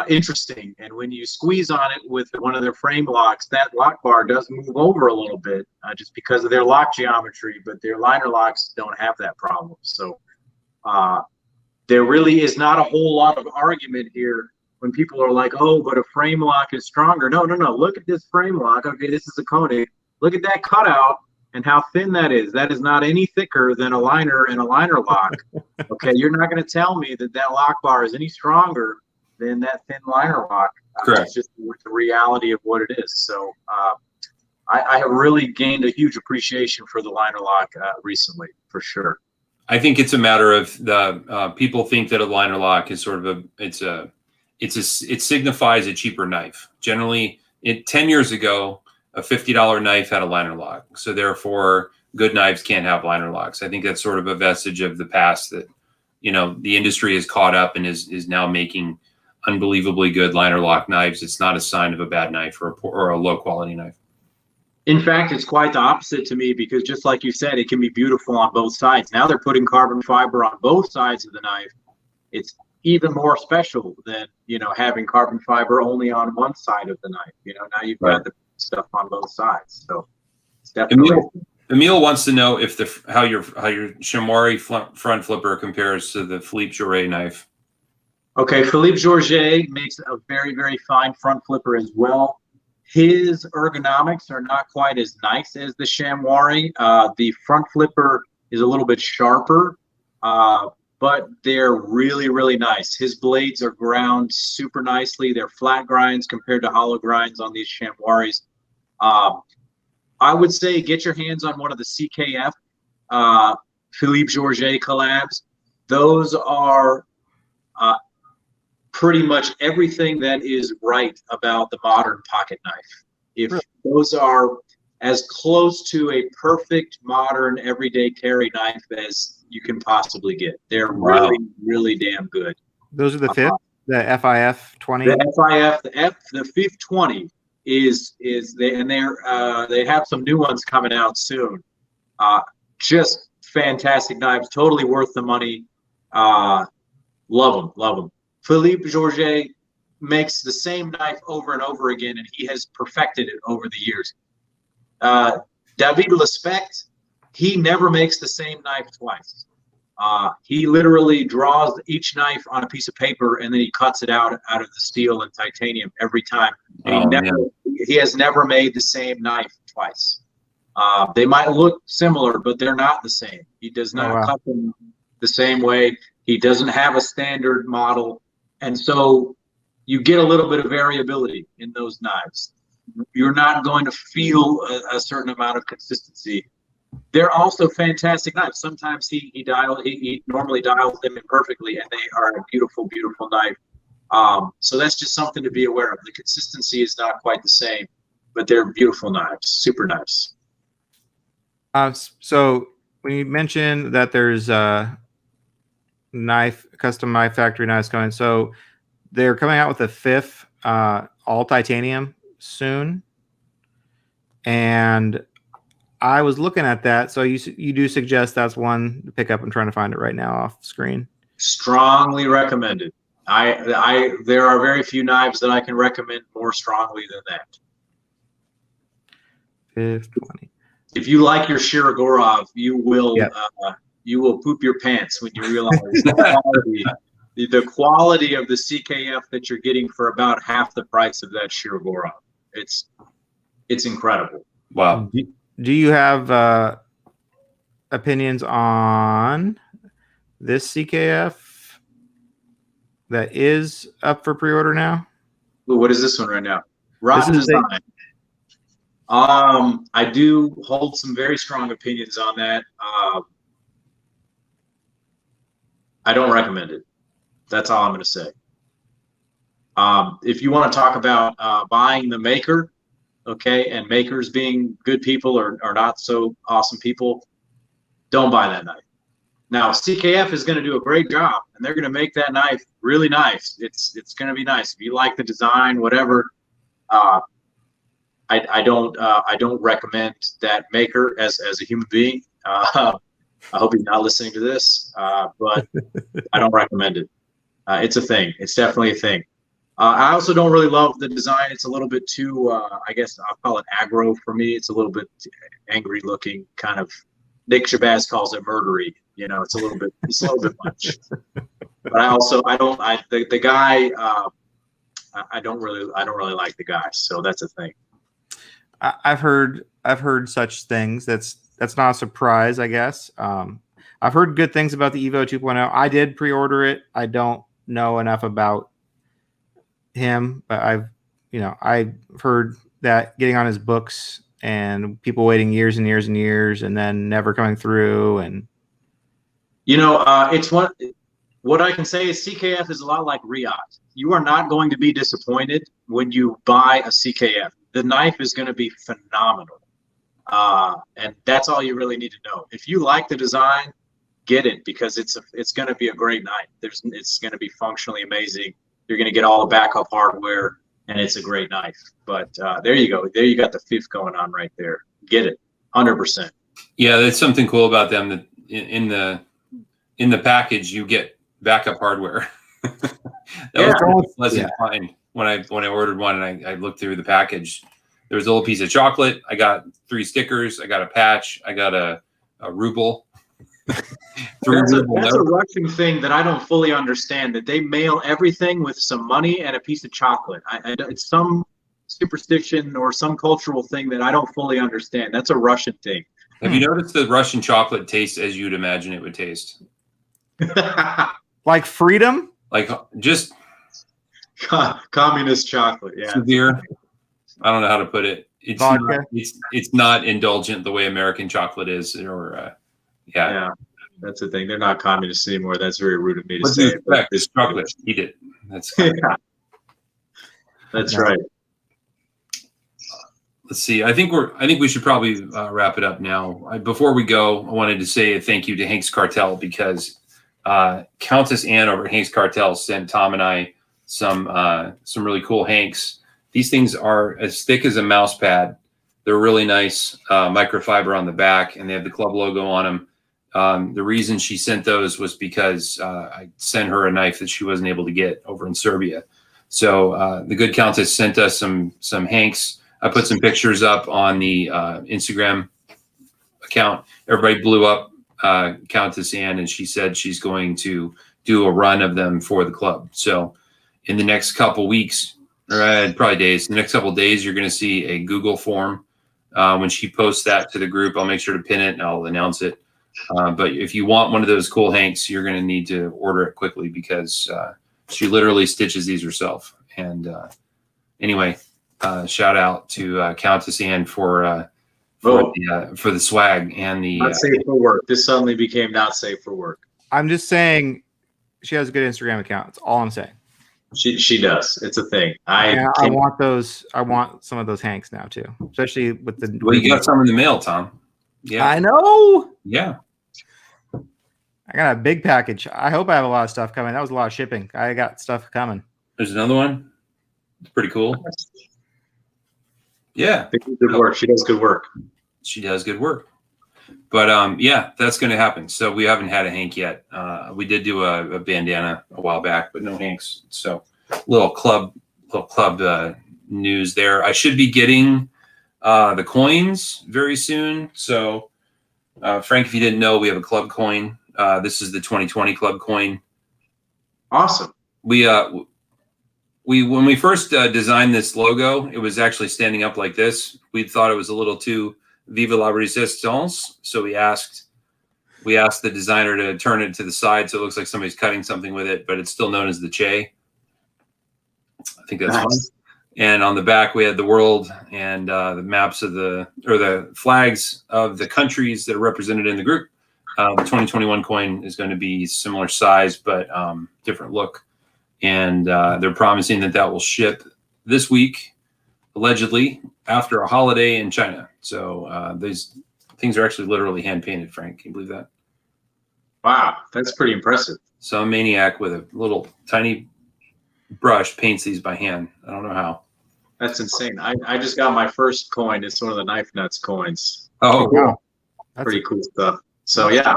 interesting, and when you squeeze on it with one of their frame locks, that lock bar does move over a little bit just because of their lock geometry, but their liner locks don't have that problem. So there really is not a whole lot of argument here when people are like, oh, but a frame lock is stronger. No. Look at this frame lock. Okay, this is a Koenig. Look at that cutout and how thin that is. That is not any thicker than a liner and a liner lock. Okay, you're not going to tell me that lock bar is any stronger than that thin liner lock. Correct. It's just the reality of what it is. So I have really gained a huge appreciation for the liner lock recently, for sure. I think it's a matter of the people think that a liner lock is sort of it signifies a cheaper knife. Generally, 10 years ago, a $50 knife had a liner lock. So therefore, good knives can't have liner locks. I think that's sort of a vestige of the past that, the industry has caught up and is now making unbelievably good liner lock knives. It's not a sign of a bad knife or a low quality knife. In fact, it's quite the opposite to me, because just like you said, it can be beautiful on both sides. Now they're putting carbon fiber on both sides of the knife. It's even more special than, having carbon fiber only on one side of the knife. Now you've got the stuff on both sides. So it's definitely. Emil wants to know if how your chamois front flipper compares to the Philippe Jouret knife. Okay, Philippe Jouret makes a very, very fine front flipper as well. His ergonomics are not quite as nice as the chamois. The front flipper is a little bit sharper, but they're really, really nice. His blades are ground super nicely. They're flat grinds compared to hollow grinds on these chamois. I would say get your hands on one of the CKF Philippe Jouret collabs. Those are pretty much everything that is right about the modern pocket knife. If those are as close to a perfect modern everyday carry knife as you can possibly get, they're really, really damn good. Those are the fifth, the FIF 20. The FIF 20 they have some new ones coming out soon. Just fantastic knives, totally worth the money. Love them. Philippe Jouret makes the same knife over and over again, and he has perfected it over the years. David Lespect, he never makes the same knife twice. He literally draws each knife on a piece of paper, and then he cuts it out of the steel and titanium every time. And he has never made the same knife twice. They might look similar, but they're not the same. He does not cut them the same way. He doesn't have a standard model. And so you get a little bit of variability in those knives. You're not going to feel a certain amount of consistency. They're also fantastic knives. Sometimes he normally dials them in perfectly, and they are a beautiful, beautiful knife. So that's just something to be aware of. The consistency is not quite the same, but they're beautiful knives, super nice. So when you mentioned that there's custom knife factory knives coming, so they're coming out with a fifth all titanium soon, and I was looking at that. So you do suggest that's one to pick up? I'm trying to find it right now off screen. Strongly recommended. There are very few knives that I can recommend more strongly than that. 520. If you like your Shirogorov, you will poop your pants when you realize the quality of the CKF that you're getting for about half the price of that Shirogorov. It's incredible. Wow. Do you have opinions on this CKF that is up for pre-order now? Ooh, what is this one right now? Rotten Design. I do hold some very strong opinions on that. I don't recommend it. That's all I'm going to say. If you want to talk about buying the maker, okay, and makers being good people or not so awesome people, don't buy that knife. Now, CKF is going to do a great job, and they're going to make that knife really nice. It's going to be nice. If you like the design, whatever, I don't recommend that maker as a human being. I hope he's not listening to this, but I don't recommend it. It's a thing. It's definitely a thing. I also don't really love the design. It's a little bit too, I guess I'll call it aggro for me. It's a little bit angry looking, kind of. Nick Shabazz calls it murdery. It's a little bit much. But the guy, I don't really like the guy. So that's a thing. I've heard such things. That's not a surprise, I guess. I've heard good things about the Evo 2.0. I did pre-order it. I don't know enough about him, but I've heard that getting on his books and people waiting years and years and years and then never coming through. And it's what I can say is CKF is a lot like Riot. You are not going to be disappointed when you buy a CKF. The knife is going to be phenomenal. And that's all you really need to know. If you like the design, get it, because it's going to be a great knife. It's going to be functionally amazing. You're going to get all the backup hardware, and it's a great knife. But there you go. There you got the fifth going on right there. Get it, 100%. Yeah, that's something cool about them. That in the package you get backup hardware. That was a pleasant find when I ordered one and I looked through the package. There was a little piece of chocolate. I got 3 stickers. I got a patch. I got a ruble. That's a Russian thing that I don't fully understand, that they mail everything with some money and a piece of chocolate. It's some superstition or some cultural thing that I don't fully understand. That's a Russian thing. Have you noticed the Russian chocolate tastes as you'd imagine it would taste? Like freedom? Like just communist chocolate, yeah. Severe. I don't know how to put it. It's not indulgent the way American chocolate is, or yeah, that's the thing. They're not communists anymore. That's very rude of me to what say. It's chocolate. Eat it. That's that's right. Let's see. I think we should probably wrap it up now. Before we go, I wanted to say a thank you to Hank's Cartel, because Countess Ann over at Hank's Cartel sent Tom and I some really cool Hanks. These things are as thick as a mouse pad. They're really nice, microfiber on the back, and they have the club logo on them. The reason she sent those was because I sent her a knife that she wasn't able to get over in Serbia. So the good Countess sent us some Hanks. I put some pictures up on the Instagram account. Everybody blew up Countess Ann, and she said she's going to do a run of them for the club. So in the next couple weeks, or probably days, the next couple of days, you're going to see a Google form. When she posts that to the group, I'll make sure to pin it and I'll announce it. But if you want one of those cool Hanks, you're going to need to order it quickly, because she literally stitches these herself. And anyway, shout out to Countess Ann for the swag and the not safe for work. This suddenly became not safe for work. I'm just saying she has a good Instagram account. That's all I'm saying. She does. It's a thing. I want those. I want some of those Hanks now too, especially with the. Well, you got some in the mail, Tom. Yeah, I know. Yeah, I got a big package. I hope I have a lot of stuff coming. That was a lot of shipping. I got stuff coming. There's another one. It's pretty cool. Yeah, good work. She does good work. She does good work. But yeah, that's going to happen. So we haven't had a Hank yet. We did do a bandana a while back, but no Hanks. So little club news there. I should be getting the coins very soon. So Frank, if you didn't know, we have a club coin. This is the 2020 club coin. Awesome. We when we first designed this logo, it was actually standing up like this. We thought it was a little too Vive la Resistance. So we asked the designer to turn it to the side so it looks like somebody's cutting something with it, but it's still known as the Che. I think that's fun. And on the back, we had the world and the maps of the flags of the countries that are represented in the group. The 2021 coin is going to be similar size, but different look. And they're promising that will ship this week, allegedly, after a holiday in China. So these things are actually literally hand painted, Frank. Can you believe that? Wow, that's pretty impressive. Some maniac with a little tiny brush paints these by hand. I don't know how. That's insane. I just got my first coin. It's one of the Knife Nuts coins. Oh, wow. Pretty cool stuff. So yeah,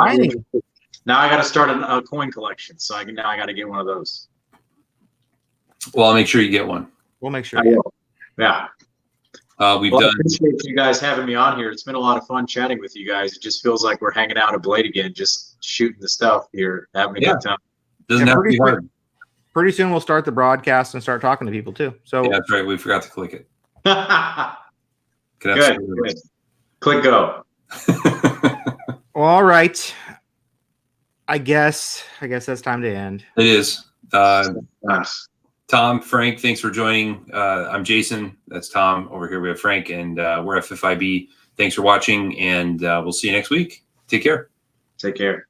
now I got to start a coin collection. So now I got to get one of those. Well, I'll make sure you get one. We'll make sure. I will. Yeah. I appreciate you guys having me on here. It's been a lot of fun chatting with you guys. It just feels like we're hanging out at Blade again, just shooting the stuff here, having a good time. Doesn't have to be hard. Pretty soon we'll start the broadcast and start talking to people too. So yeah, that's right. We forgot to click it. Good. Click go. All right. I guess that's time to end. It is. Nice. Tom, Frank, thanks for joining. I'm Jason. That's Tom. Over here we have Frank, and we're FFIB. Thanks for watching, and we'll see you next week. Take care. Take care.